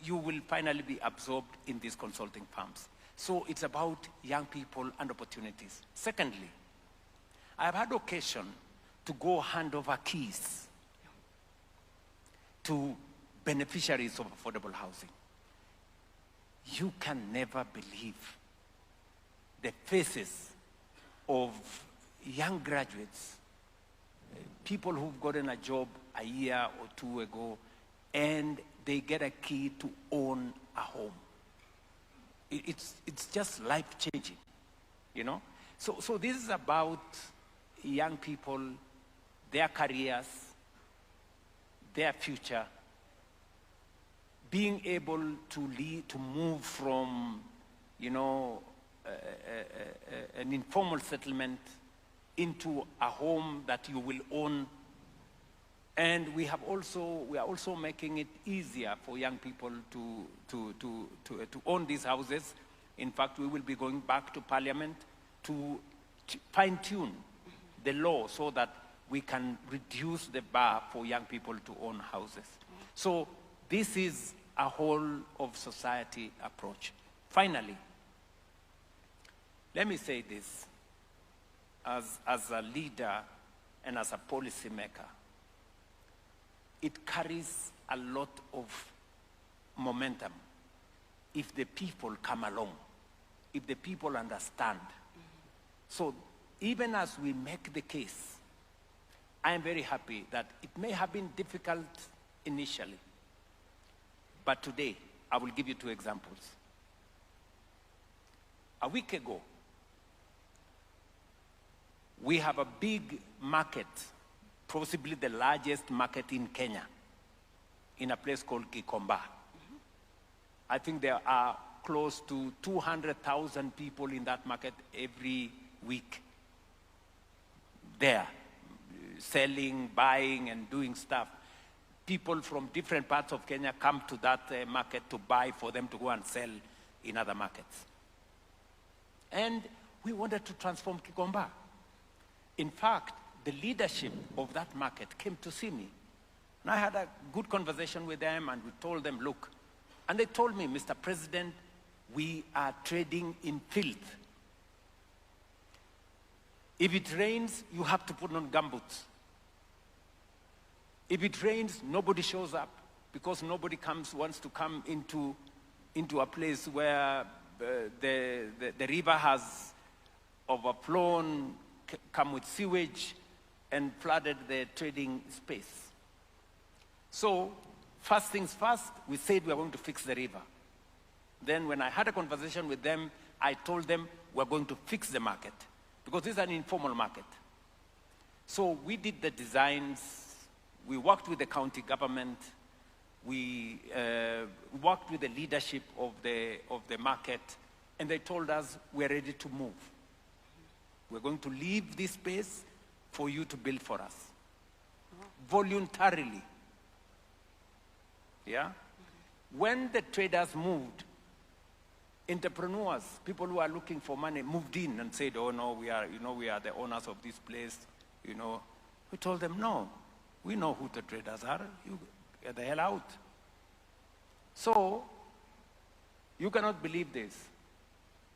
you will finally be absorbed in these consulting firms. So it's about young people and opportunities. Secondly, I've had occasion to go hand over keys to beneficiaries of affordable housing. You can never believe the faces of young graduates, people who've gotten a job a year or two ago, and they get a key to own a home. It's just life-changing, you know? So this is about young people, their careers, their future, being able to lead, to move from, you know, an informal settlement into a home that you will own. And we are also making it easier for young people to own these houses. In fact, we will be going back to Parliament to fine-tune the law so that we can reduce the bar for young people to own houses. So this is a whole of society approach. Finally, let me say this, as a leader and as a policymaker, it carries a lot of momentum if the people come along, if the people understand. So even as we make the case, I am very happy that it may have been difficult initially, but today I will give you two examples. A week ago, we have a big market, possibly the largest market in Kenya, in a place called Gikomba. I think there are close to 200,000 people in that market every week there, selling, buying, and doing stuff. People from different parts of Kenya come to that market to buy for them to go and sell in other markets. And we wanted to transform Gikomba. In fact, the leadership of that market came to see me. And I had a good conversation with them, and we told them, look, and they told me, Mr. President, we are trading in filth. If it rains, you have to put on gumboots. If it rains, nobody shows up because nobody wants to come into a place where the river has overflown, come with sewage, and flooded the trading space. So, first things first, we said we are going to fix the river. Then when I had a conversation with them, I told them we're going to fix the market because this is an informal market. So we did the designs, we worked with the county government, we worked with the leadership of the market, and they told us we're ready to move. We're going to leave this space for you to build for us. Voluntarily. Yeah? When the traders moved, entrepreneurs, people who are looking for money, moved in and said, oh no, we are the owners of this place, you know. We told them, no, we know who the traders are, you get the hell out. So, you cannot believe this.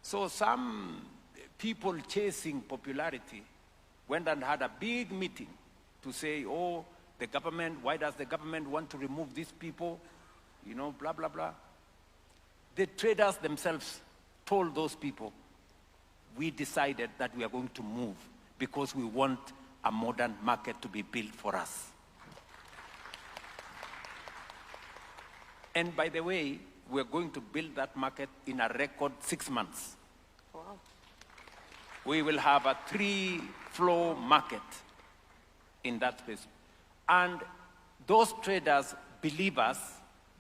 So some people chasing popularity went and had a big meeting to say, oh, the government, why does the government want to remove these people? You know, blah, blah, blah. The traders themselves told those people, we decided that we are going to move because we want a modern market to be built for us. And by the way, we're going to build that market in a record 6 months. Wow. We will have a 3-floor market in that space. And those traders believe us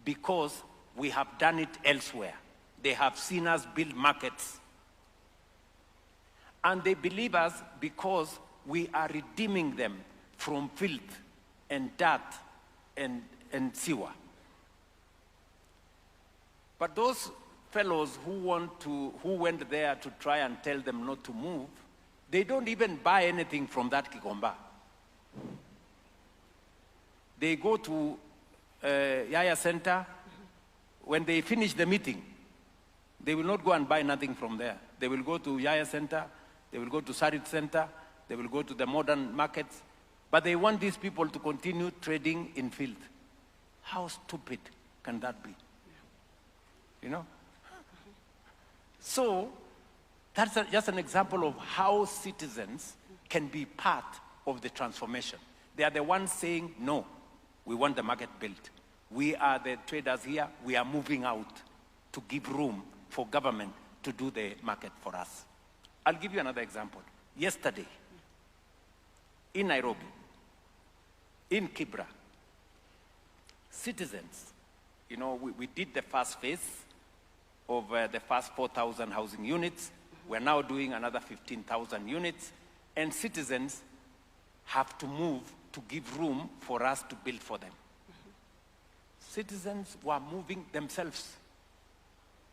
because we have done it elsewhere. They have seen us build markets. And they believe us because we are redeeming them from filth and dirt and sewer. But those fellows who went there to try and tell them not to move, they don't even buy anything from that Gikomba. They go to Yaya Center. When they finish the meeting, they will not go and buy nothing from there. They will go to Yaya Center, they will go to Sarit Center, they will go to the modern markets, but they want these people to continue trading in filth. How stupid can that be? You know? So, that's just an example of how citizens can be part of the transformation. They are the ones saying, no, we want the market built. We are the traders here. We are moving out to give room for government to do the market for us. I'll give you another example. Yesterday, in Nairobi, in Kibra, citizens, you know, we did the first phase of the first 4,000 housing units. We're now doing another 15,000 units, and citizens have to move to give room for us to build for them. Citizens were moving themselves.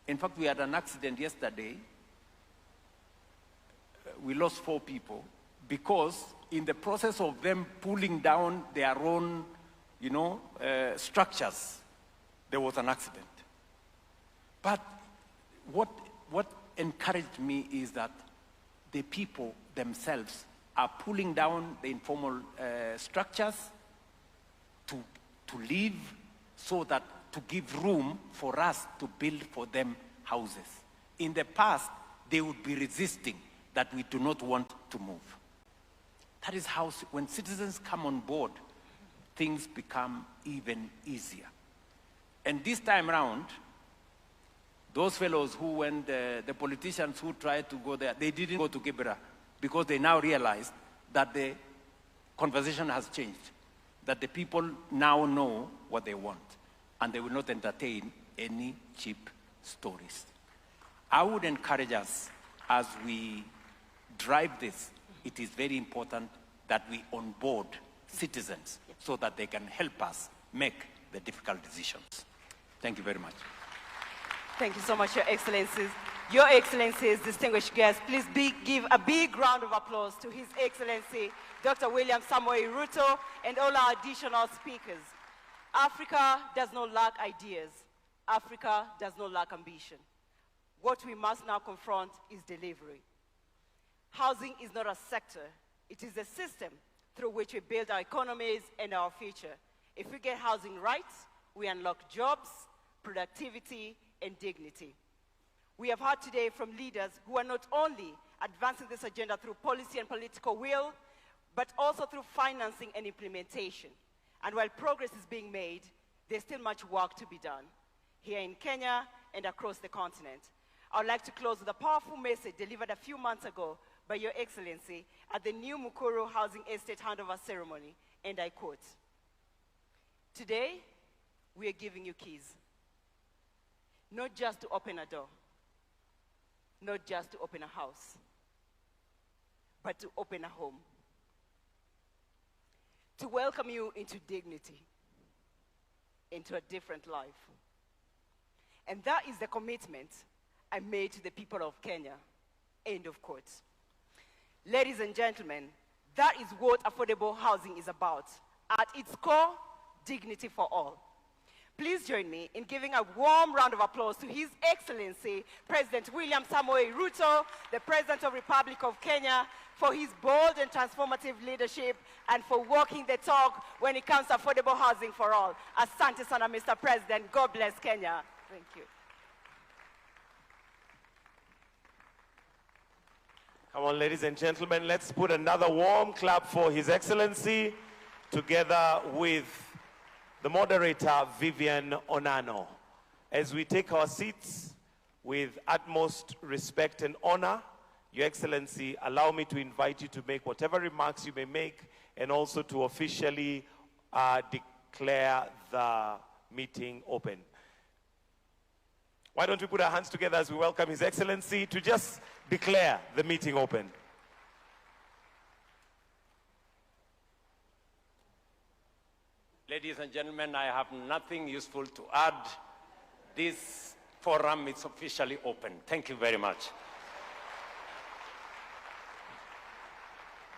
In fact, we had an accident yesterday. We lost 4 people because in the process of them pulling down their own, you know, structures, there was an accident. But what encouraged me is that the people themselves are pulling down the informal structures to live, so that to give room for us to build for them houses. In the past, they would be resisting that we do not want to move. That is how, when citizens come on board, things become even easier. And this time around, those fellows who went, the politicians who tried to go there, they didn't go to Kibera because they now realized that the conversation has changed, that the people now know what they want, and they will not entertain any cheap stories. I would encourage us, as we drive this, it is very important that we onboard citizens so that they can help us make the difficult decisions. Thank you very much. Thank you so much, Your Excellencies. Your Excellencies, distinguished guests, please give a big round of applause to His Excellency, Dr. William Samoei Ruto, and all our additional speakers. Africa does not lack ideas. Africa does not lack ambition. What we must now confront is delivery. Housing is not a sector. It is a system through which we build our economies and our future. If we get housing right, we unlock jobs, productivity, and dignity. We have heard today from leaders who are not only advancing this agenda through policy and political will, but also through financing and implementation. And while progress is being made, there's still much work to be done here in Kenya and across the continent. I would like to close with a powerful message delivered a few months ago by Your Excellency at the new Mukuru Housing Estate handover ceremony, and I quote, "Today, we are giving you keys, not just to open a door, not just to open a house, but to open a home, to welcome you into dignity, into a different life." And that is the commitment I made to the people of Kenya. End of quote. Ladies and gentlemen, that is what affordable housing is about. At its core, dignity for all. Please join me in giving a warm round of applause to His Excellency, President William Samoei Ruto, the President of the Republic of Kenya, for his bold and transformative leadership and for walking the talk when it comes to affordable housing for all. Asante sana, Mr. President. God bless Kenya. Thank you. Come on, ladies and gentlemen, let's put another warm clap for His Excellency, together with the moderator, Vivian Onano. As we take our seats with utmost respect and honor, Your Excellency, allow me to invite you to make whatever remarks you may make, and also to officially declare the meeting open. Why don't we put our hands together as we welcome His Excellency to just declare the meeting open. Ladies and gentlemen, I have nothing useful to add. This forum is officially open. Thank you very much.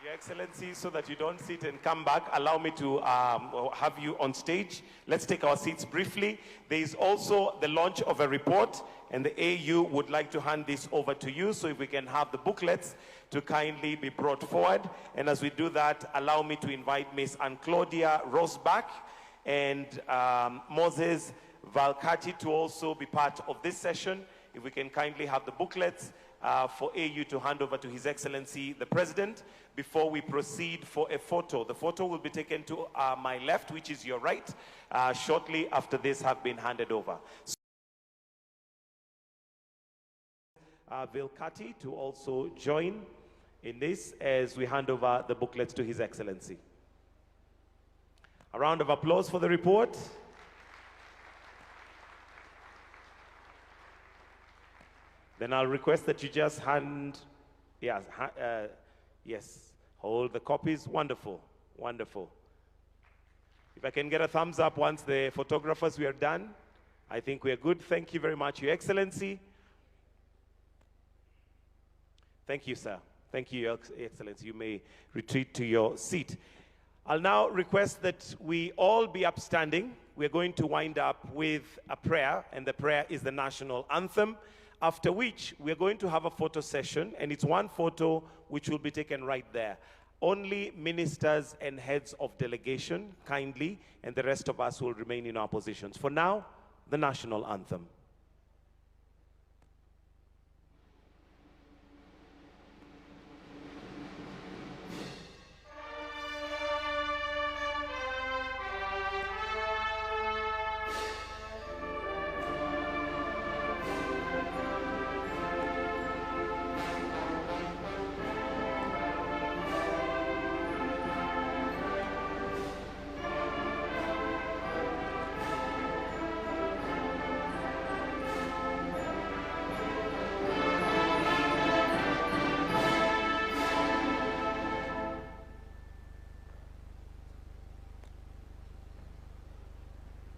Your Excellency, so that you don't sit and come back, allow me to have you on stage. Let's take our seats briefly. There is also the launch of a report, and the AU would like to hand this over to you, so if we can have the booklets to kindly be brought forward. And as we do that, allow me to invite Ms. Anne Claudia Rosbach, and Moses Valkati to also be part of this session. If we can kindly have the booklets for AU to hand over to His Excellency the President before we proceed for a photo. The photo will be taken to my left, which is your right, shortly after this have been handed over. Vilkati to also join in this as we hand over the booklets to His Excellency. A round of applause for the report. Then I'll request that you just hand, yes, hold the copies. Wonderful, wonderful. If I can get a thumbs up once the photographers we are done, I think we are good. Thank you very much, Your Excellency. Thank you, sir. Thank you, Your Excellency. You may retreat to your seat. I'll now request that we all be upstanding. We're going to wind up with a prayer, and the prayer is the national anthem, after which we're going to have a photo session, and it's one photo which will be taken right there. Only ministers and heads of delegation, kindly, and the rest of us will remain in our positions. For now, the national anthem.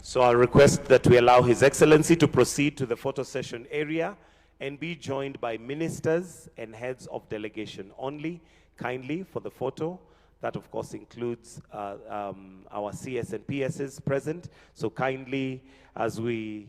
So I'll request that we allow His Excellency to proceed to the photo session area and be joined by ministers and heads of delegation only, kindly, for the photo. That, of course, includes our CS and PSs present. So kindly, as we